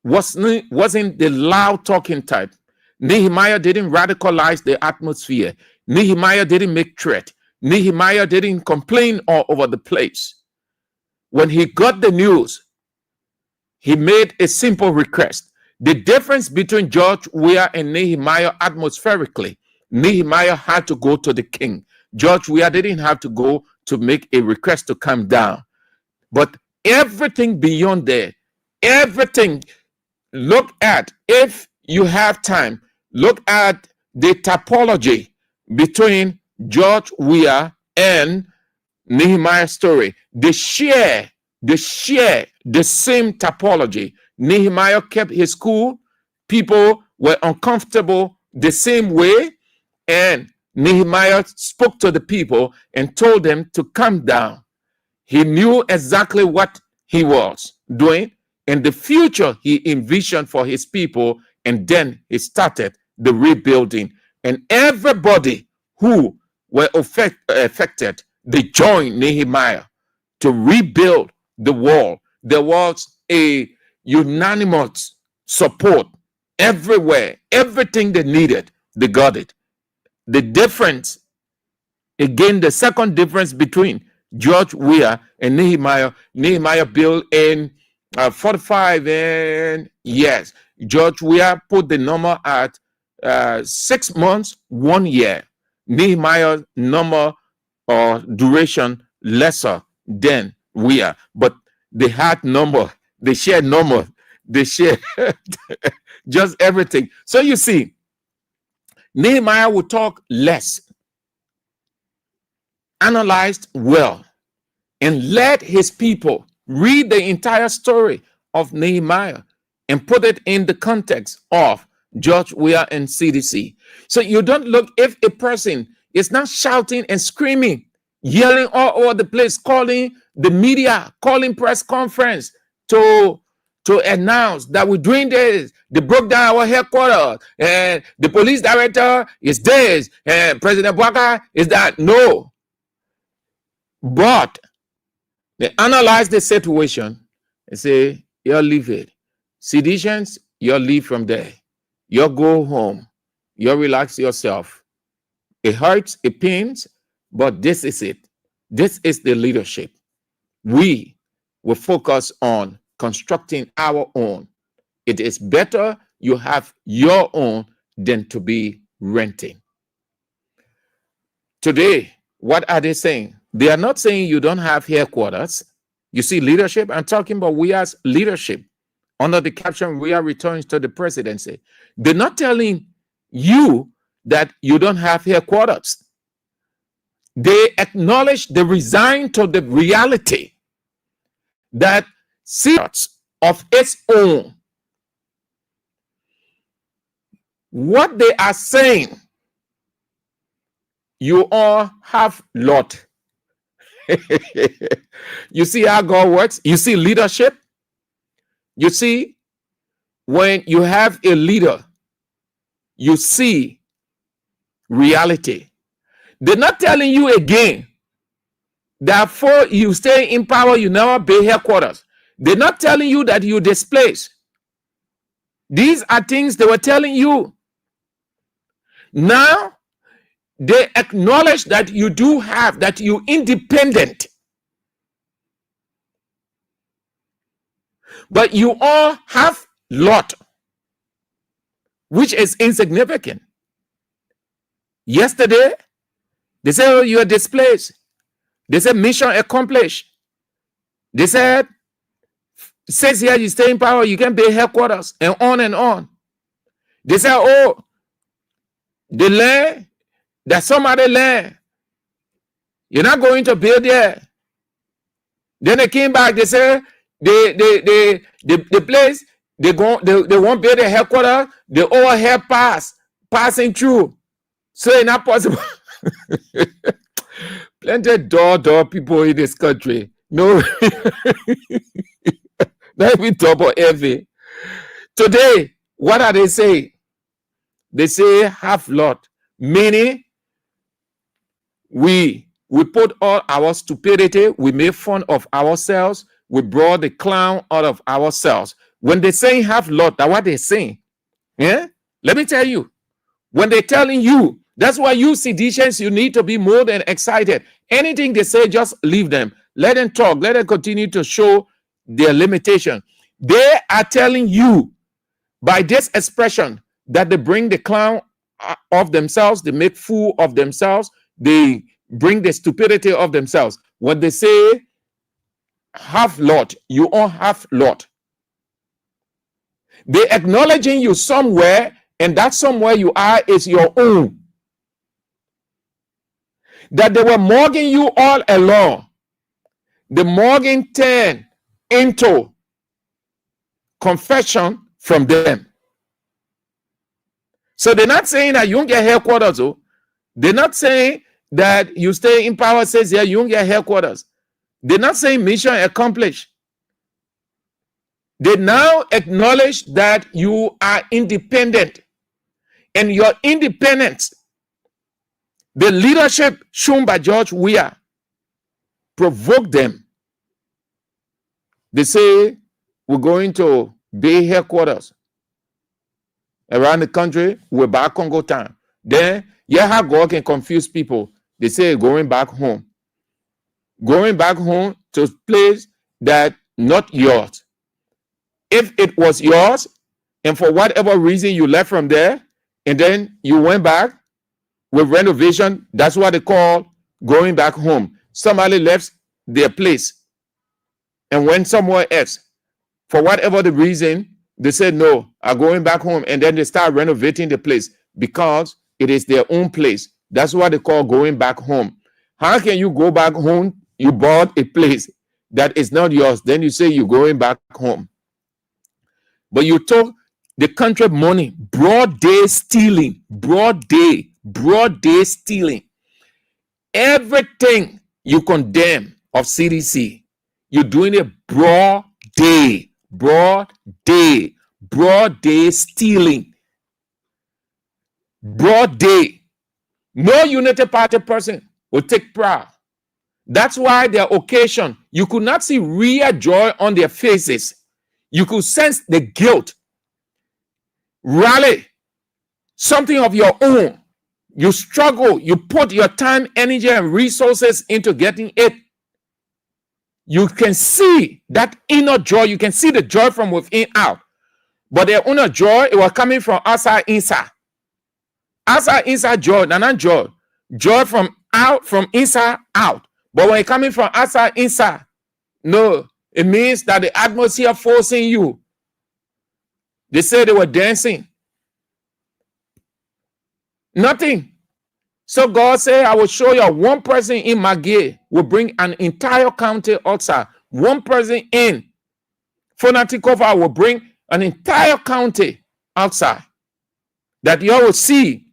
wasn't the loud talking type. Nehemiah didn't radicalize the atmosphere. Nehemiah didn't make threat. Nehemiah didn't complain all over the place. When he got the news, he made a simple request. The difference between George Weah and Nehemiah atmospherically, Nehemiah had to go to the king. George Weah didn't have to go to make a request to come down. But everything beyond there, everything, look at, if you have time, look at the typology between George Weah and Nehemiah's story. They share the same typology. Nehemiah kept his cool. People were uncomfortable the same way. And Nehemiah spoke to the people and told them to come down. He knew exactly what he was doing and the future he envisioned for his people. And then he started the rebuilding. And everybody who were affected, they joined Nehemiah to rebuild the wall. There was a unanimous support everywhere. Everything they needed, they got it. The difference, again, the second difference between George Weah and Nehemiah built in 45, and yes, George Weah put the number at 6 months, 1 year. Nehemiah's number or duration lesser than Weah, but they had number, they shared number, they share just everything. So you see, Nehemiah would talk less, analyzed well, and let his people read the entire story of Nehemiah and put it in the context of George Weah and CDC. So you don't look, if a person is not shouting and screaming, yelling all over the place, calling the media, calling press conference to announce that we're doing this, they broke down our headquarters, and the police director is this, and President Bwaka is that. No. But they analyze the situation and say, you'll leave it. Seditions, you'll leave from there. You'll go home. You'll relax yourself. It hurts, it pains, but this is it. This is the leadership. We will focus on constructing our own. It is better you have your own than to be renting. Today, what are they saying? They are not saying you don't have headquarters. You see, leadership, I'm talking about we as leadership. Under the caption, we are returns to the presidency. They're not telling you that you don't have headquarters. They acknowledge, they resign to the reality that secrets of its own. What they are saying, you all have lot. You see how God works? You see leadership? You see, when you have a leader, you see reality. They're not telling you again that for you stay in power, you never pay headquarters. They're not telling you that you displace. These are things they were telling you. Now, they acknowledge that you do have, that you're independent. But you all have lot, which is insignificant. Yesterday, they said, oh, you are displaced. They said, mission accomplished. They said, says here you stay in power, you can pay headquarters, and on and on. They said, oh, the land, that's some other land. You're not going to build there. Then they came back, they said, the place, they won't build a headquarters, they all have passing through. So it's not possible. Plenty of door people in this country. No, not even double heavy. Today, what are they saying? They say half lot, meaning we put all our stupidity, we make fun of ourselves, we brought the clown out of ourselves. When they say half lot, that's what they're saying. Yeah? Let me tell you, when they're telling you That's why you seditious, you need to be more than excited. Anything they say, just leave them. Let them talk. Let them continue to show their limitation. They are telling you by this expression that they bring the clown of themselves, they make fool of themselves, they bring the stupidity of themselves. When they say half lot, you own half lot. They acknowledging you somewhere, and that somewhere you are is your own. That they were mortgaging you all along. The mortgaging turned into confession from them. So they're not saying that you don't get headquarters. Oh. They're not saying that you stay in power, says yeah, you don't get headquarters. They're not saying mission accomplished. They now acknowledge that you are independent. And your independence, the leadership shown by George Weah, provoked them. They say, we're going to be headquarters around the country. We're back Congo time. Then, yeah, how God can confuse people. They say going back home. Going back home to a place that not yours. If it was yours, and for whatever reason you left from there, and then you went back with renovation, that's what they call going back home. Somebody left their place and went somewhere else. For whatever the reason, they said, no, I'm going back home. And then they start renovating the place because it is their own place. That's what they call going back home. How can you go back home? You bought a place that is not yours. Then you say you're going back home. But you took the country money, broad day stealing, broad day stealing. Everything you condemn of CDC, you're doing it broad day stealing. Broad day. No United Party person will take pride. That's why their occasion, you could not see real joy on their faces. You could sense the guilt. Rally, something of your own. You struggle, you put your time, energy, and resources into getting it. You can see that inner joy. You can see the joy from within out. But their inner joy, it was coming from outside inside. Outside inside joy, not joy. Joy from out, from inside out. But when it's coming from outside inside, no, it means that the atmosphere forcing you. They say they were dancing. Nothing. So God said, I will show you one person in Maggie will bring an entire county outside. One person in Fonatikova will bring an entire county outside. That you will see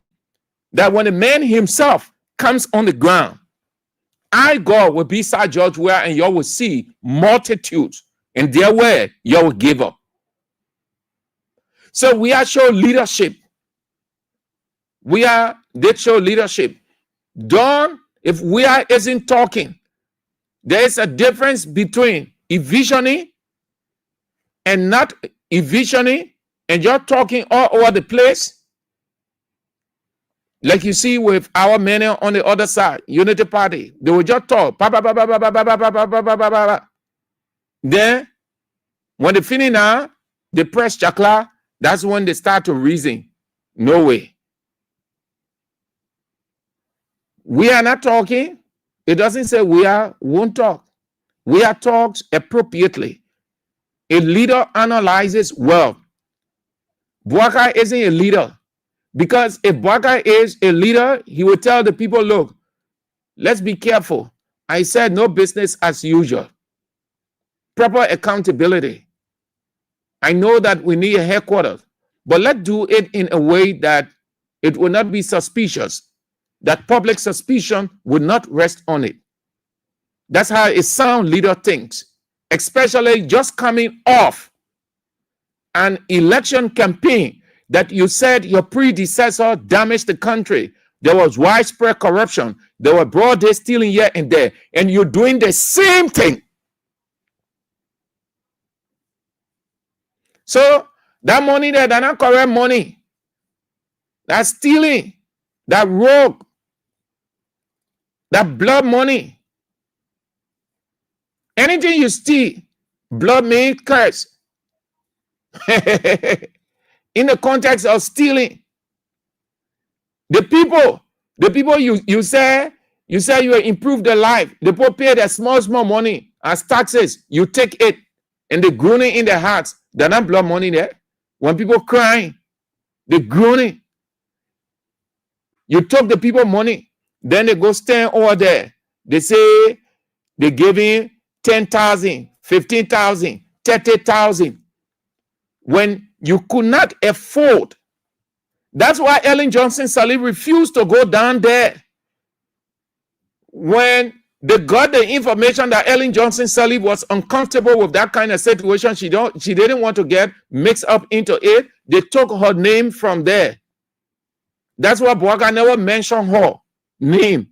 that when the man himself comes on the ground, I, God, will be beside George Weah, and you will see multitudes. And their way, you will give up. So we are show leadership. They show leadership. Don't, if we isn't talking, there is a difference between envisioning and not envisioning, and you're talking all over the place. Like you see with our men on the other side, Unity Party, they will just talk. Then, when they finish now, they press chakla, that's when they start to reason. No way. We are not talking. It doesn't say we won't talk. We are talked appropriately. A leader analyzes well. Bwaka isn't a leader. Because if Bwaka is a leader, he will tell the people, look, let's be careful. I said no business as usual. Proper accountability. I know that we need a headquarters, but let's do it in a way that it will not be suspicious, that public suspicion will not rest on it. That's how a sound leader thinks, especially just coming off an election campaign that you said your predecessor damaged the country. There was widespread corruption. There were broad day stealing here and there, and you're doing the same thing. So that money there, they're not correct money. That's stealing. that rogue, that blood money. Anything you steal, blood means curse. In the context of stealing, the people you say you improve their life. The people pay their small money as taxes. You take it, and they groaning in their hearts. They're not blood money there. When people crying, they groaning. You took the people money, then they go stand over there. They say they giving 10,000, 15,000, 30,000. When you could not afford. That's why Ellen Johnson Sirleaf refused to go down there. When they got the information that Ellen Johnson Sirleaf was uncomfortable with that kind of situation, she didn't want to get mixed up into it. They took her name from there. That's why Boaga never mentioned her name.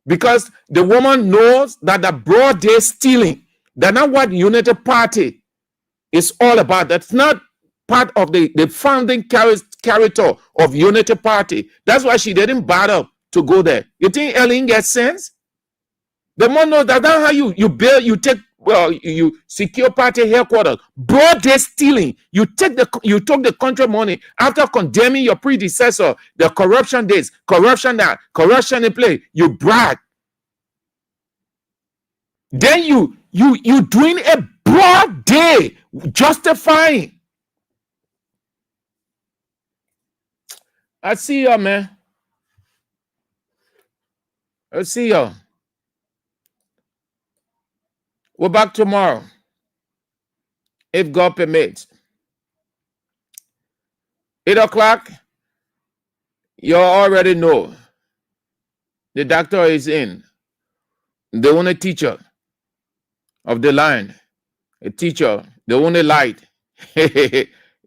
Because the woman knows that the broad day stealing, that's not what United Party is all about. That's not part of the founding character of Unity Party. That's why she didn't bother to go there. You think Ellen gets sense? The more knows that's how you build, you take, well, you secure party headquarters. Broad day stealing. You took the country money after condemning your predecessor, the corruption days, corruption that, corruption in play. You brag. Then you doing a broad day justifying. I see y'all, man. I see y'all. We're back tomorrow, if God permits. 8 o'clock, you already know. The doctor is in. The only teacher of the line. A teacher, the only light.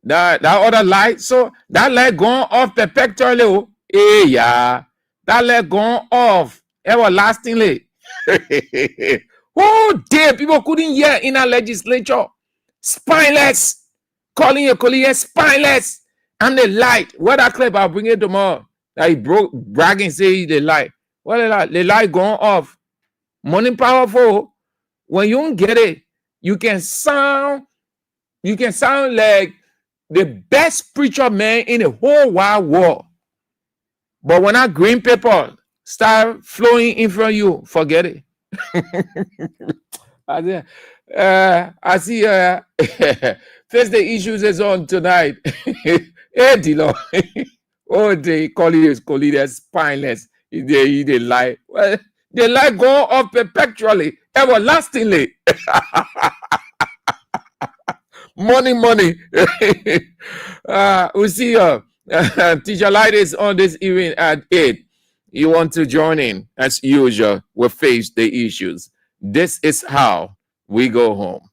that other light, so that light going off perpetually. Yeah. That light going off everlastingly. Oh, dear, people couldn't hear in our legislature. Spineless. Calling your colleague spineless. And the light. What that clip, I'll bring it tomorrow. That he broke, bragging, say the light. What the light going off. Money powerful. When you don't get it, you can sound like the best preacher man in the whole wide world. But when that green paper start flowing in front of you, forget it. I see face the issues is on tonight. Hey, Dilo. Oh, they call it as spineless. They lie. Well, they lie go off perpetually, everlastingly. Money. We'll see you. Teacher Light is on this evening at 8. You want to join in, as usual, we'll face the issues. This is how we go home.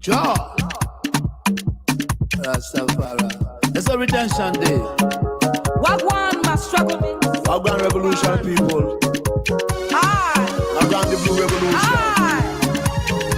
Joy. Rastafari. It's a redemption day. Wagwan must struggle me. Wagwan revolution people. I Wagwan the blue revolution.